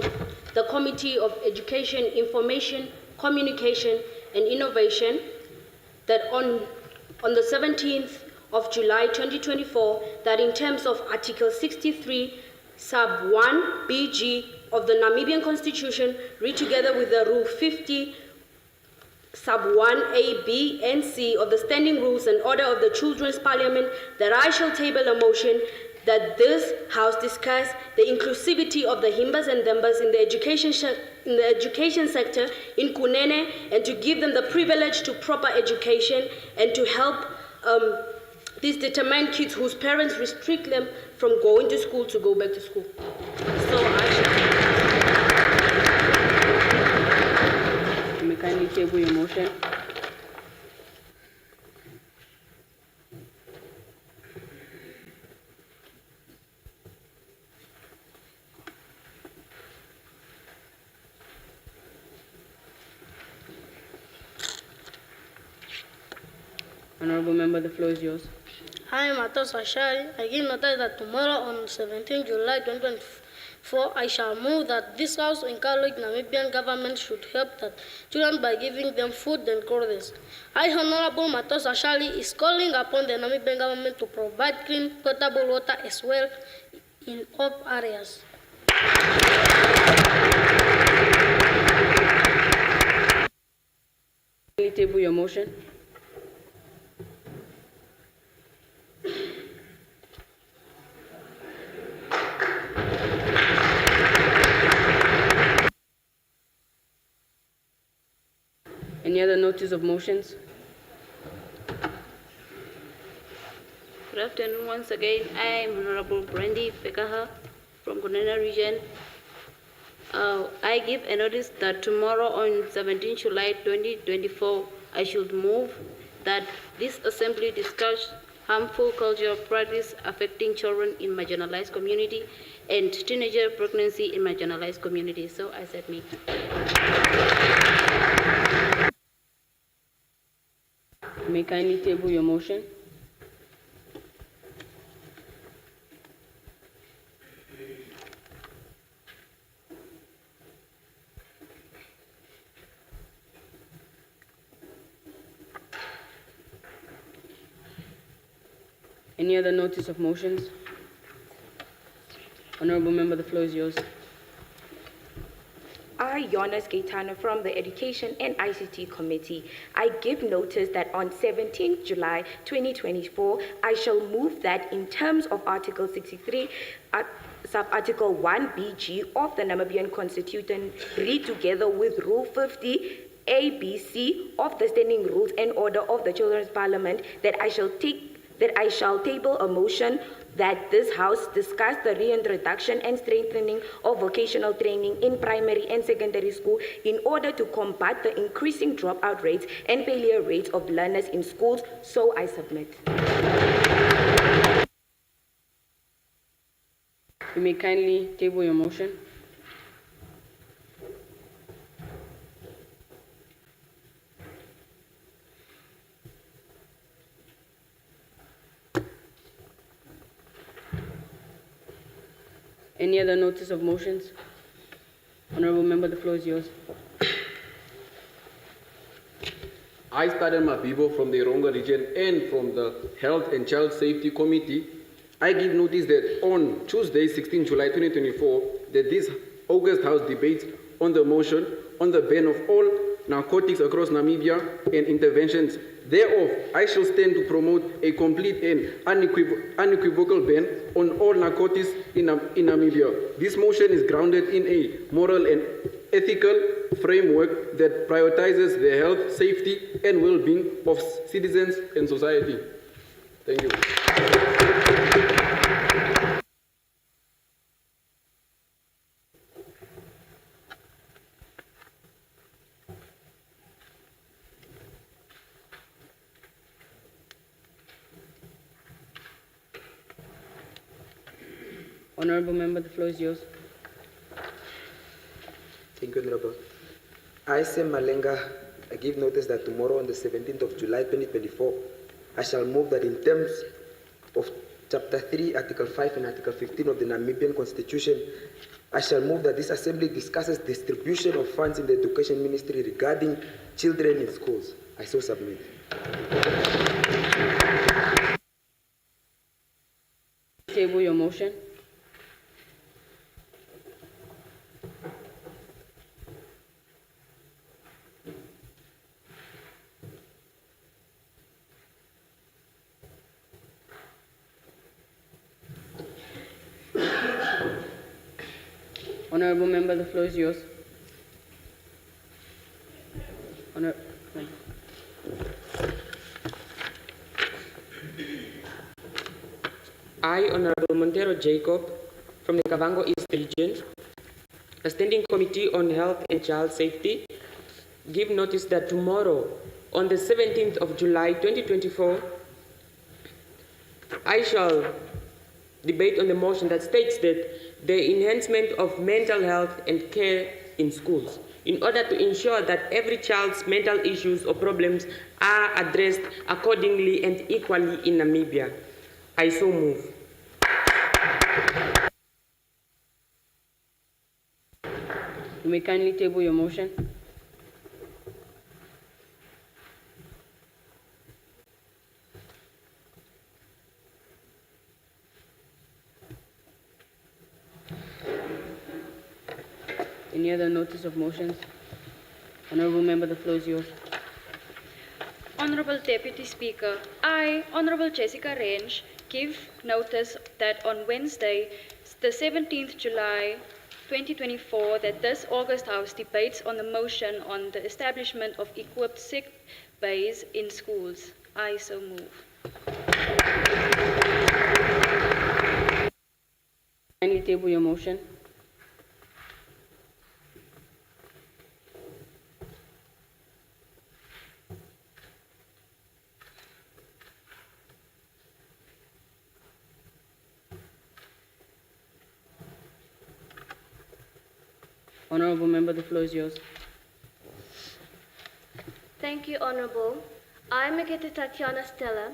the Committee of Education, Information, Communication and Innovation, that on the 17th of July 2024, that in terms of Article 63, Sub 1 BG of the Namibian Constitution, read together with the Rule 50, Sub 1A, B, and C of the Standing Rules and Order of the Children's Parliament, that I shall table a motion that this House discuss the inclusivity of the Himbas and Dembas in the education sector in Kunene, and to give them the privilege to proper education and to help these determined kids whose parents restrict them from going to school to go back to school. So I You may kindly table your motion. Honorable member, the floor is yours. I am Atos Ashari. I give notice that tomorrow on 17 July 2024, I shall move that this House encourage Namibian government should help the children by giving them food and clothes. I, Honorable Matos Ashali, is calling upon the Namibian government to provide clean, potable water as well in all areas. Can you table your motion? Any other notice of motions? Good afternoon once again. I am Honorable Brandy Fekaha from Kunene region. I give a notice that tomorrow on 17 July 2024, I should move that this assembly discuss harmful cultural practice affecting children in marginalized community and teenager pregnancy in marginalized communities. So I said me. You may kindly table your motion. Any other notice of motions? Honorable member, the floor is yours. I, Jonas Gaetano, from the Education and ICT Committee, I give notice that on 17 July 2024, I shall move that in terms of Article 63, Sub-Article 1BG of the Namibian Constitution, read together with Rule 50, ABC of the Standing Rules and Order of the Children's Parliament, that I shall table a motion that this House discuss the reintroduction and strengthening of vocational training in primary and secondary school in order to combat the increasing dropout rates and failure rates of learners in schools. So I submit. You may kindly table your motion. Any other notice of motions? Honorable Member, the floor is yours. I started Mabibo from the Ronga region and from the Health and Child Safety Committee. I give notice that on Tuesday, 16 July 2024, that this August House debates on the motion on the ban of all narcotics across Namibia and interventions thereof. I shall stand to promote a complete and unequivocal ban on all narcotics in Namibia. This motion is grounded in a moral and ethical framework that prioritizes the health, safety, and well-being of citizens and society. Thank you. Honorable Member, the floor is yours. Thank you, Honorable. I, Sam Malenga, I give notice that tomorrow on the 17th of July 2024, I shall move that in terms of Chapter 3, Article 5 and Article 15 of the Namibian Constitution, I shall move that this Assembly discusses distribution of funds in the Education Ministry regarding children in schools. I so submit. Table your motion. Honorable Member, the floor is yours. I, Honorable Montero Jacob, from the Kavango East Region, a standing committee on health and child safety, give notice that tomorrow, on the 17th of July 2024, I shall debate on the motion that states that the enhancement of mental health and care in schools, in order to ensure that every child's mental issues or problems are addressed accordingly and equally in Namibia. I so move. You may kindly table your motion. Any other notice of motions? Honorable Member, the floor is yours. Honorable Deputy Speaker, I, Honorable Jessica Range, give notice that on Wednesday, the 17th July 2024, that this August House debates on the motion on the establishment of equipped sick bays in schools. I so move. Kindly table your motion. Honorable Member, the floor is yours. Thank you, Honorable. I, Makete Tatiana Stella,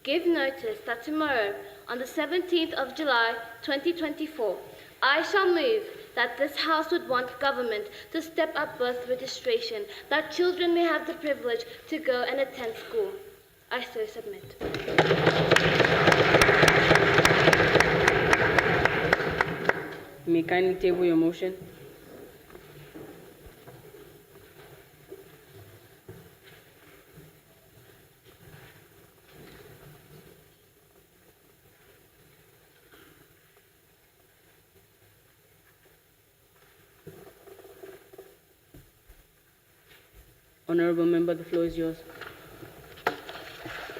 give notice that tomorrow, on the 17th of July 2024, I shall move that this House would want government to step up birth registration, that children may have the privilege to go and attend school. I so submit. You may kindly table your motion. Honorable Member, the floor is yours.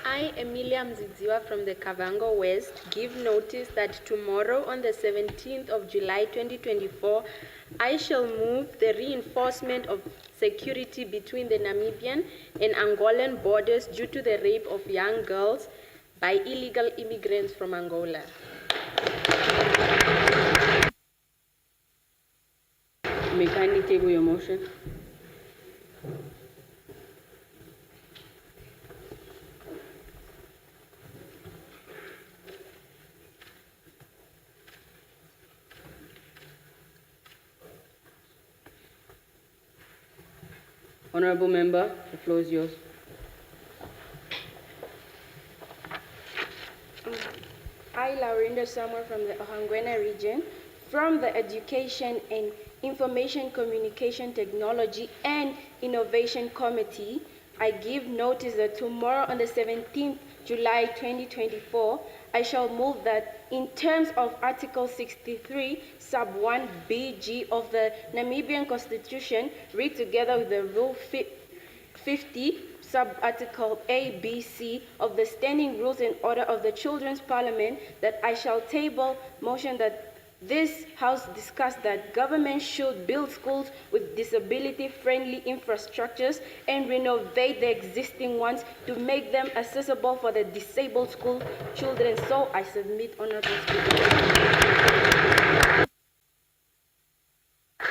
I, Emilia Mzidziwa from the Kavango West, give notice that tomorrow on the 17th of July 2024, I shall move the reinforcement of security between the Namibian and Angolan borders due to the rape of young girls by illegal immigrants from Angola. You may kindly table your motion. Honorable Member, the floor is yours. I, Laurinda Samuel from the Ohangwena region, from the Education and Information Communication Technology and Innovation Committee, I give notice that tomorrow on the 17th July 2024, I shall move that in terms of Article 63, Sub 1 BG of the Namibian Constitution, read together with the Rule 50, Sub-Article A, B, C of the Standing Rules and Order of the Children's Parliament, that I shall table motion that this House discuss that government should build schools with disability-friendly infrastructures and renovate the existing ones to make them accessible for the disabled school children. So I submit, Honorable Speaker.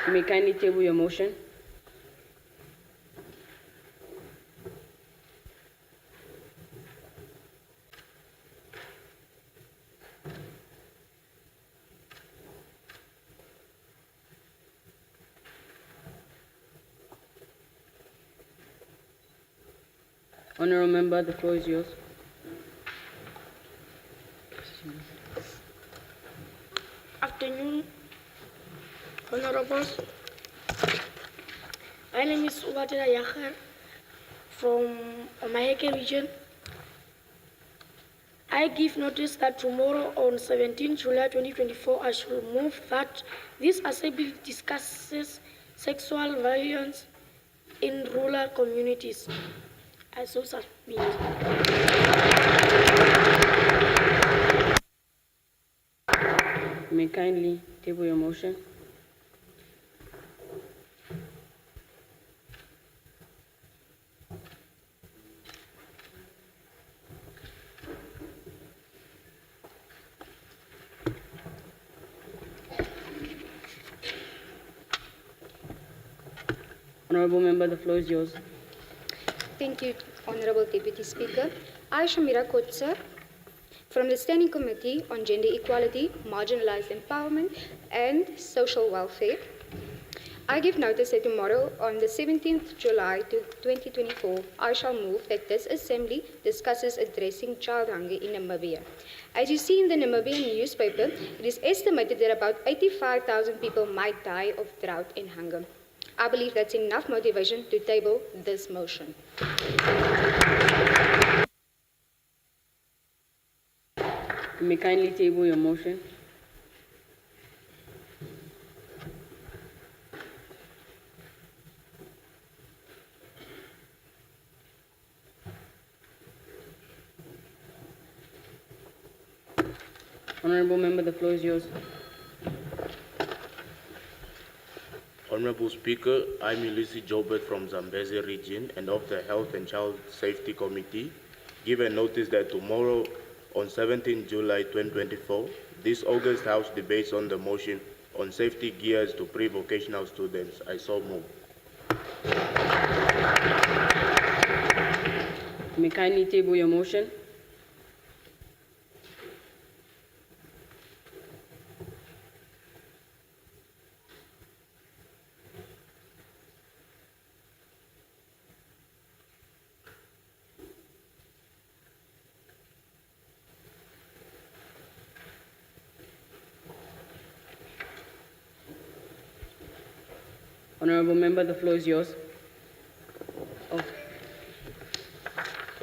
You may kindly table your motion. Honorable Member, the floor is yours. Afternoon, Honorables. My name is Ubatela Yachar from Ohangwena region. I give notice that tomorrow on 17 July 2024, I shall move that this assembly discusses sexual violence in rural communities. I so submit. You may kindly table your motion. Honorable Member, the floor is yours. Thank you, Honorable Deputy Speaker. I, Shamira Kotsa, from the Standing Committee on Gender Equality, Marginalized Empowerment, and Social Welfare, I give notice that tomorrow, on the 17th July 2024, I shall move that this Assembly discusses addressing child hunger in Namibia. As you see in the Namibian newspaper, it is estimated that about 85,000 people might die of drought and hunger. I believe that's enough motivation to table this motion. You may kindly table your motion. Honorable Member, the floor is yours. Honorable Speaker, I'm Ulysses Jobert from Zambezi region and of the Health and Child Safety Committee. Give a notice that tomorrow on 17 July 2024, this August House debates on the motion on safety gears to pre-vocational students. I so move. You may kindly table your motion. Honorable Member, the floor is yours. Thank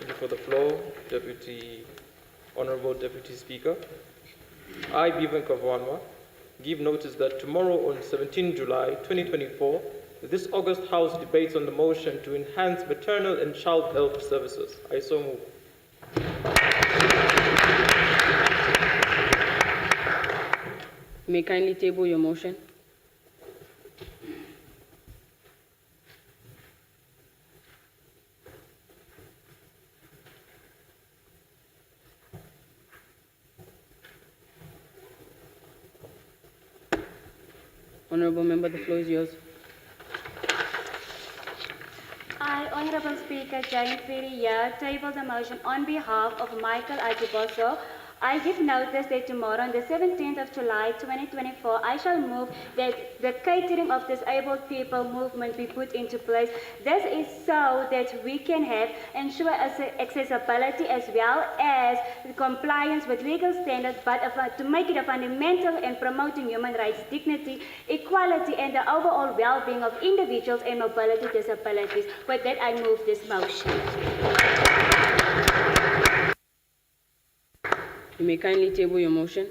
you for the floor, Honorable Deputy Speaker. I, Bevan Kavanwa, give notice that tomorrow on 17 July 2024, this August House debates on the motion to enhance maternal and child health services. I so move. You may kindly table your motion. Honorable Member, the floor is yours. I, Honorable Speaker Jane Ferrier, table the motion on behalf of Michael Ajiboso I give notice that tomorrow, on the 17th of July 2024, I shall move that the catering of disabled people movement be put into place. This is so that we can ensure accessibility as well as compliance with legal standards, but to make it a fundamental in promoting human rights, dignity, equality, and the overall well-being of individuals and mobility disabilities. With that, I move this motion. You may kindly table your motion.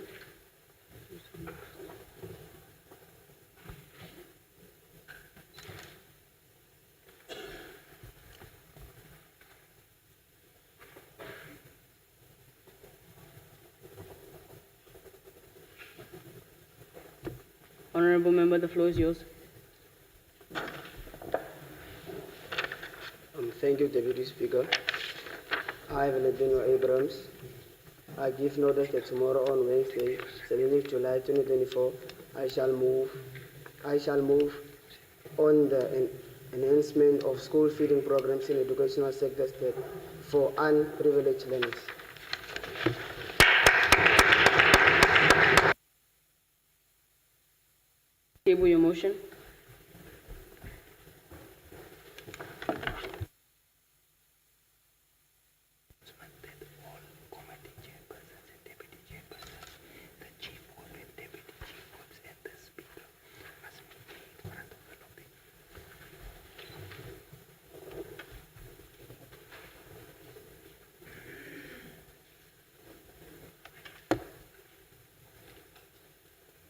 Honorable member, the floor is yours. Thank you, Deputy Speaker. I, Valentino Abrams, I give notice that tomorrow on Wednesday, 17th July 2024, I shall move on the enhancement of school feeding programs in educational sectors for unprivileged learners. Table your motion.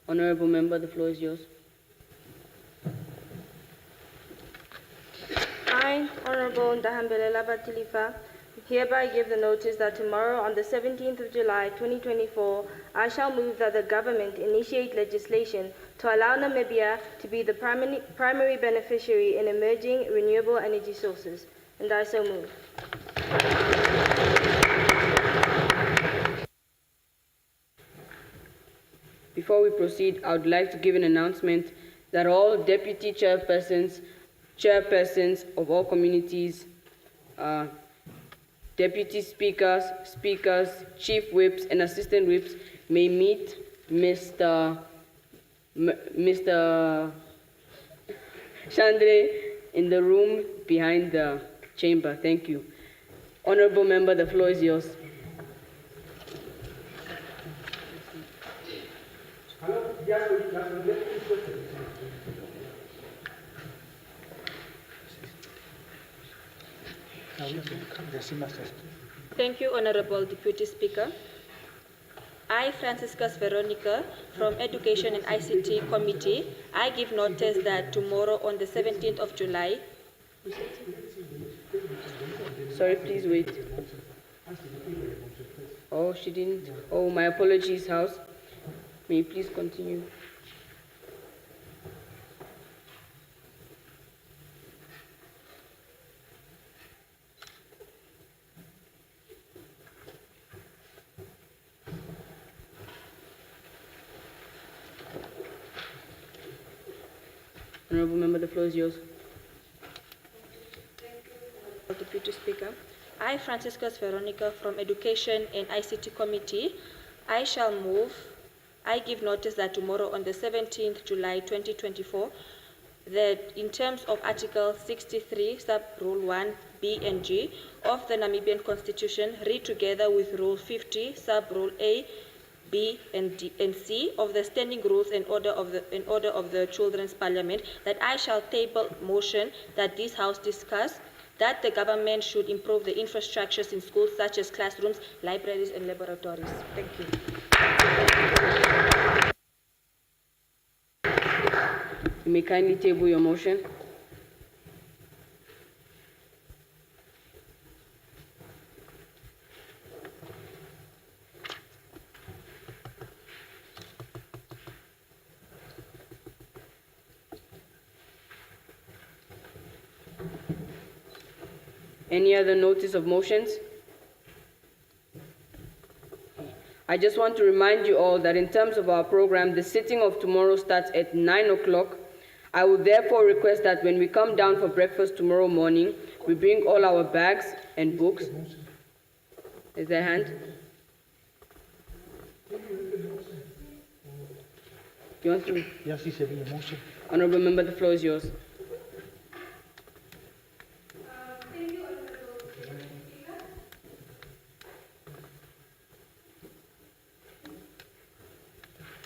Honorable member, the floor is yours. I, Honorable Ndahambelela Batilifa, hereby give the notice that tomorrow, on the 17th of July 2024, I shall move that the government initiate legislation to allow Namibia to be the primary beneficiary in emerging renewable energy sources. And I so move. Before we proceed, I would like to give an announcement that all deputy chairpersons of all communities, deputy speakers, chief whips, and assistant whips may meet Mr. Chandre in the room behind the chamber. Thank you. Honorable member, the floor is yours. Thank you, Honorable Deputy Speaker. I, Franciscus Veronica, from Education and ICT Committee, I give notice that tomorrow on the 17th of July... Sorry, please wait. Oh, she didn't. Oh, my apologies, House. May you please continue? Honorable member, the floor is yours. Deputy Speaker. I, Franciscus Veronica, from Education and ICT Committee, I give notice that tomorrow on the 17th July 2024, that in terms of Article 63, Sub-Rule 1, B and G of the Namibian Constitution, read together with Rule 50, Sub-Rule A, B and D and C of the Standing Rules and Order of the Children's Parliament, that I shall table motion that this House discuss that the government should improve the infrastructures in schools such as classrooms, libraries, and laboratories. Thank you. You may kindly table your motion. Any other notice of motions? I just want to remind you all that in terms of our program, the sitting of tomorrow starts at 9 o'clock. I would therefore request that when we come down for breakfast tomorrow morning, we bring all our bags and books. Is there a hand? You want to? Yes, it's a motion. Honorable Member, the floor is yours.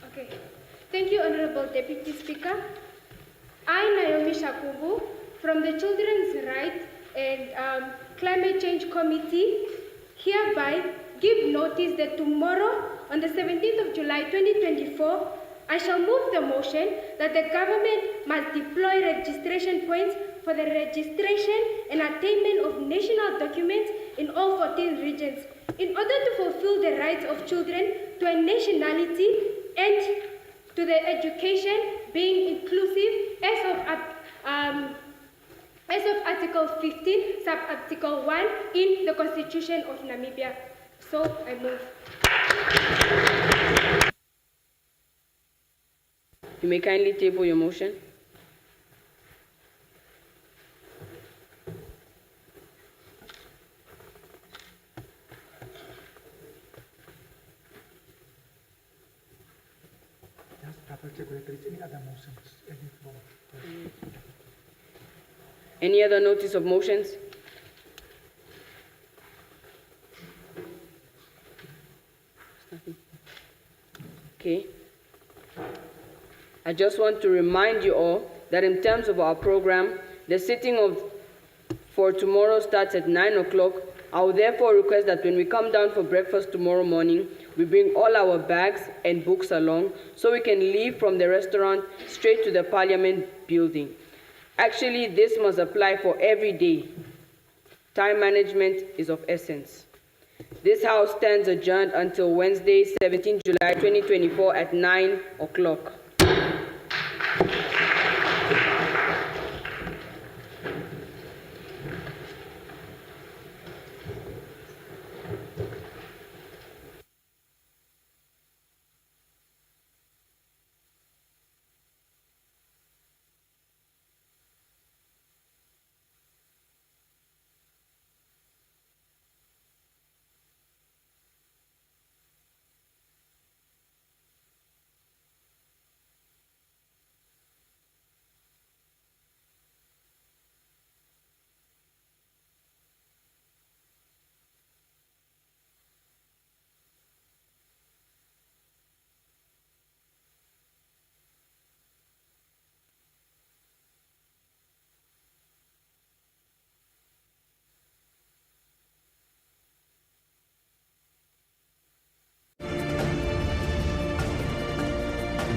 Okay. Thank you, Honorable Deputy Speaker. I, Naomi Shakubu, from the Children's Rights and Climate Change Committee, hereby give notice that tomorrow, on the 17th of July 2024, I shall move the motion that the government must deploy registration points for the registration and attainment of national documents in all 14 regions in order to fulfill the rights of children to a nationality and to the education being inclusive as of Article 15, Sub-Article 1 in the Constitution of Namibia. So I move. You may kindly table your motion. Any other notice of motions? Okay. I just want to remind you all that in terms of our program, the sitting for tomorrow starts at 9 o'clock. I will therefore request that when we come down for breakfast tomorrow morning, we bring all our bags and books along so we can leave from the restaurant straight to the Parliament building. Actually, this must apply for every day. Time management is of essence. This House stands adjourned until Wednesday, 17 July 2024 at 9 o'clock.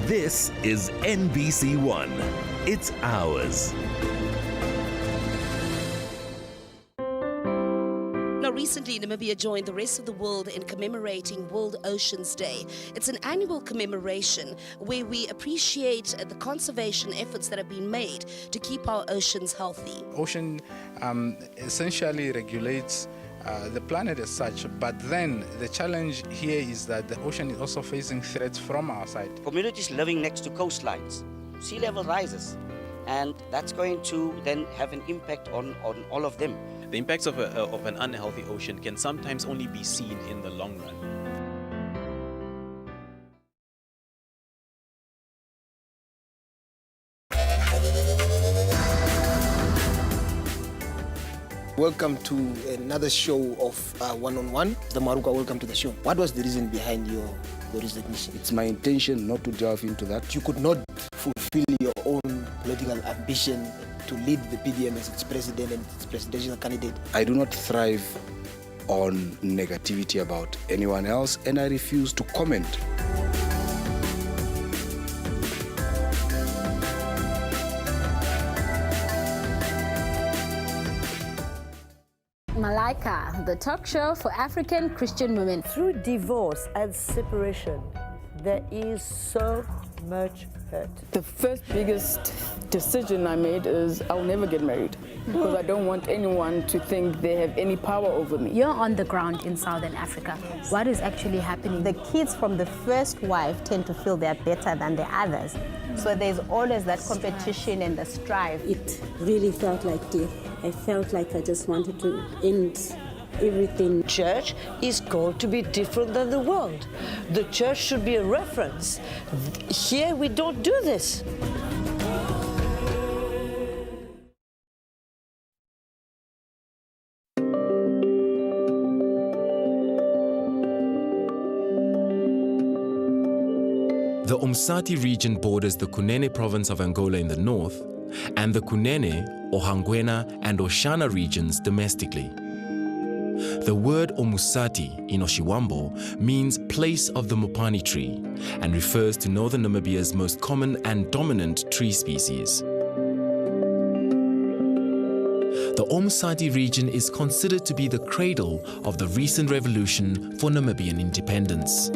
This is NBC One. It's ours. Now, recently, Namibia joined the rest of the world in commemorating World Oceans Day. It's an annual commemoration where we appreciate the conservation efforts that have been made to keep our oceans healthy. Ocean essentially regulates the planet as such, but then the challenge here is that the ocean is also facing threats from our side. Communities living next to coastlines, sea level rises, and that's going to then have an impact on all of them. The impacts of an unhealthy ocean can sometimes only be seen in the long run. Welcome to another show of One-on-One. The Maruka, welcome to the show. What was the reason behind your resignation? It's my intention not to delve into that. You could not fulfill your own political ambition to lead the PDM as its president and its presidential candidate. I do not thrive on negativity about anyone else, and I refuse to comment. Malaika, the talk show for African Christian women. Through divorce and separation, there is so much hurt. The first biggest decision I made is I'll never get married because I don't want anyone to think they have any power over me. You're on the ground in Southern Africa. What is actually happening? The kids from the first wife tend to feel they're better than the others. So there's always that competition and the strife. It really felt like death. I felt like I just wanted to end everything. Church is called to be different than the world. The church should be a reference. Here we don't do this. The Omusati region borders the Kunene province of Angola in the north and the Kunene, Ohangwena and Oshana regions domestically. The word Omusati in Oshiwambo means place of the Mopani tree and refers to northern Namibia's most common and dominant tree species. The Omusati region is considered to be the cradle of the recent revolution for Namibian independence.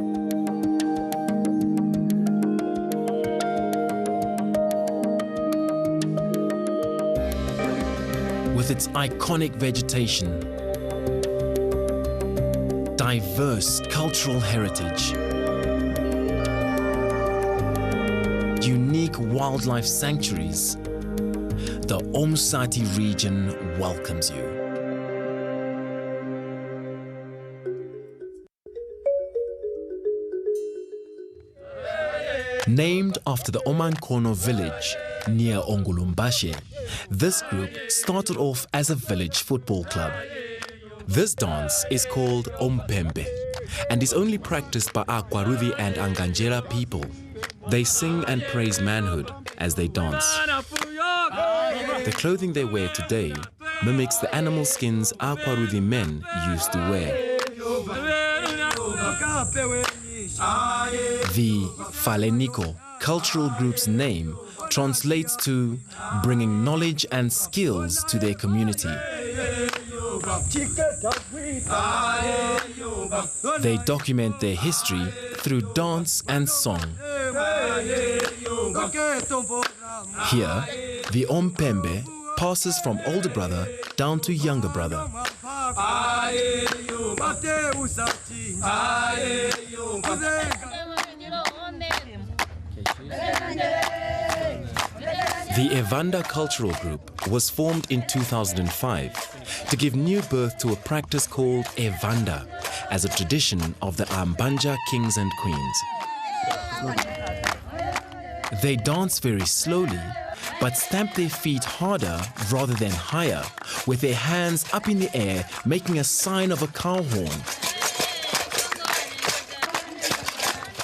With its iconic vegetation, diverse cultural heritage, unique wildlife sanctuaries, the Omusati region welcomes you. Named after the Omankono village near Ongulumbashe, this group started off as a village football club. This dance is called Ompembe and is only practiced by Akwaruthi and Anganjera people. They sing and praise manhood as they dance. The clothing they wear today mimics the animal skins Akwaruthi men used to wear. The Faleniko cultural group's name translates to bringing knowledge and skills to their community. They document their history through dance and song. Here, the Ompembe passes from older brother down to younger brother. The Evanda Cultural Group was formed in 2005 to give new birth to a practice called Evanda as a tradition of the Ambanja kings and queens. They dance very slowly but stamp their feet harder rather than higher, with their hands up in the air making a sign of a cow horn.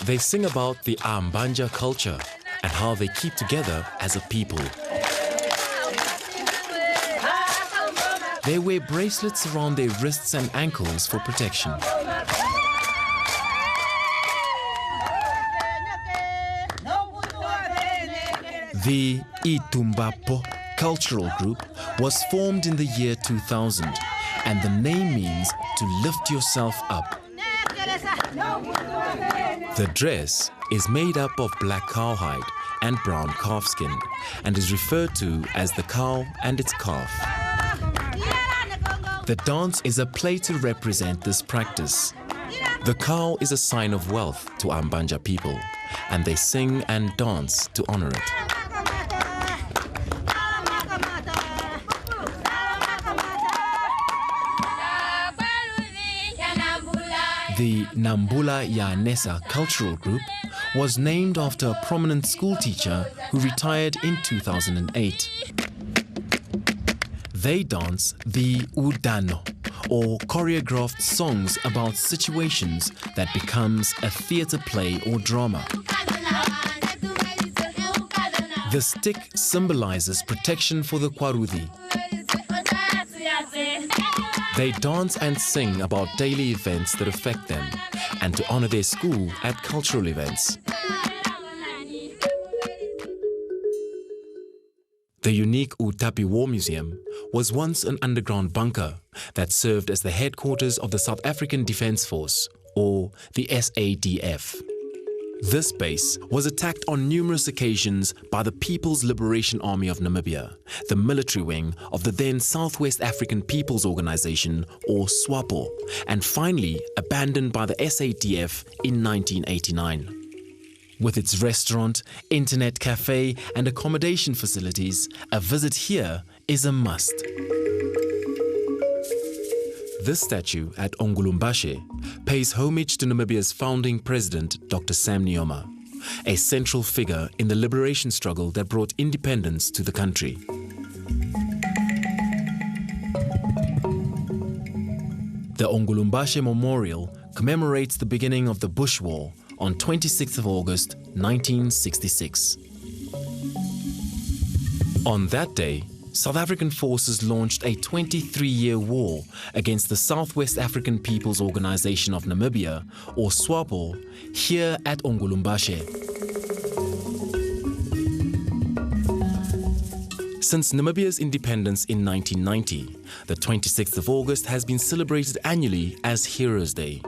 They sing about the Ambanja culture and how they keep together as a people. They wear bracelets around their wrists and ankles for protection. The Itumbapo cultural group was formed in the year 2000, and the name means to lift yourself up. The dress is made up of black cowhide and brown calf skin and is referred to as the cow and its calf. The dance is a play to represent this practice. The cow is a sign of wealth to Ambanja people, and they sing and dance to honor it. The Nambula Yanesa cultural group was named after a prominent school teacher who retired in 2008. They dance the Udano, or choreographed songs about situations that becomes a theatre play or drama. The stick symbolizes protection for the Kwaruthi. They dance and sing about daily events that affect them and to honor their school at cultural events. The unique Utapi War Museum was once an underground bunker that served as the headquarters of the South African Defence Force, or the SADF. This base was attacked on numerous occasions by the People's Liberation Army of Namibia, the military wing of the then Southwest African People's Organization, or SWAPO, and finally abandoned by the SADF in 1989. With its restaurant, internet cafe, and accommodation facilities, a visit here is a must. This statue at Ongulumbashe pays homage to Namibia's founding president, Dr. Sam Nujoma, a central figure in the liberation struggle that brought independence to the country. The Ongulumbashe Memorial commemorates the beginning of the Bush War on 26th of August 1966. On that day, South African forces launched a 23-year war against the Southwest African People's Organization of Namibia, or SWAPO, here at Ongulumbashe. Since Namibia's independence in 1990, the 26th of August has been celebrated annually as Heroes' Day.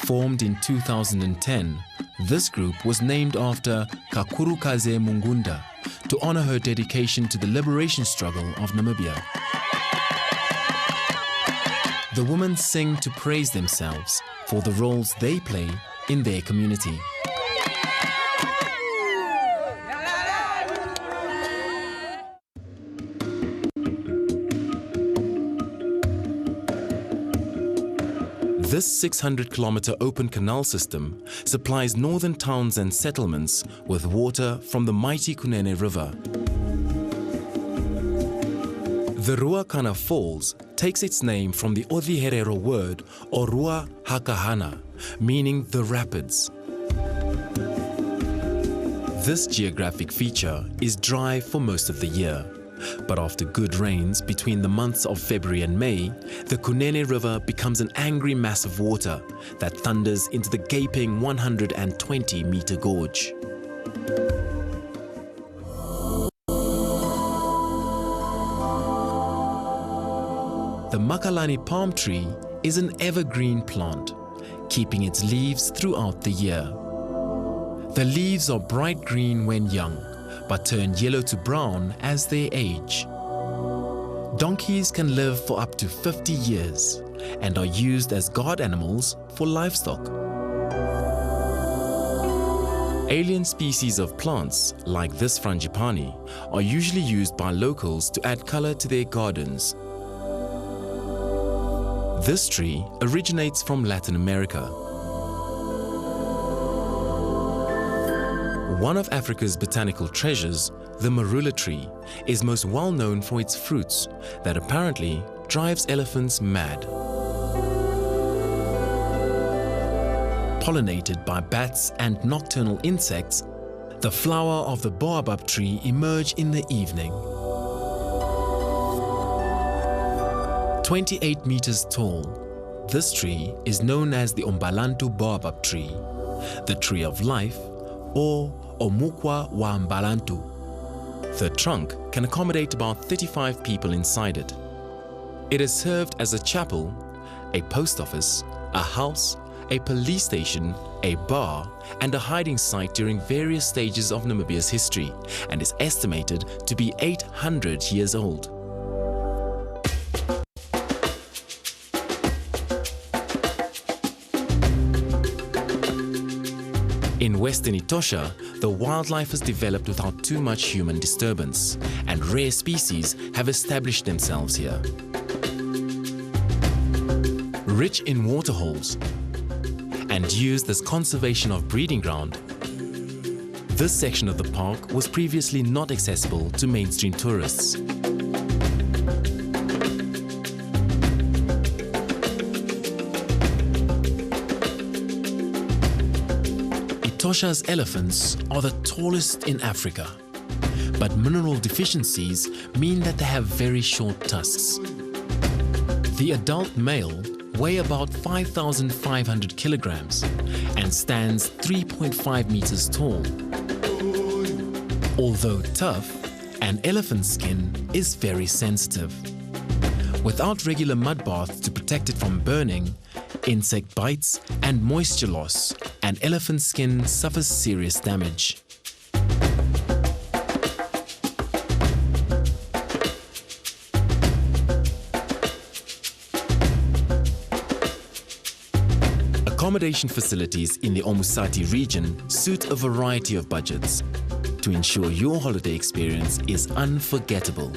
Formed in 2010, this group was named after Kakurukaze Mungunda to honor her dedication to the liberation struggle of Namibia. The women sing to praise themselves for the roles they play in their community. This 600-kilometer open canal system supplies northern towns and settlements with water from the mighty Kunene River. The Ruakana Falls takes its name from the Odiherero word Orua Hakahana, meaning the rapids. This geographic feature is dry for most of the year. But after good rains between the months of February and May, the Kunene River becomes an angry mass of water that thunders into the gaping 120-meter gorge. The Makalani palm tree is an evergreen plant, keeping its leaves throughout the year. The leaves are bright green when young, but turn yellow to brown as they age. Donkeys can live for up to 50 years and are used as guard animals for livestock. Alien species of plants, like this frangipani, are usually used by locals to add color to their gardens. This tree originates from Latin America. One of Africa's botanical treasures, the marula tree, is most well known for its fruits that apparently drives elephants mad. Pollinated by bats and nocturnal insects, the flower of the baobab tree emerge in the evening. 28 meters tall, this tree is known as the Ombalantu baobab tree, the tree of life, or Omukwa wa Mbalantu. The trunk can accommodate about 35 people inside it. It has served as a chapel, a post office, a house, a police station, a bar, and a hiding site during various stages of Namibia's history, and is estimated to be 800 years old. In Western Etosha, the wildlife has developed without too much human disturbance, and rare species have established themselves here. Rich in waterholes and used as conservation of breeding ground, this section of the park was previously not accessible to mainstream tourists. Etosha's elephants are the tallest in Africa, but mineral deficiencies mean that they have very short tusks. The adult male weighs about 5,500 kilograms and stands 3.5 meters tall. Although tough, an elephant's skin is very sensitive. Without regular mud baths to protect it from burning, insect bites, and moisture loss, an elephant's skin suffers serious damage. Accommodation facilities in the Omusati region suit a variety of budgets to ensure your holiday experience is unforgettable.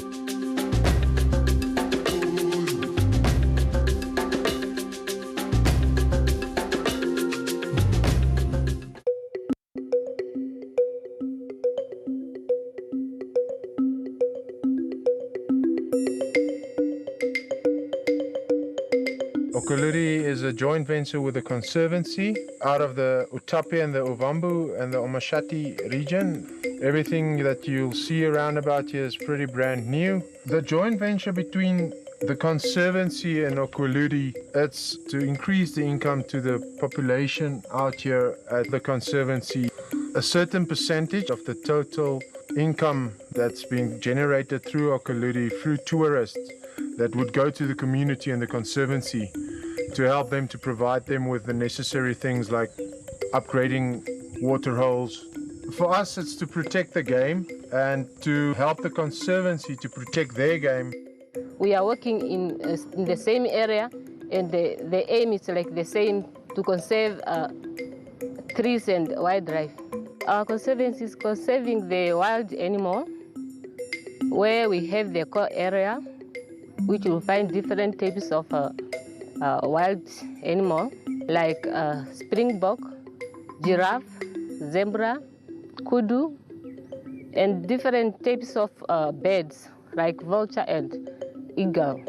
Cluture is a joint venture with the conservancy out of the Utapi and the Ovambu and the Omusati region. Everything that you'll see around about here is pretty brand new. The joint venture between the conservancy and Cluture, it's to increase the income to the population out here at the conservancy. A certain percentage of the total income that's being generated through Cluture, through tourists, that would go to the community and the conservancy to help them, to provide them with the necessary things like upgrading water holes. For us, it's to protect the game and to help the conservancy to protect their game. We are working in the same area, and the aim is like the same, to conserve trees and wildlife. Our conservancy is conserving the wild animal, where we have the core area, which will find different types of wild animal, like springbok, giraffe, zebra, kudu, and different types of birds, like vulture and eagle.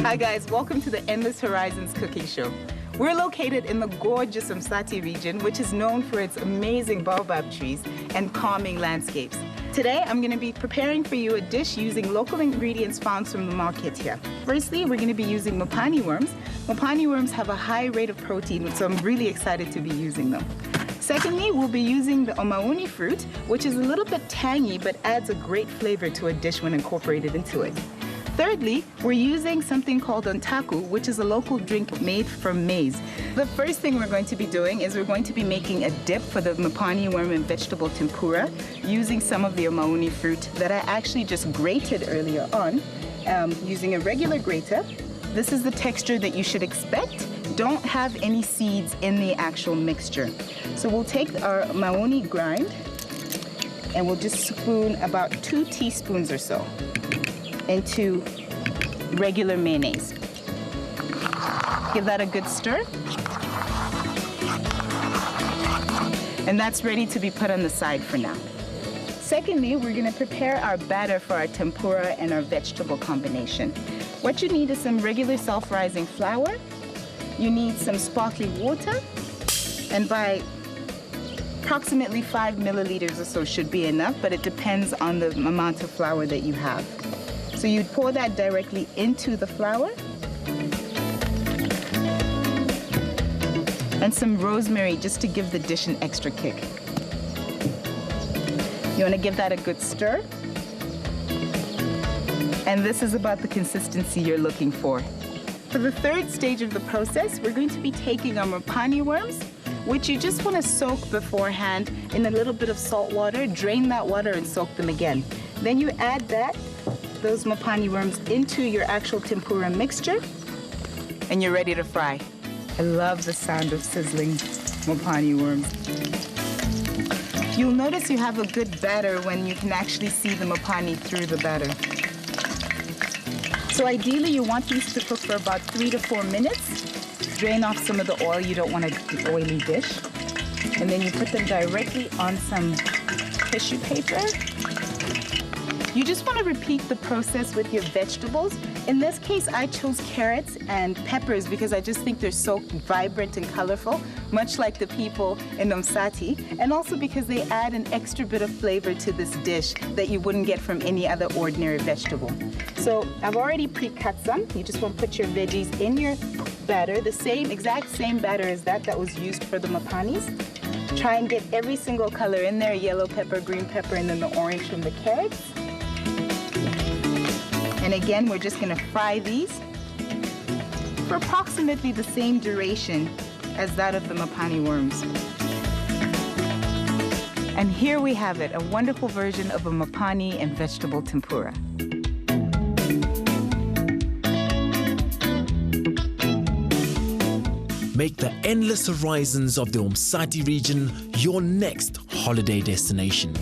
Hi guys, welcome to the Endless Horizons Cooking Show. We're located in the gorgeous Omusati region, which is known for its amazing baobab trees and calming landscapes. Today, I'm going to be preparing for you a dish using local ingredients found from the market here. Firstly, we're going to be using mopani worms. Mopani worms have a high rate of protein, so I'm really excited to be using them. Secondly, we'll be using the omauni fruit, which is a little bit tangy but adds a great flavor to a dish when incorporated into it. Thirdly, we're using something called ontaku, which is a local drink made from maize. The first thing we're going to be doing is we're going to be making a dip for the mopani worm and vegetable tempura using some of the omauni fruit that I actually just grated earlier on using a regular grater. This is the texture that you should expect. Don't have any seeds in the actual mixture. So we'll take our maoni grind and we'll just spoon about 2 teaspoons or so into regular mayonnaise. Give that a good stir. And that's ready to be put on the side for now. Secondly, we're gonna prepare our batter for our tempura and our vegetable combination. What you need is some regular self-rising flour. You need some sparkling water, and by approximately 5 milliliters or so should be enough, but it depends on the amount of flour that you have. So you'd pour that directly into the flour. And some rosemary just to give the dish an extra kick. You want to give that a good stir. And this is about the consistency you're looking for. For the third stage of the process, we're going to be taking our mopani worms, which you just want to soak beforehand in a little bit of salt water, drain that water and soak them again. Then you add those mopani worms into your actual tempura mixture, and you're ready to fry. I love the sound of sizzling mopani worms. You'll notice you have a good batter when you can actually see the mopani through the batter. So ideally you want these to cook for about 3 to 4 minutes. Drain off some of the oil, you don't want an oily dish. And then you put them directly on some tissue paper. You just want to repeat the process with your vegetables. In this case, I chose carrots and peppers because I just think they're so vibrant and colorful, much like the people in Omusati, and also because they add an extra bit of flavor to this dish that you wouldn't get from any other ordinary vegetable. So I've already pre-cut some. You just want to put your veggies in your batter, the exact same batter as that was used for the mopanis. Try and get every single color in there, yellow pepper, green pepper, and then the orange from the carrots. And again, we're just gonna fry these for approximately the same duration as that of the mopani worms. And here we have it, a wonderful version of a mapani and vegetable tempura. Make the endless horizons of the Omusati region your next holiday destination.